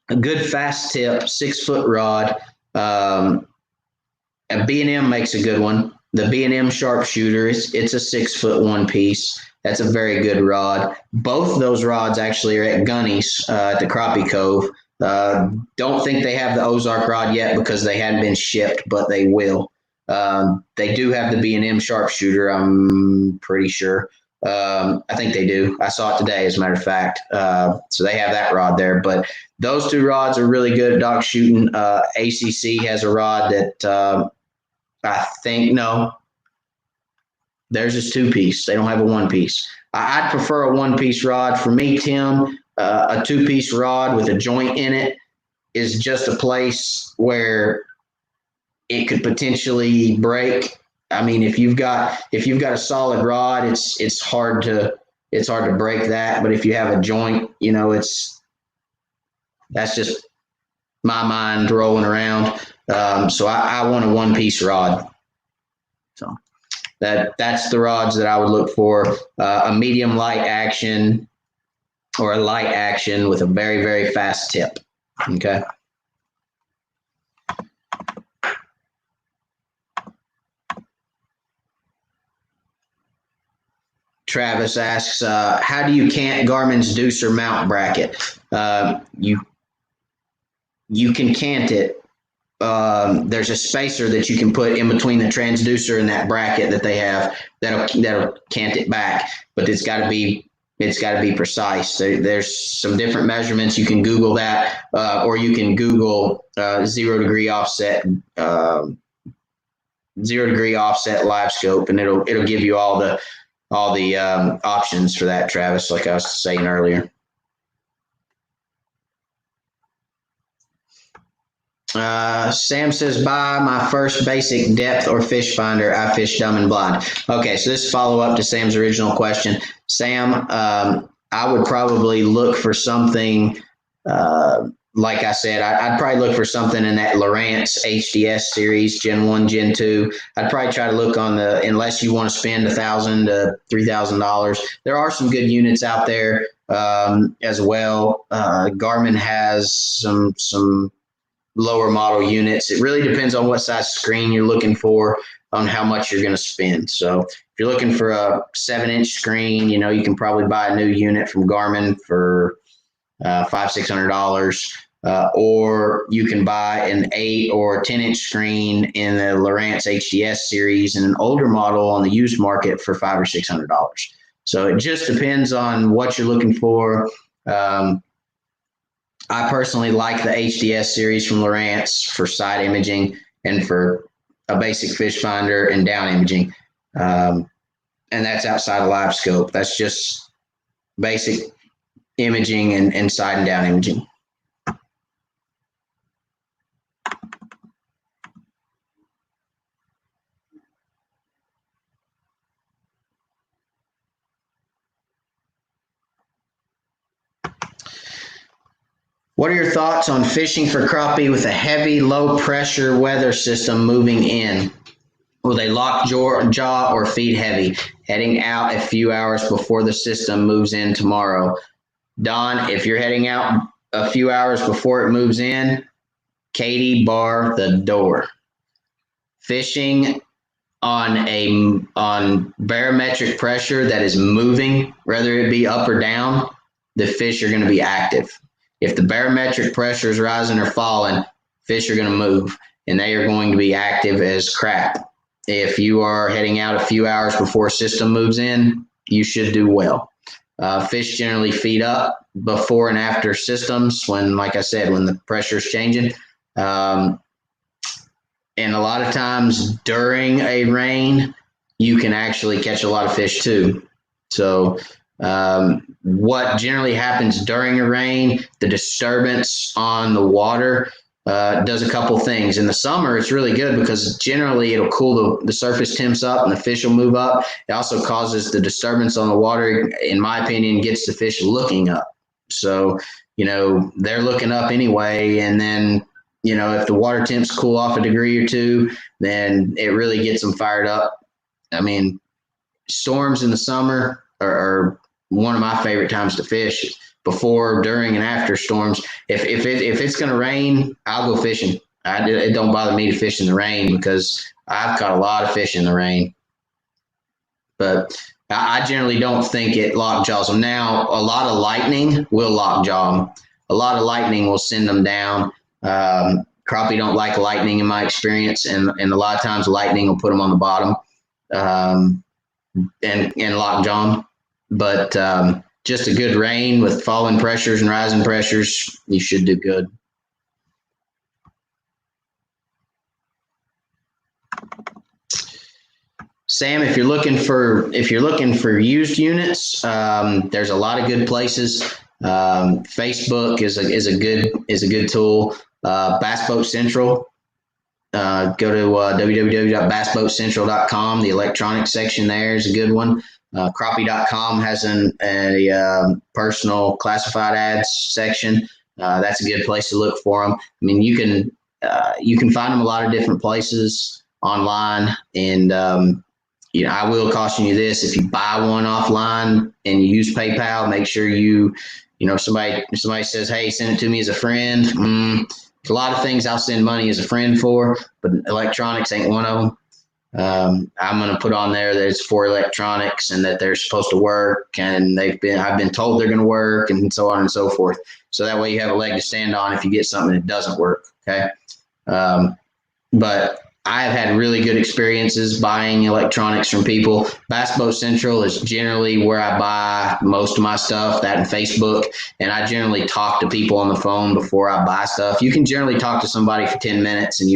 a good fast tip, 6-foot rod. A B&M makes a good one. The B&M sharpshooter, it's a 6-foot one piece. That's a very good rod. Both those rods actually are at Gunny's at the Crappie Cove. Don't think they have the Ozark rod yet because they hadn't been shipped, but they will. They do have the B&M sharpshooter, I'm pretty sure. I think they do. I saw it today, as a matter of fact. So they have that rod there. But those two rods are really good at dock shooting. ACC has a rod that I think, no, theirs is 2-piece. They don't have a 1-piece. I'd prefer a 1-piece rod. For me, Tim, a 2-piece rod with a joint in it is just a place where it could potentially break. I mean, if you've got a solid rod, it's hard to break that. But if you have a joint, that's just my mind rolling around. So I want a 1-piece rod. So that's the rods that I would look for. A medium light action or a light action with a very, very fast tip. Okay. Travis asks, how do you cant Garmin's deucer mount bracket? You can cant it. There's a spacer that you can put in between the transducer and that bracket that they have that'll cant it back, but it's got to be precise. There's some different measurements. You can Google that, or you can Google 0 degree offset LiveScope, and it'll give you all the options for that, Travis, like I was saying earlier. Sam says, buy my first basic depth or fish finder. I fish dumb and blind. Okay, so this is follow up to Sam's original question. Sam, I would probably look for something, like I said, I'd probably look for something in that Lowrance HDS series, Gen 1, Gen 2. I'd probably try to look on unless you want to spend $1,000 to $3,000. There are some good units out there as well. Garmin has some lower model units. It really depends on what size screen you're looking for, on how much you're going to spend. So if you're looking for a 7-inch screen, you can probably buy a new unit from Garmin for $500-600, or you can buy an 8 or 10-inch screen in the Lowrance HDS series and an older model on the used market for $500 or $600. So it just depends on what you're looking for. I personally like the HDS series from Lowrance for side imaging and for a basic fish finder and down imaging. And that's outside of LiveScope. That's just basic imaging and side and down imaging. What are your thoughts on fishing for crappie with a heavy, low-pressure weather system moving in? Will they lock jaw or feed heavy, heading out a few hours before the system moves in tomorrow? Don, if you're heading out a few hours before it moves in, Katie, bar the door. Fishing on barometric pressure that is moving, whether it be up or down, the fish are going to be active. If the barometric pressure is rising or falling, fish are going to move, and they are going to be active as crap. If you are heading out a few hours before system moves in, you should do well. Fish generally feed up before and after systems when, like I said, when the pressure is changing. And a lot of times during a rain, you can actually catch a lot of fish too. So What generally happens during a rain, the disturbance on the water does a couple things. In the summer, it's really good because generally it'll cool the surface temps up and the fish will move up. It also causes the disturbance on the water, in my opinion, gets the fish looking up. So, they're looking up anyway. And then, if the water temps cool off a degree or two, then it really gets them fired up. I mean, storms in the summer are one of my favorite times to fish. Before, during, and after storms. If it's going to rain, I'll go fishing. It don't bother me to fish in the rain because I've caught a lot of fish in the rain. But I generally don't think it lockjaws them. Now, a lot of lightning will lockjaw them. A lot of lightning will send them down. Crappie don't like lightning in my experience, and a lot of times lightning will put them on the bottom and lockjaw them. But just a good rain with falling pressures and rising pressures, you should do good. Sam, if you're looking for used units, there's a lot of good places. Facebook is a good tool. Bass Boat Central. Go to www.bassboatcentral.com. The electronics section there is a good one. Crappie.com has a personal classified ads section. That's a good place to look for them. I mean, you can find them a lot of different places online, and I will caution you this: if you buy one offline and you use PayPal, make sure if somebody says, "Hey, send it to me as a friend." A lot of things I'll send money as a friend for, but electronics ain't one of them. I'm going to put on there that it's for electronics and that they're supposed to work, and I've been told they're going to work, and so on and so forth. So that way you have a leg to stand on if you get something that doesn't work. Okay. But I've had really good experiences buying electronics from people. Bass Boat Central is generally where I buy most of my stuff, that and Facebook. And I generally talk to people on the phone before I buy stuff. You can generally talk to somebody for 10 minutes and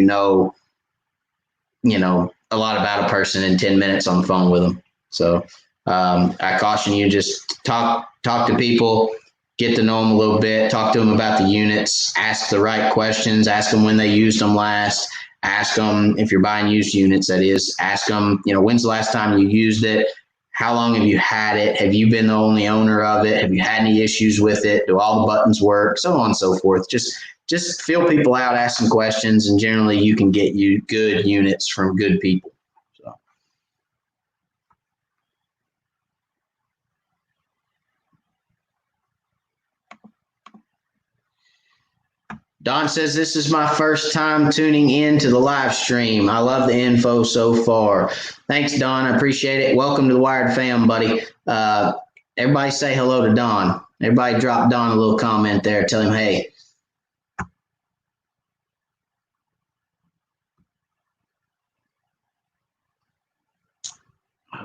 a lot about a person in 10 minutes on the phone with them. So I caution you, just talk to people, get to know them a little bit, talk to them about the units, ask the right questions, ask them when they used them last, ask them, if you're buying used units, that is, ask them, when's the last time you used it? How long have you had it? Have you been the only owner of it? Have you had any issues with it? Do all the buttons work? So on and so forth. Just feel people out, ask some questions, and generally you can get you good units from good people. So. Don says, this is my first time tuning in to the live stream. I love the info so far. Thanks, Don. I appreciate it. Welcome to the Wired Fam, buddy. Everybody say hello to Don. Everybody drop Don a little comment there. Tell him, hey.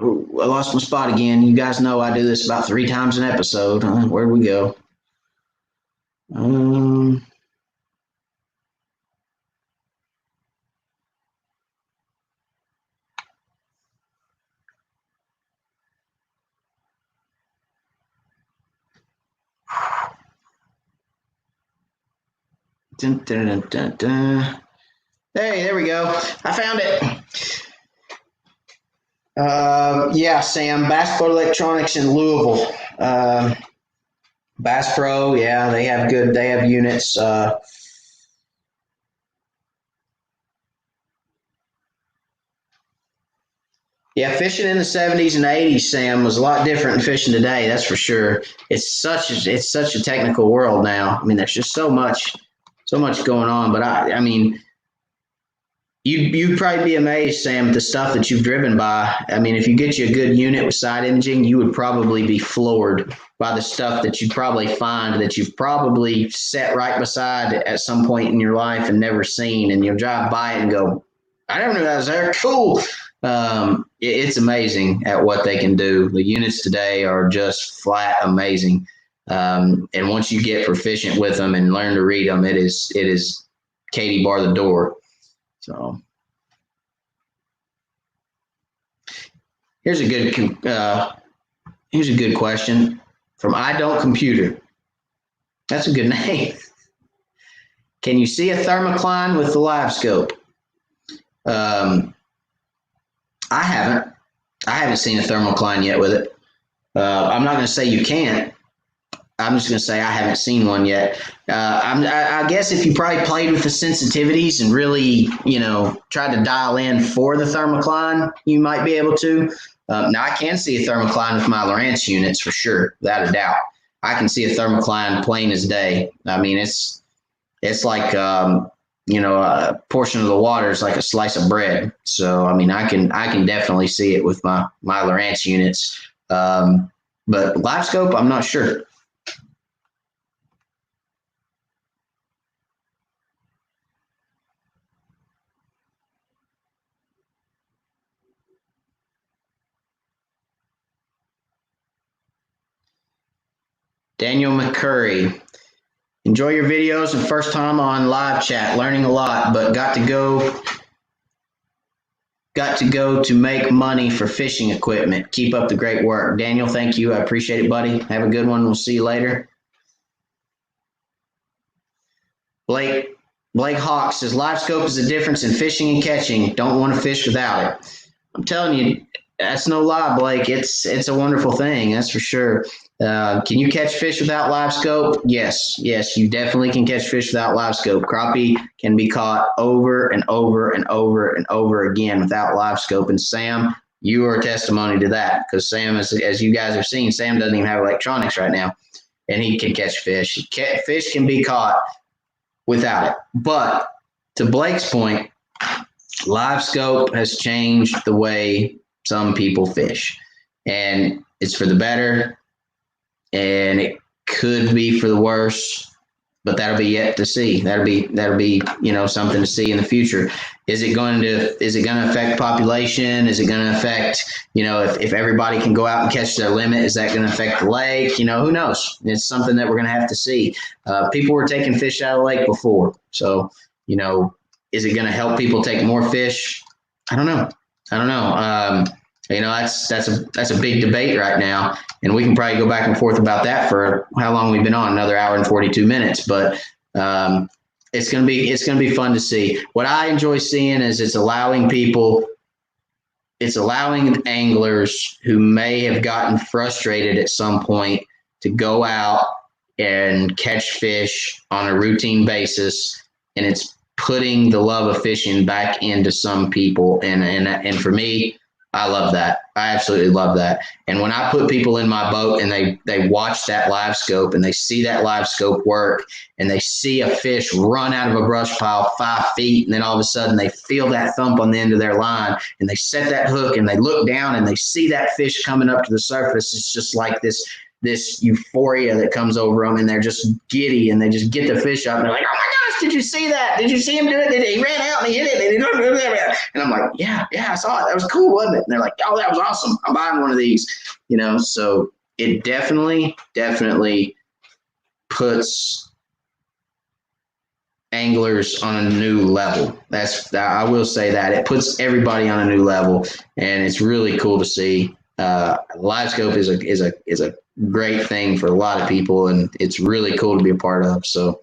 Ooh, I lost my spot again. You guys know I do this about 3 times an episode. Where'd we go? Dun, dun, dun, dun, dun. Hey, there we go. I found it. Yeah, Sam, Bass Pro Electronics in Louisville. Bass Pro, yeah, they have units. Yeah, fishing in the 70s and 80s, Sam, was a lot different than fishing today. That's for sure. It's such a technical world now. I mean, there's just so much going on. But I mean, you'd probably be amazed, Sam, at the stuff that you've driven by. I mean, if you get you a good unit with side imaging, you would probably be floored by the stuff that you'd probably find that you've probably set right beside at some point in your life and never seen. And you'll drive by it and go, I never knew that was there. Cool. It's amazing at what they can do. The units today are just flat amazing. And once you get proficient with them and learn to read them, it is Katie bar the door. So here's a good Here's a good question from I Don't Computer. That's a good name. Can you see a thermocline with the LiveScope? I haven't. I haven't seen a thermocline yet with it. I'm not going to say you can't. I'm just going to say I haven't seen one yet. I guess if you probably played with the sensitivities and really, tried to dial in for the thermocline, you might be able to. Now, I can see a thermocline with my Lowrance units for sure, without a doubt. I can see a thermocline plain as day. I mean, it's like, a portion of the water is like a slice of bread. So, I mean, I can definitely see it with my Lowrance units. But LiveScope, I'm not sure. Daniel McCurry. Enjoy your videos and first time on live chat, learning a lot, but got to go to make money for fishing equipment. Keep up the great work. Daniel, thank you. I appreciate it, buddy. Have a good one. We'll see you later. Blake Hawk says, LiveScope is the difference in fishing and catching. Don't want to fish without it. I'm telling you, that's no lie, Blake. It's a wonderful thing, that's for sure. Can you catch fish without LiveScope? Yes, you definitely can catch fish without LiveScope. Crappie can be caught over and over and over and over again without LiveScope. And Sam, you are a testimony to that, because Sam, as you guys have seen, Sam doesn't even have electronics right now, and he can catch fish. Fish can be caught without it. But to Blake's point, LiveScope has changed the way some people fish, and it's for the better, and it could be for the worse, but that'll be yet to see. That'll be something to see in the future. Is it going to affect population? Is it going to affect, if everybody can go out and catch their limit, is that going to affect the lake? Who knows? It's something that we're going to have to see. People were taking fish out of the lake before, so is it going to help people take more fish? I don't know. That's a big debate right now, and we can probably go back and forth about that for how long we've been on, another hour and 42 minutes. But it's gonna be fun to see. What I enjoy seeing is it's allowing anglers who may have gotten frustrated at some point to go out and catch fish on a routine basis, and it's putting the love of fishing back into some people. And for me, I love that. I absolutely love that. And when I put people in my boat and they watch that LiveScope and they see that LiveScope work and they see a fish run out of a brush pile 5 feet, and then all of a sudden they feel that thump on the end of their line and they set that hook and they look down and they see that fish coming up to the surface, it's just like this euphoria that comes over them, and they're just giddy and they just get the fish up and they're like, oh my gosh, did you see that? Did you see him do it? He ran out and he hit it. And I'm like, yeah, I saw it. That was cool, wasn't it? And they're like, oh, that was awesome. I'm buying one of these, so it definitely puts anglers on a new level. I will say that it puts everybody on a new level, and it's really cool to see. LiveScope is a great thing for a lot of people, and it's really cool to be a part of. So,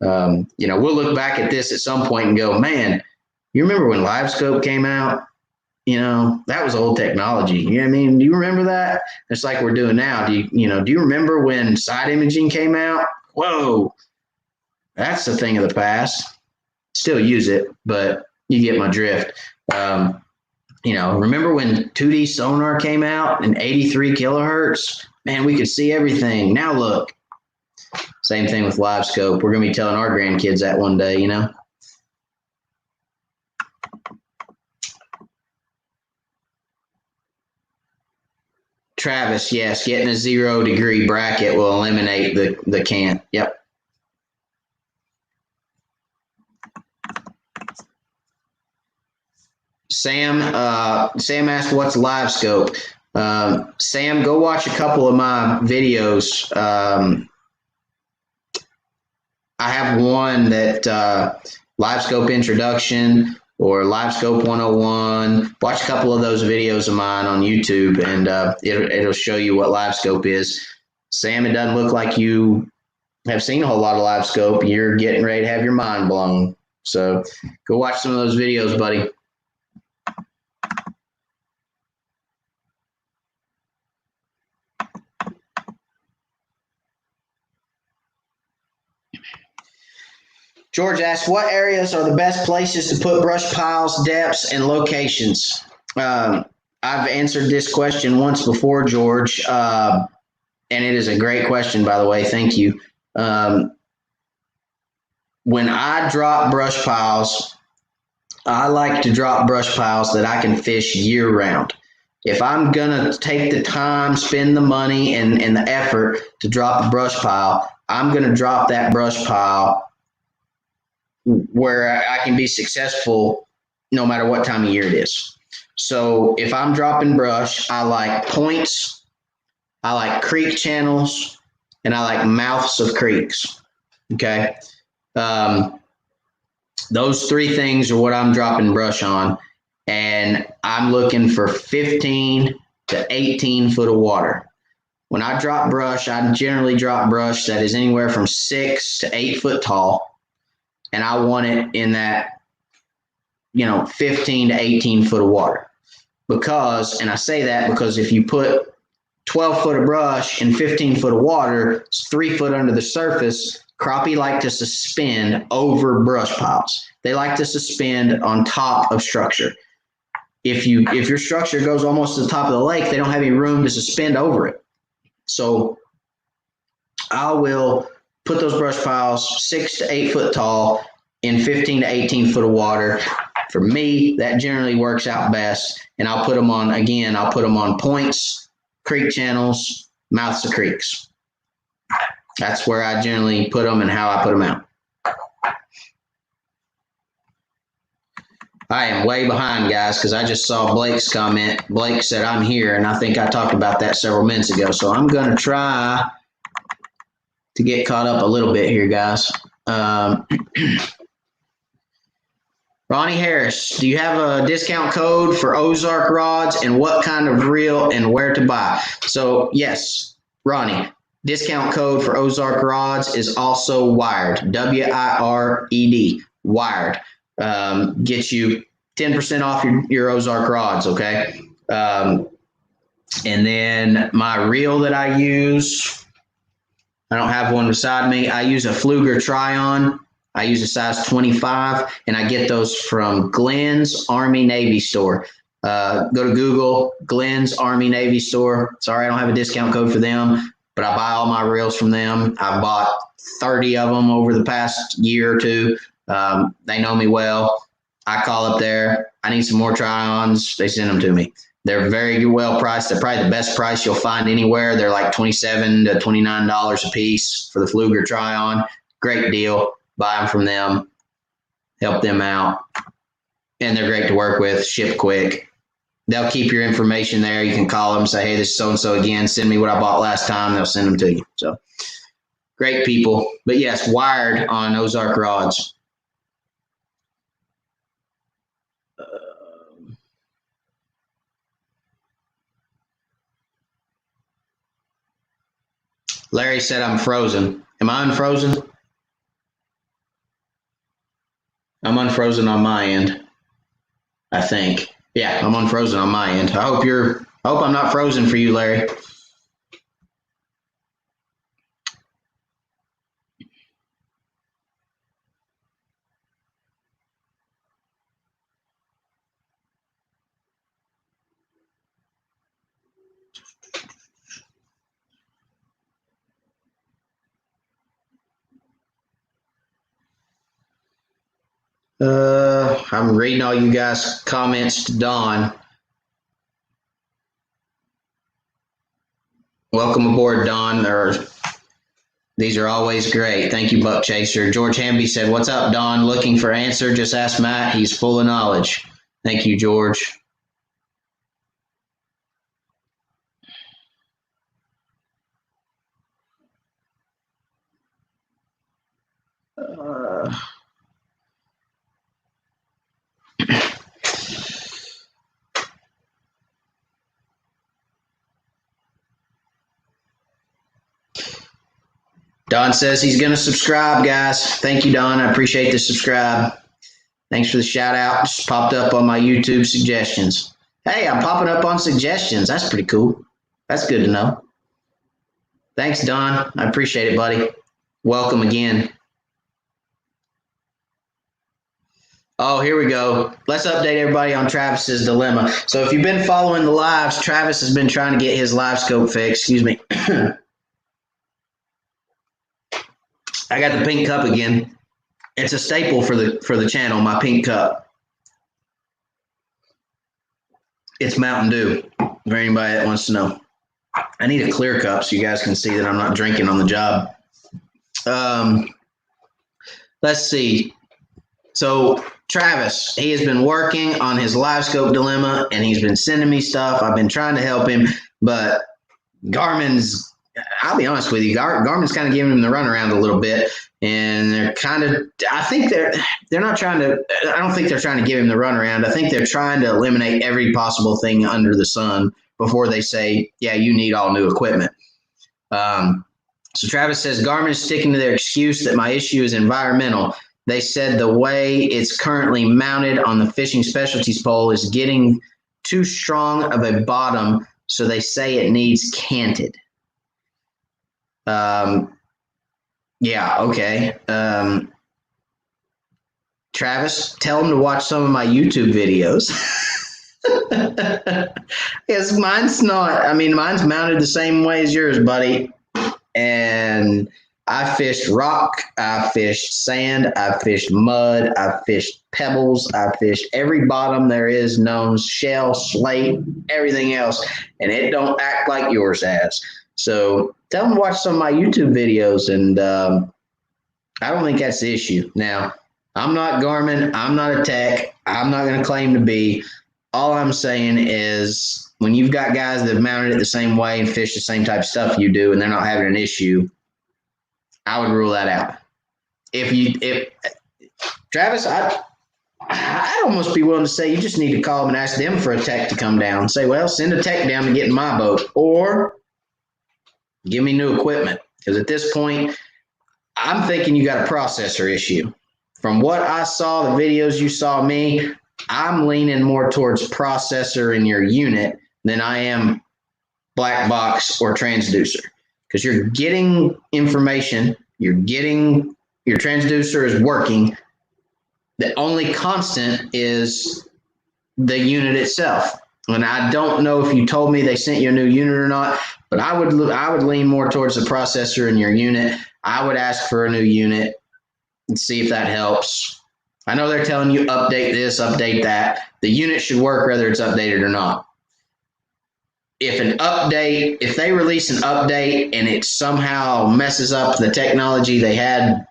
we'll look back at this at some point and go, man, you remember when LiveScope came out? That was old technology. You know what I mean? Do you remember that? It's like we're doing now. Do you remember when side imaging came out? Whoa, that's the thing of the past. Still use it, but you get my drift. Remember when 2D sonar came out and 83 kilohertz? Man, we could see everything. Now look, same thing with LiveScope. We're going to be telling our grandkids that one day, Travis, yes, getting a 0 degree bracket will eliminate the cant. Yep. Sam asked, what's LiveScope? Sam, go watch a couple of my videos. I have one that LiveScope introduction. or LiveScope 101. Watch a couple of those videos of mine on YouTube, and it'll show you what LiveScope is. Sam, it doesn't look like you have seen a whole lot of LiveScope. You're getting ready to have your mind blown. So go watch some of those videos, buddy. George asks, what areas are the best places to put brush piles, depths, and locations? I've answered this question once before, George, and it is a great question, by the way. Thank you. When I drop brush piles, I like to drop brush piles that I can fish year round. If I'm going to take the time, spend the money, and the effort to drop a brush pile, I'm going to drop that brush pile where I can be successful no matter what time of year it is. So if I'm dropping brush, I like points, I like creek channels, and I like mouths of creeks. Okay. Those three things are what I'm dropping brush on. And I'm looking for 15 to 18 foot of water. When I drop brush, I generally drop brush that is anywhere from 6 to 8 foot tall. And I want it in that, 15 to 18 foot of water. Because, and I say that because if you put 12 foot of brush in 15 foot of water, it's 3 foot under the surface. Crappie like to suspend over brush piles. They like to suspend on top of structure. If your structure goes almost to the top of the lake, they don't have any room to suspend over it. So I will put those brush piles 6 to 8 foot tall in 15 to 18 foot of water. For me, that generally works out best. And I'll put them on points, creek channels, mouths of creeks. That's where I generally put them and how I put them out. I am way behind, guys, because I just saw Blake's comment. Blake said I'm here, and I think I talked about that several minutes ago. So I'm going to try to get caught up a little bit here, guys. Ronnie Harris, do you have a discount code for Ozark rods, and what kind of reel and where to buy? So yes, Ronnie, discount code for Ozark rods is also wired, W-I-R-E-D, wired. Get you 10% off your Ozark rods, okay? And then my reel that I use, I don't have one beside me. I use a Fluger Try-On. I use a size 25, and I get those from Glenn's Army Navy store. Go to Google, Glenn's Army Navy store. Sorry, I don't have a discount code for them, but I buy all my reels from them. I bought 30 of them over the past year or two. They know me well. I call up there. I need some more try-ons. They send them to me. They're very well priced. They're probably the best price you'll find anywhere. They're like $27 to $29 a piece for the Fluger Try-On. Great deal. Buy them from them. Help them out. And they're great to work with. Ship quick. They'll keep your information there. You can call them and say, hey, this is so-and-so again. Send me what I bought last time. They'll send them to you. So great people. But yes, wired on Ozark rods. Larry said I'm frozen. Am I unfrozen? I'm unfrozen on my end, I think. Yeah, I'm unfrozen on my end. I hope I'm not frozen for you, Larry. I'm reading all you guys' comments to Dawn. Welcome aboard, Dawn. These are always great. Thank you, Buck Chaser. George Hamby said, what's up, Dawn? Looking for answer? Just ask Matt. He's full of knowledge. Thank you, George. Don says he's going to subscribe, guys. Thank you, Don. I appreciate the subscribe. Thanks for the shout out. Just popped up on my YouTube suggestions. Hey, I'm popping up on suggestions. That's pretty cool. That's good to know. Thanks, Don. I appreciate it, buddy. Welcome again. Oh, here we go. Let's update everybody on Travis's dilemma. So if you've been following the lives, Travis has been trying to get his LiveScope fixed. Excuse me. I got the pink cup again. It's a staple for the channel, my pink cup. It's Mountain Dew, for anybody that wants to know. I need a clear cup so you guys can see that I'm not drinking on the job. Let's see. So Travis, he has been working on his LiveScope dilemma, and he's been sending me stuff. I've been trying to help him, but Garmin's, I'll be honest with you, Garmin's kind of giving him the runaround a little bit, and they're kind of, I think they're not trying to, I don't think they're trying to give him the runaround. I think they're trying to eliminate every possible thing under the sun before they say, yeah, you need all new equipment. So Travis says, Garmin is sticking to their excuse that my issue is environmental. They said the way it's currently mounted on the fishing specialties pole is getting too strong of a bottom, so they say it needs canted. Yeah, okay. Travis, tell them to watch some of my YouTube videos. Yes, mine's not. I mean, mine's mounted the same way as yours, buddy. And I fished rock, I fished sand, I fished mud, I fished pebbles, I fished every bottom there is known, shell, slate, everything else, and it don't act like yours has. So tell them to watch some of my YouTube videos, and I don't think that's the issue. Now, I'm not Garmin, I'm not a tech, I'm not going to claim to be. All I'm saying is when you've got guys that have mounted it the same way and fish the same type of stuff you do, and they're not having an issue, I would rule that out. If Travis, I'd almost be willing to say you just need to call them and ask them for a tech to come down and say, well, send a tech down to get in my boat, or give me new equipment. Because at this point, I'm thinking you got a processor issue. From what I saw, the videos you saw me, I'm leaning more towards processor in your unit than I am black box or transducer. Because you're getting information, your transducer is working. The only constant is the unit itself. And I don't know if you told me they sent you a new unit or not, but I would lean more towards the processor in your unit. I would ask for a new unit and see if that helps. I know they're telling you update this, update that. The unit should work whether it's updated or not. If they release an update and it somehow messes up the technology they had,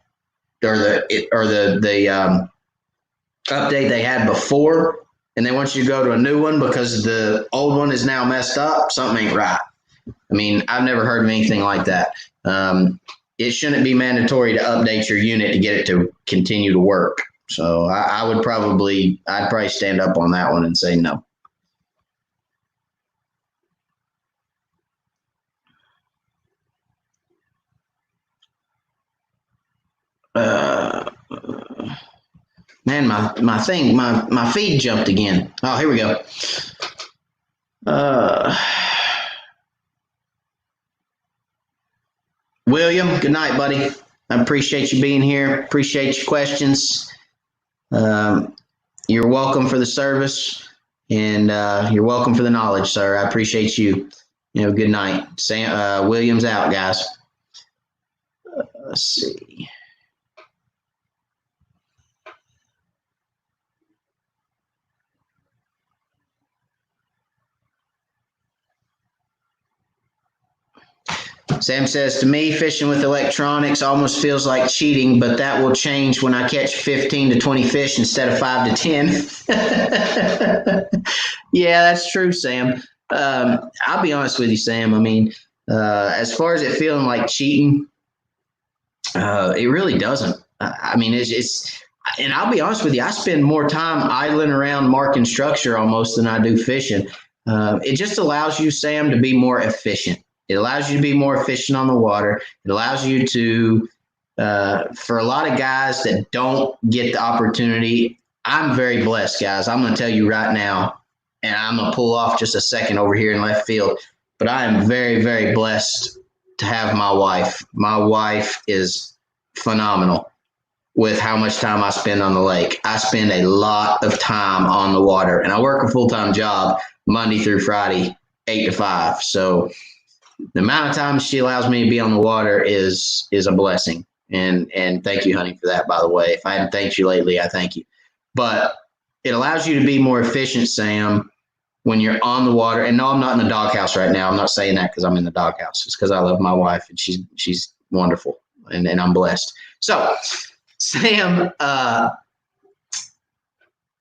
or the update they had before, and they want you to go to a new one because the old one is now messed up, something ain't right. I mean, I've never heard of anything like that. It shouldn't be mandatory to update your unit to get it to continue to work. So I'd probably stand up on that one and say no. Man, my feed jumped again. Oh, here we go. William, good night, buddy. I appreciate you being here. Appreciate your questions. You're welcome for the service, and you're welcome for the knowledge, sir. I appreciate you. Good night. William's out, guys. Let's see. Sam says, to me, fishing with electronics almost feels like cheating, but that will change when I catch 15 to 20 fish instead of 5 to 10. Yeah, that's true, Sam. I'll be honest with you, Sam. I mean, as far as it feeling like cheating, it really doesn't. I mean, it's and I'll be honest with you, I spend more time idling around marking structure almost than I do fishing. It just allows you, Sam, to be more efficient. It allows you to be more efficient on the water. It allows you to, for a lot of guys that don't get the opportunity, I'm very blessed, guys. I'm going to tell you right now, and I'm going to pull off just a second over here in left field, but I am very, very blessed to have my wife. My wife is phenomenal with how much time I spend on the lake. I spend a lot of time on the water, and I work a full-time job Monday through Friday, 8 to 5. So the amount of time she allows me to be on the water is a blessing. And thank you, honey, for that, by the way. If I haven't thanked you lately, I thank you. But it allows you to be more efficient, Sam, when you're on the water. And no, I'm not in the doghouse right now. I'm not saying that because I'm in the doghouse. It's because I love my wife, and she's wonderful, and I'm blessed. So, Sam,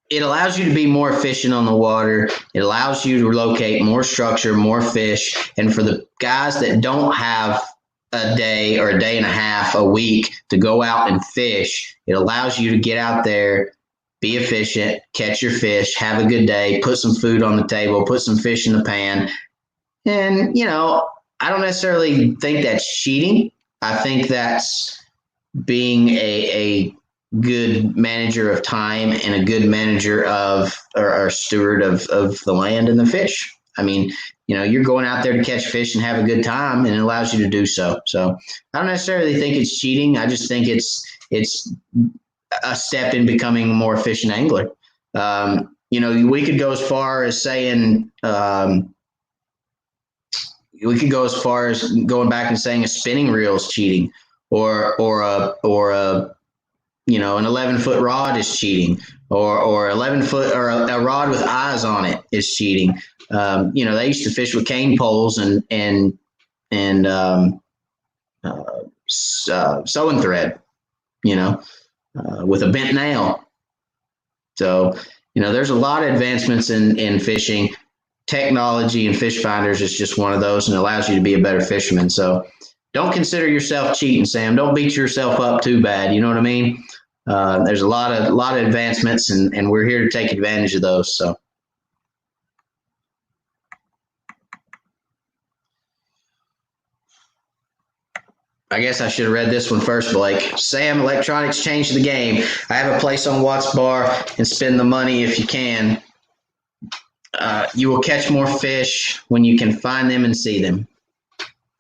it allows you to be more efficient on the water. It allows you to locate more structure, more fish. And for the guys that don't have a day or a day and a half, a week to go out and fish, it allows you to get out there, be efficient, catch your fish, have a good day, put some food on the table, put some fish in the pan. And, I don't necessarily think that's cheating. I think that's being a good manager of time and a good manager of or steward of the land and the fish. I mean, you're going out there to catch fish and have a good time, and it allows you to do so. So I don't necessarily think it's cheating. I just think it's a step in becoming a more efficient angler. We could go as far as saying we could go as far as going back and saying a spinning reel is cheating, or a an 11-foot rod is cheating, or 11-foot or a rod with eyes on it is cheating. They used to fish with cane poles and sewing thread, with a bent nail. So, there's a lot of advancements in fishing. Technology and fish finders is just one of those, and allows you to be a better fisherman. So don't consider yourself cheating, Sam. Don't beat yourself up too bad. You know what I mean? There's a lot of advancements, and we're here to take advantage of those. So. I guess I should have read this one first, Blake. Sam, electronics changed the game. I have a place on Watts Bar, and spend the money if you can. You will catch more fish when you can find them and see them.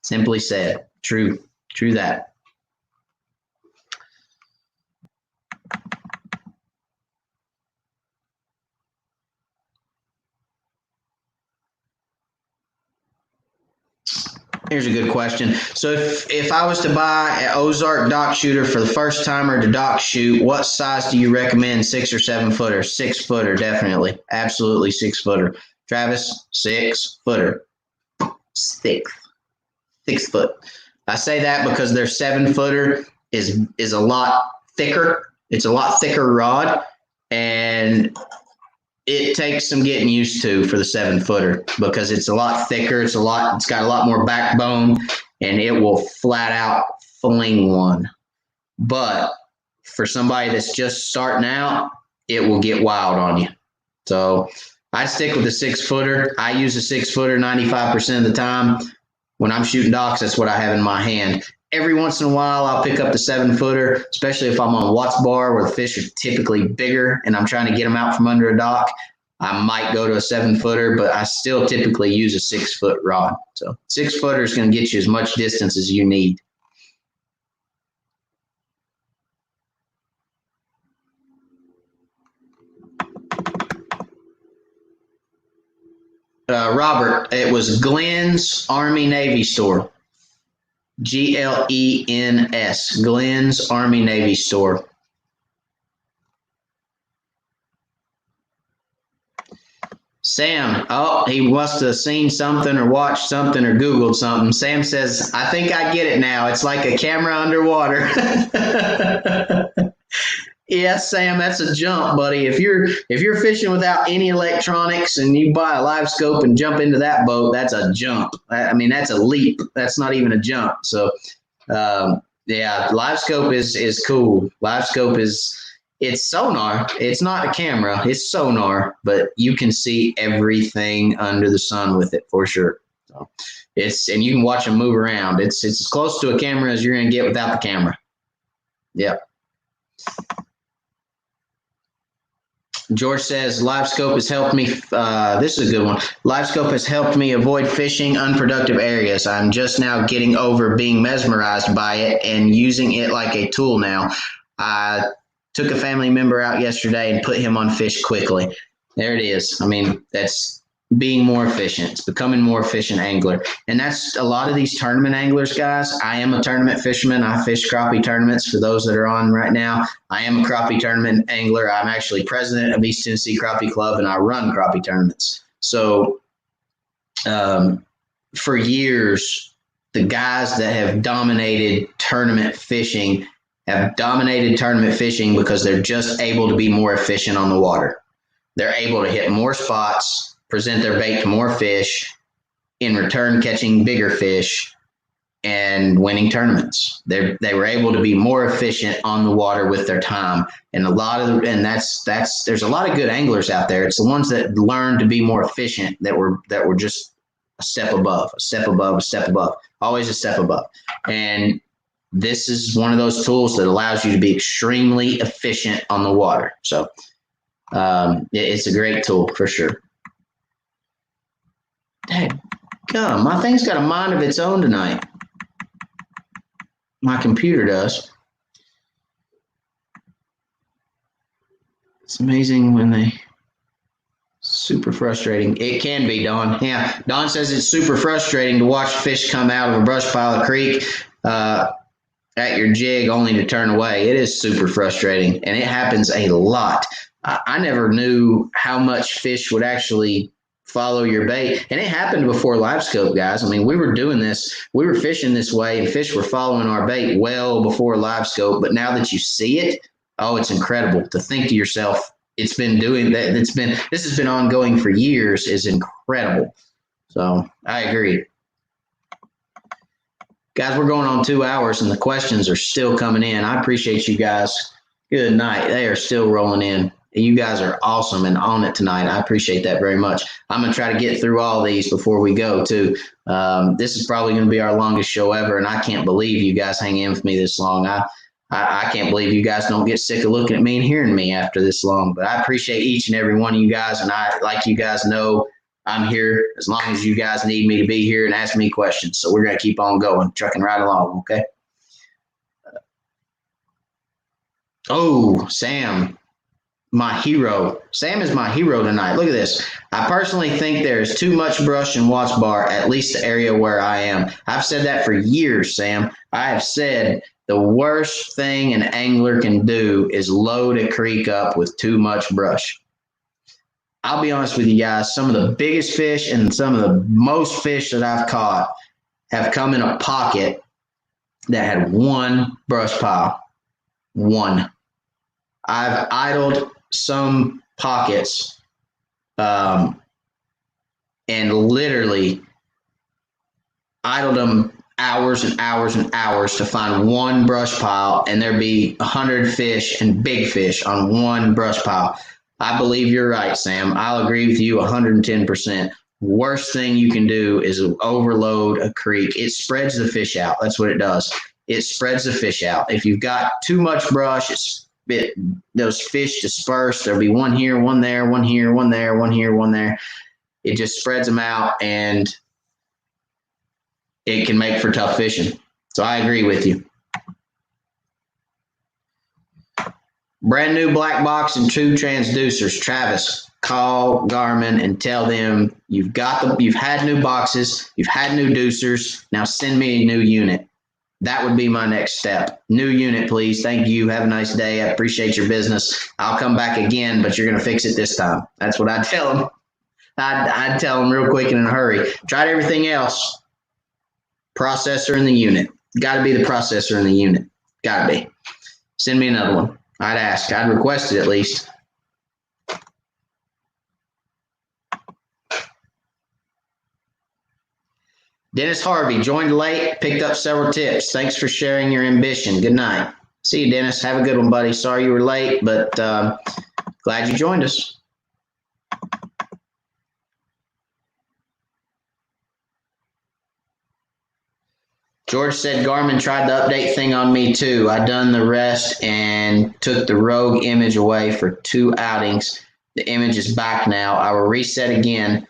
Simply said. True that. Here's a good question. So if I was to buy an Ozark dock shooter for the first timer to dock shoot, what size do you recommend? 6 or 7 footer? 6 footer, definitely. Absolutely 6 footer. Travis, 6 footer. 6 foot. I say that because their 7 footer is a lot thicker. It's a lot thicker rod, and it takes some getting used to for the 7 footer because it's a lot thicker. It's got a lot more backbone, and it will flat out fling one. But for somebody that's just starting out, it will get wild on you. So I'd stick with a 6 footer. I use a 6 footer 95% of the time. When I'm shooting docks, that's what I have in my hand. Every once in a while, I'll pick up the 7 footer, especially if I'm on Watts Bar where the fish are typically bigger and I'm trying to get them out from under a dock. I might go to a 7 footer, but I still typically use a 6 foot rod. So 6 footer is going to get you as much distance as you need. Robert, it was Glenn's Army Navy store. Glens, Glenn's Army Navy store. Sam, he must have seen something or watched something or Googled something. Sam says, I think I get it now. It's like a camera underwater. Yes, Sam, that's a jump, buddy. If you're fishing without any electronics and you buy a LiveScope and jump into that boat, that's a jump. I mean, that's a leap. That's not even a jump. So, yeah, LiveScope is cool. LiveScope it's sonar. It's not a camera. It's sonar, but you can see everything under the sun with it for sure. So. So and you can watch them move around. It's as close to a camera as you're going to get without the camera. Yep. George says, LiveScope has helped me. This is a good one. LiveScope has helped me avoid fishing unproductive areas. I'm just now getting over being mesmerized by it and using it like a tool now. I took a family member out yesterday and put him on fish quickly. There it is. I mean, that's being more efficient. It's becoming more efficient angler. And that's a lot of these tournament anglers, guys. I am a tournament fisherman. I fish crappie tournaments for those that are on right now. I am a crappie tournament angler. I'm actually president of East Tennessee Crappie Club, and I run crappie tournaments. So for years, the guys that have dominated tournament fishing have dominated tournament fishing because they're just able to be more efficient on the water. They're able to hit more spots, present their bait to more fish, in return catching bigger fish and winning tournaments. They were able to be more efficient on the water with their time. And there's a lot of good anglers out there. It's the ones that learned to be more efficient that were just a step above, always a step above. And this is one of those tools that allows you to be extremely efficient on the water. So it's a great tool for sure. Dang, God, my thing's got a mind of its own tonight. My computer does. It's amazing when they super frustrating. It can be, Dawn. Yeah, Dawn says it's super frustrating to watch fish come out of a brush pile of creek at your jig only to turn away. It is super frustrating, and it happens a lot. I never knew how much fish would actually follow your bait. And it happened before LiveScope, guys. I mean, we were doing this. We were fishing this way, and fish were following our bait well before LiveScope. But now that you see it, oh, it's incredible to think to yourself, it's been doing that. This has been ongoing for years is incredible. So I agree. Guys, we're going on 2 hours, and the questions are still coming in. I appreciate you guys. Good night. They are still rolling in. You guys are awesome and on it tonight. I appreciate that very much. I'm going to try to get through all these before we go, too. This is probably going to be our longest show ever, and I can't believe you guys hang in with me this long. I can't believe you guys don't get sick of looking at me and hearing me after this long. But I appreciate each and every one of you guys, and like you guys know, I'm here as long as you guys need me to be here and ask me questions. So we're going to keep on going, trucking right along, okay? Oh, Sam. My hero. Sam is my hero tonight. Look at this. I personally think there is too much brush in Watts Bar, at least the area where I am. I've said that for years, Sam. I have said the worst thing an angler can do is load a creek up with too much brush. I'll be honest with you guys. Some of the biggest fish and some of the most fish that I've caught have come in a pocket that had one brush pile. One. I've idled some pockets and literally idled them hours and hours and hours to find one brush pile, and there'd be 100 fish and big fish on one brush pile. I believe you're right, Sam. I'll agree with you 110%. Worst thing you can do is overload a creek. It spreads the fish out. That's what it does. It spreads the fish out. If you've got too much brush, those fish disperse. There'll be one here, one there, one here, one there, one here, one there. It just spreads them out, and it can make for tough fishing. So I agree with you. Brand new black box and 2 transducers. Travis, call Garmin and tell them you've had new boxes, you've had new deucers. Now send me a new unit. That would be my next step. New unit, please. Thank you. Have a nice day. I appreciate your business. I'll come back again, but you're going to fix it this time. That's what I'd tell them. I'd tell them real quick and in a hurry. Tried everything else. Processor in the unit. Got to be the processor in the unit. Got to be. Send me another one. I'd ask. I'd request it at least. Dennis Harvey joined late, picked up several tips. Thanks for sharing your ambition. Good night. See you, Dennis. Have a good one, buddy. Sorry you were late, but glad you joined us. George said Garmin tried the update thing on me too. I done the rest and took the rogue image away for 2 outings. The image is back now. I will reset again.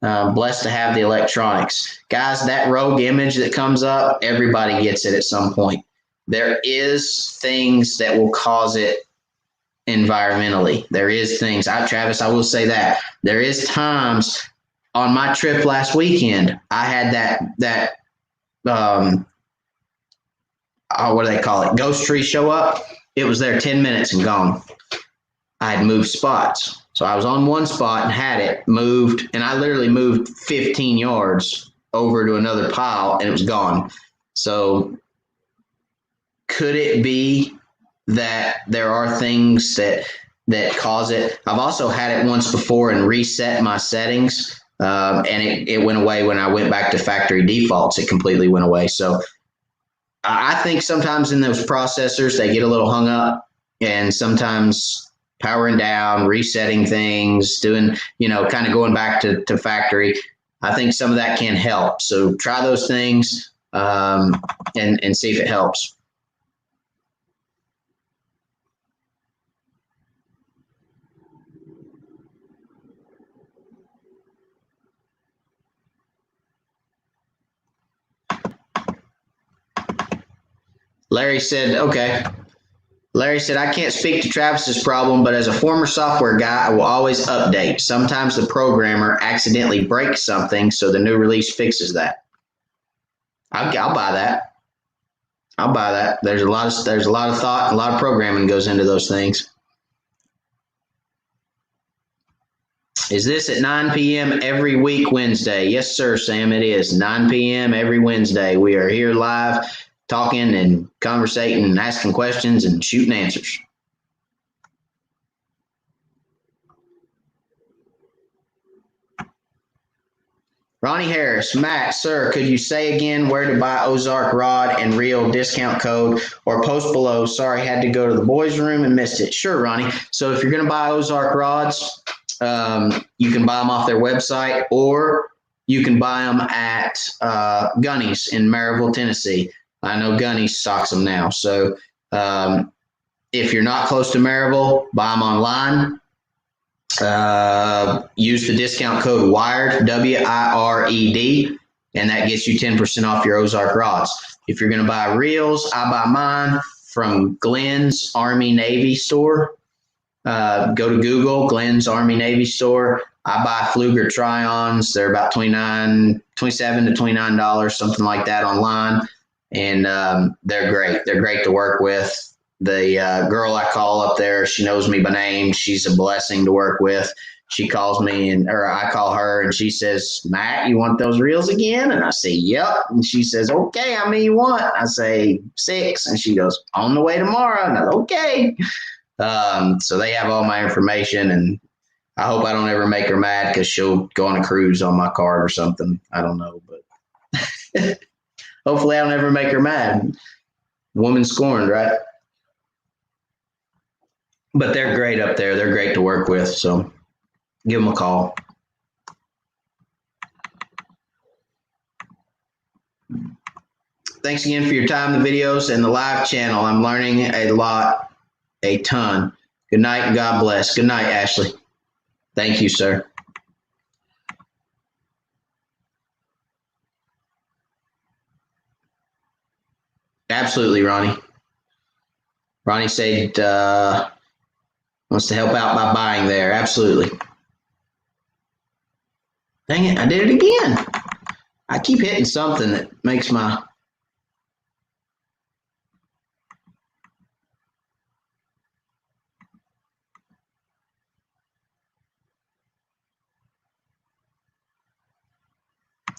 Blessed to have the electronics. Guys, that rogue image that comes up, everybody gets it at some point. There is things that will cause it environmentally. There is things. Travis, I will say that. There is times on my trip last weekend, I had that what do they call it? Ghost tree show up. It was there 10 minutes and gone. I had moved spots. So I was on one spot and had it moved, and I literally moved 15 yards over to another pile and it was gone. So could it be that there are things that cause it? I've also had it once before and reset my settings, and it went away when I went back to factory defaults. It completely went away. So I think sometimes in those processors, they get a little hung up, and sometimes powering down, resetting things, doing, kind of going back to factory. I think some of that can help. So try those things and see if it helps. Larry said, okay. Larry said, I can't speak to Travis's problem, but as a former software guy, I will always update. Sometimes the programmer accidentally breaks something, so the new release fixes that. I'll buy that. I'll buy that. There's a lot of thought, a lot of programming goes into those things. Is this at 9 p.m. every week Wednesday? Yes, sir, Sam, it is. 9 p.m. every Wednesday. We are here live, talking and conversating and asking questions and shooting answers. Ronnie Harris, Matt, sir, could you say again where to buy Ozark rod and reel discount code, or post below? Sorry, had to go to the boys' room and missed it. Sure, Ronnie. So if you're going to buy Ozark rods, you can buy them off their website, or you can buy them at Gunny's in Maryville, Tennessee. I know Gunny's stocks them now. So if you're not close to Maryville, buy them online. Use the discount code WIRED, WIRED, and that gets you 10% off your Ozark rods. If you're going to buy reels, I buy mine from Glenn's Army Navy store. Go to Google, Glenn's Army Navy store. I buy Fluger Try-Ons. They're about $27 to $29, something like that online. And they're great. They're great to work with. The girl I call up there, she knows me by name. She's a blessing to work with. She calls me, or I call her, and she says, Matt, you want those reels again? And I say, yep. And she says, okay, how many you want? I say, 6. And she goes, on the way tomorrow. And I go, okay. So they have all my information, and I hope I don't ever make her mad because she'll go on a cruise on my card or something. I don't know, but hopefully I don't ever make her mad. Woman scorned, right? But they're great up there. They're great to work with. So give them a call. Thanks again for your time, the videos, and the live channel. I'm learning a ton. Good night and God bless. Good night, Ashley. Thank you, sir. Absolutely, Ronnie. Ronnie said wants to help out by buying there. Absolutely. Dang it, I did it again. I keep hitting something that makes my...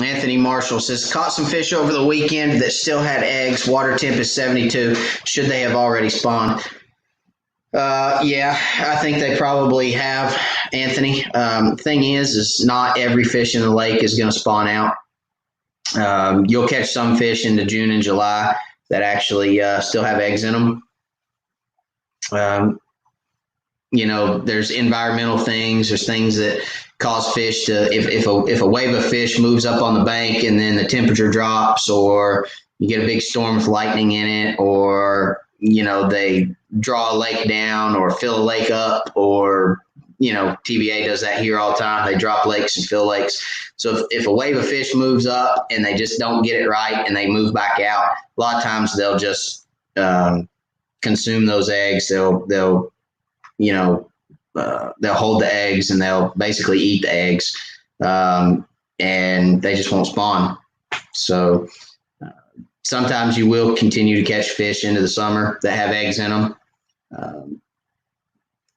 Anthony Marshall says, caught some fish over the weekend that still had eggs. Water temp is 72. Should they have already spawned? Yeah, I think they probably have, Anthony. Thing is not every fish in the lake is going to spawn out. You'll catch some fish into June and July that actually still have eggs in them. There's environmental things. There's things that cause fish to, if a wave of fish moves up on the bank and then the temperature drops, or you get a big storm with lightning in it, or, they draw a lake down or fill a lake up, or, TVA does that here all the time. They drop lakes and fill lakes. So if a wave of fish moves up and they just don't get it right and they move back out, a lot of times they'll just consume those eggs. They'll hold the eggs and they'll basically eat the eggs, and they just won't spawn. So sometimes you will continue to catch fish into the summer that have eggs in them.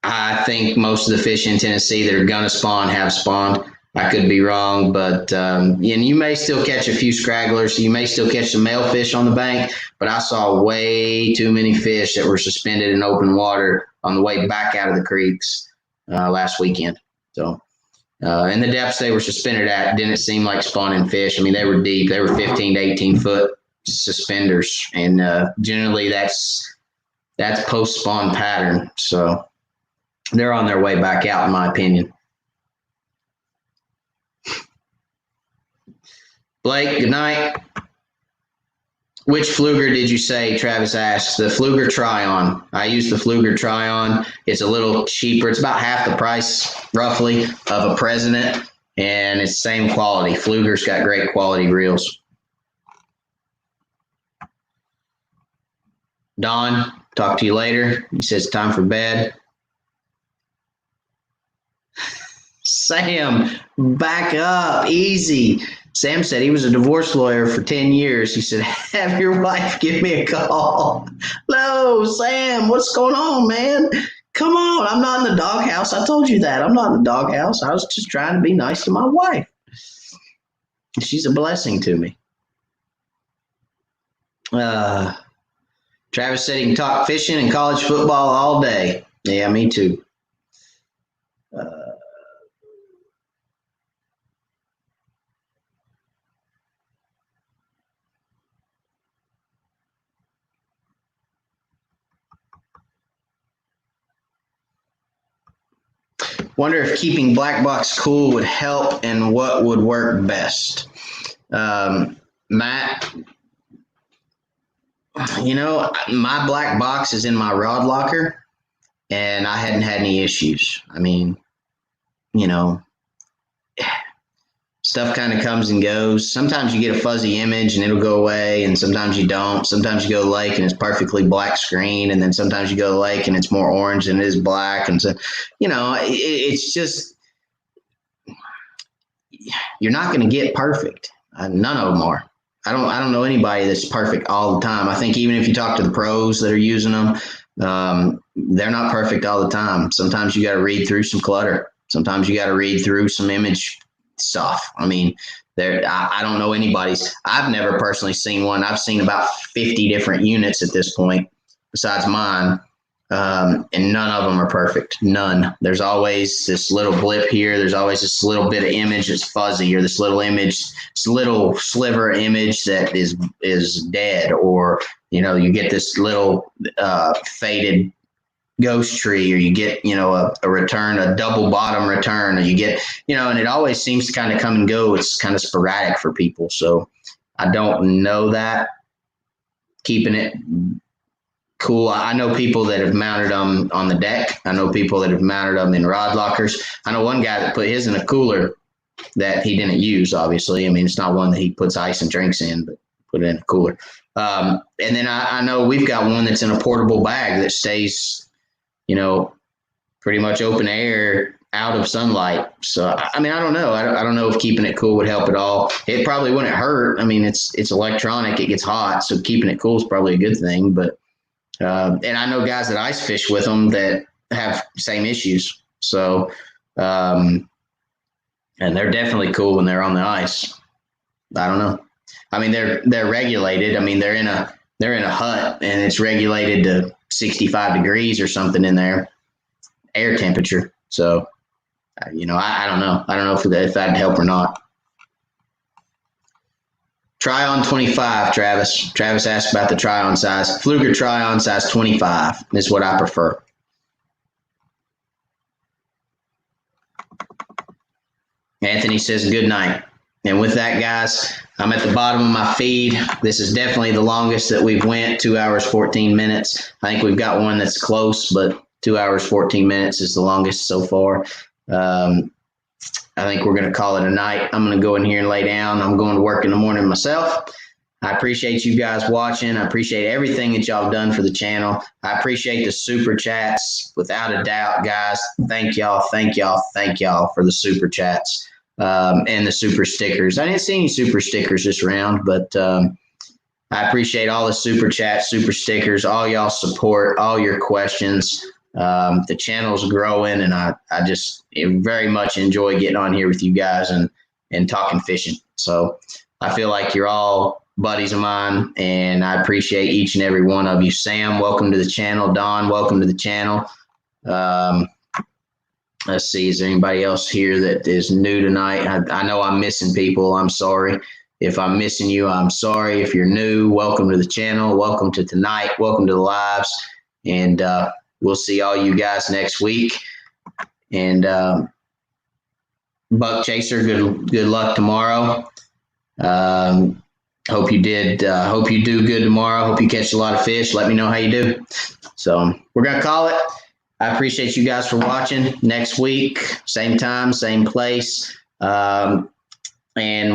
I think most of the fish in Tennessee that are going to spawn have spawned. I could be wrong, but and you may still catch a few scragglers. You may still catch some male fish on the bank, but I saw way too many fish that were suspended in open water on the way back out of the creeks last weekend. So, and the depths they were suspended at didn't seem like spawning fish. I mean, they were deep. They were 15 to 18 foot suspenders, and generally that's post-spawn pattern. So they're on their way back out, in my opinion. Blake, good night. Which Fluger did you say? Travis asked. The Fluger Try-On. I use the Fluger Try-On. It's a little cheaper. It's about half the price, roughly, of a President, and it's the same quality. Fluger's got great quality reels. Don, talk to you later. He says time for bed. Sam, back up. Easy. Sam said he was a divorce lawyer for 10 years. He said, have your wife give me a call. Hello, Sam. What's going on, man? Come on. I'm not in the doghouse. I told you that. I'm not in the doghouse. I was just trying to be nice to my wife. She's a blessing to me. Travis said he can talk fishing and college football all day. Yeah, me too. Wonder if keeping black box cool would help and what would work best. Matt, my black box is in my rod locker, and I hadn't had any issues. I mean, stuff kind of comes and goes. Sometimes you get a fuzzy image and it'll go away, and sometimes you don't. Sometimes you go to the lake and it's perfectly black screen, and then sometimes you go to the lake and it's more orange than it is black. And so, it's just, you're not going to get perfect. None of them are. I don't know anybody that's perfect all the time. I think even if you talk to the pros that are using them, they're not perfect all the time. Sometimes you got to read through some clutter. Sometimes you got to read through some image stuff. I mean, I don't know anybody's. I've never personally seen one. I've seen about 50 different units at this point besides mine, and none of them are perfect. None. There's always this little blip here. There's always this little bit of image that's fuzzy, or this little image, this little sliver image that is dead, or you get this little faded ghost tree, or you get a return, a double bottom return, or you get and it always seems to kind of come and go. It's kind of sporadic for people, so I don't know that. Keeping it cool, I know people that have mounted them on the deck. I know people that have mounted them in rod lockers. I know one guy that put his in a cooler that he didn't use, obviously. I mean, it's not one that he puts ice and drinks in, but put it in a cooler. And then I know we've got one that's in a portable bag that stays pretty much open air, out of sunlight. So, I mean, I don't know. I don't know if keeping it cool would help at all. It probably wouldn't hurt. I mean, it's electronic. It gets hot. So keeping it cool is probably a good thing. But, and I know guys that ice fish with them that have same issues. So, and they're definitely cool when they're on the ice. I don't know. I mean, they're regulated. I mean, they're in a hut, and it's regulated to 65 degrees or something in there, air temperature. So, I don't know. I don't know if that'd help or not. Try-on 25, Travis. Travis asked about the try-on size. Fluger try-on size 25 is what I prefer. Anthony says, good night. And with that, guys, I'm at the bottom of my feed. This is definitely the longest that we've went, 2 hours, 14 minutes. I think we've got one that's close, but 2 hours, 14 minutes is the longest so far. I think we're going to call it a night. I'm going to go in here and lay down. I'm going to work in the morning myself. I appreciate you guys watching. I appreciate everything that y'all have done for the channel. I appreciate the super chats. Without a doubt, guys, thank y'all for the super chats and the super stickers. I didn't see any super stickers this round, but I appreciate all the super chats, super stickers, all y'all support, all your questions. The channel's growing, and I just very much enjoy getting on here with you guys and talking fishing. So I feel like you're all buddies of mine, and I appreciate each and every one of you. Sam, welcome to the channel. Don, welcome to the channel. Let's see, is there anybody else here that is new tonight? I know I'm missing people. I'm sorry. If I'm missing you, I'm sorry. If you're new, welcome to the channel. Welcome to tonight. Welcome to the lives. And we'll see all you guys next week. And Buck Chaser, good luck tomorrow. Hope you do good tomorrow. Hope you catch a lot of fish. Let me know how you do. So we're going to call it. I appreciate you guys for watching. Next week, same time, same place. And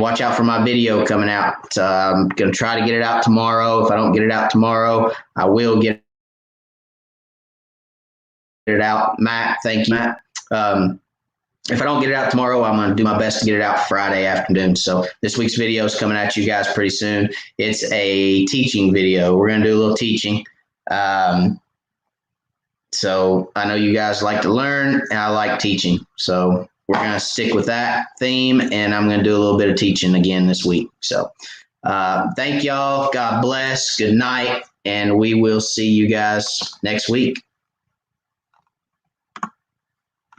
watch out for my video coming out. I'm going to try to get it out tomorrow. If I don't get it out tomorrow, I will get it out. Matt, thank you, Matt. If I don't get it out tomorrow, I'm going to do my best to get it out Friday afternoon. So this week's video is coming at you guys pretty soon. It's a teaching video. We're going to do a little teaching. So I know you guys like to learn, and I like teaching. So we're going to stick with that theme, and I'm going to do a little bit of teaching again this week. So thank y'all. God bless. Good night, and we will see you guys next week.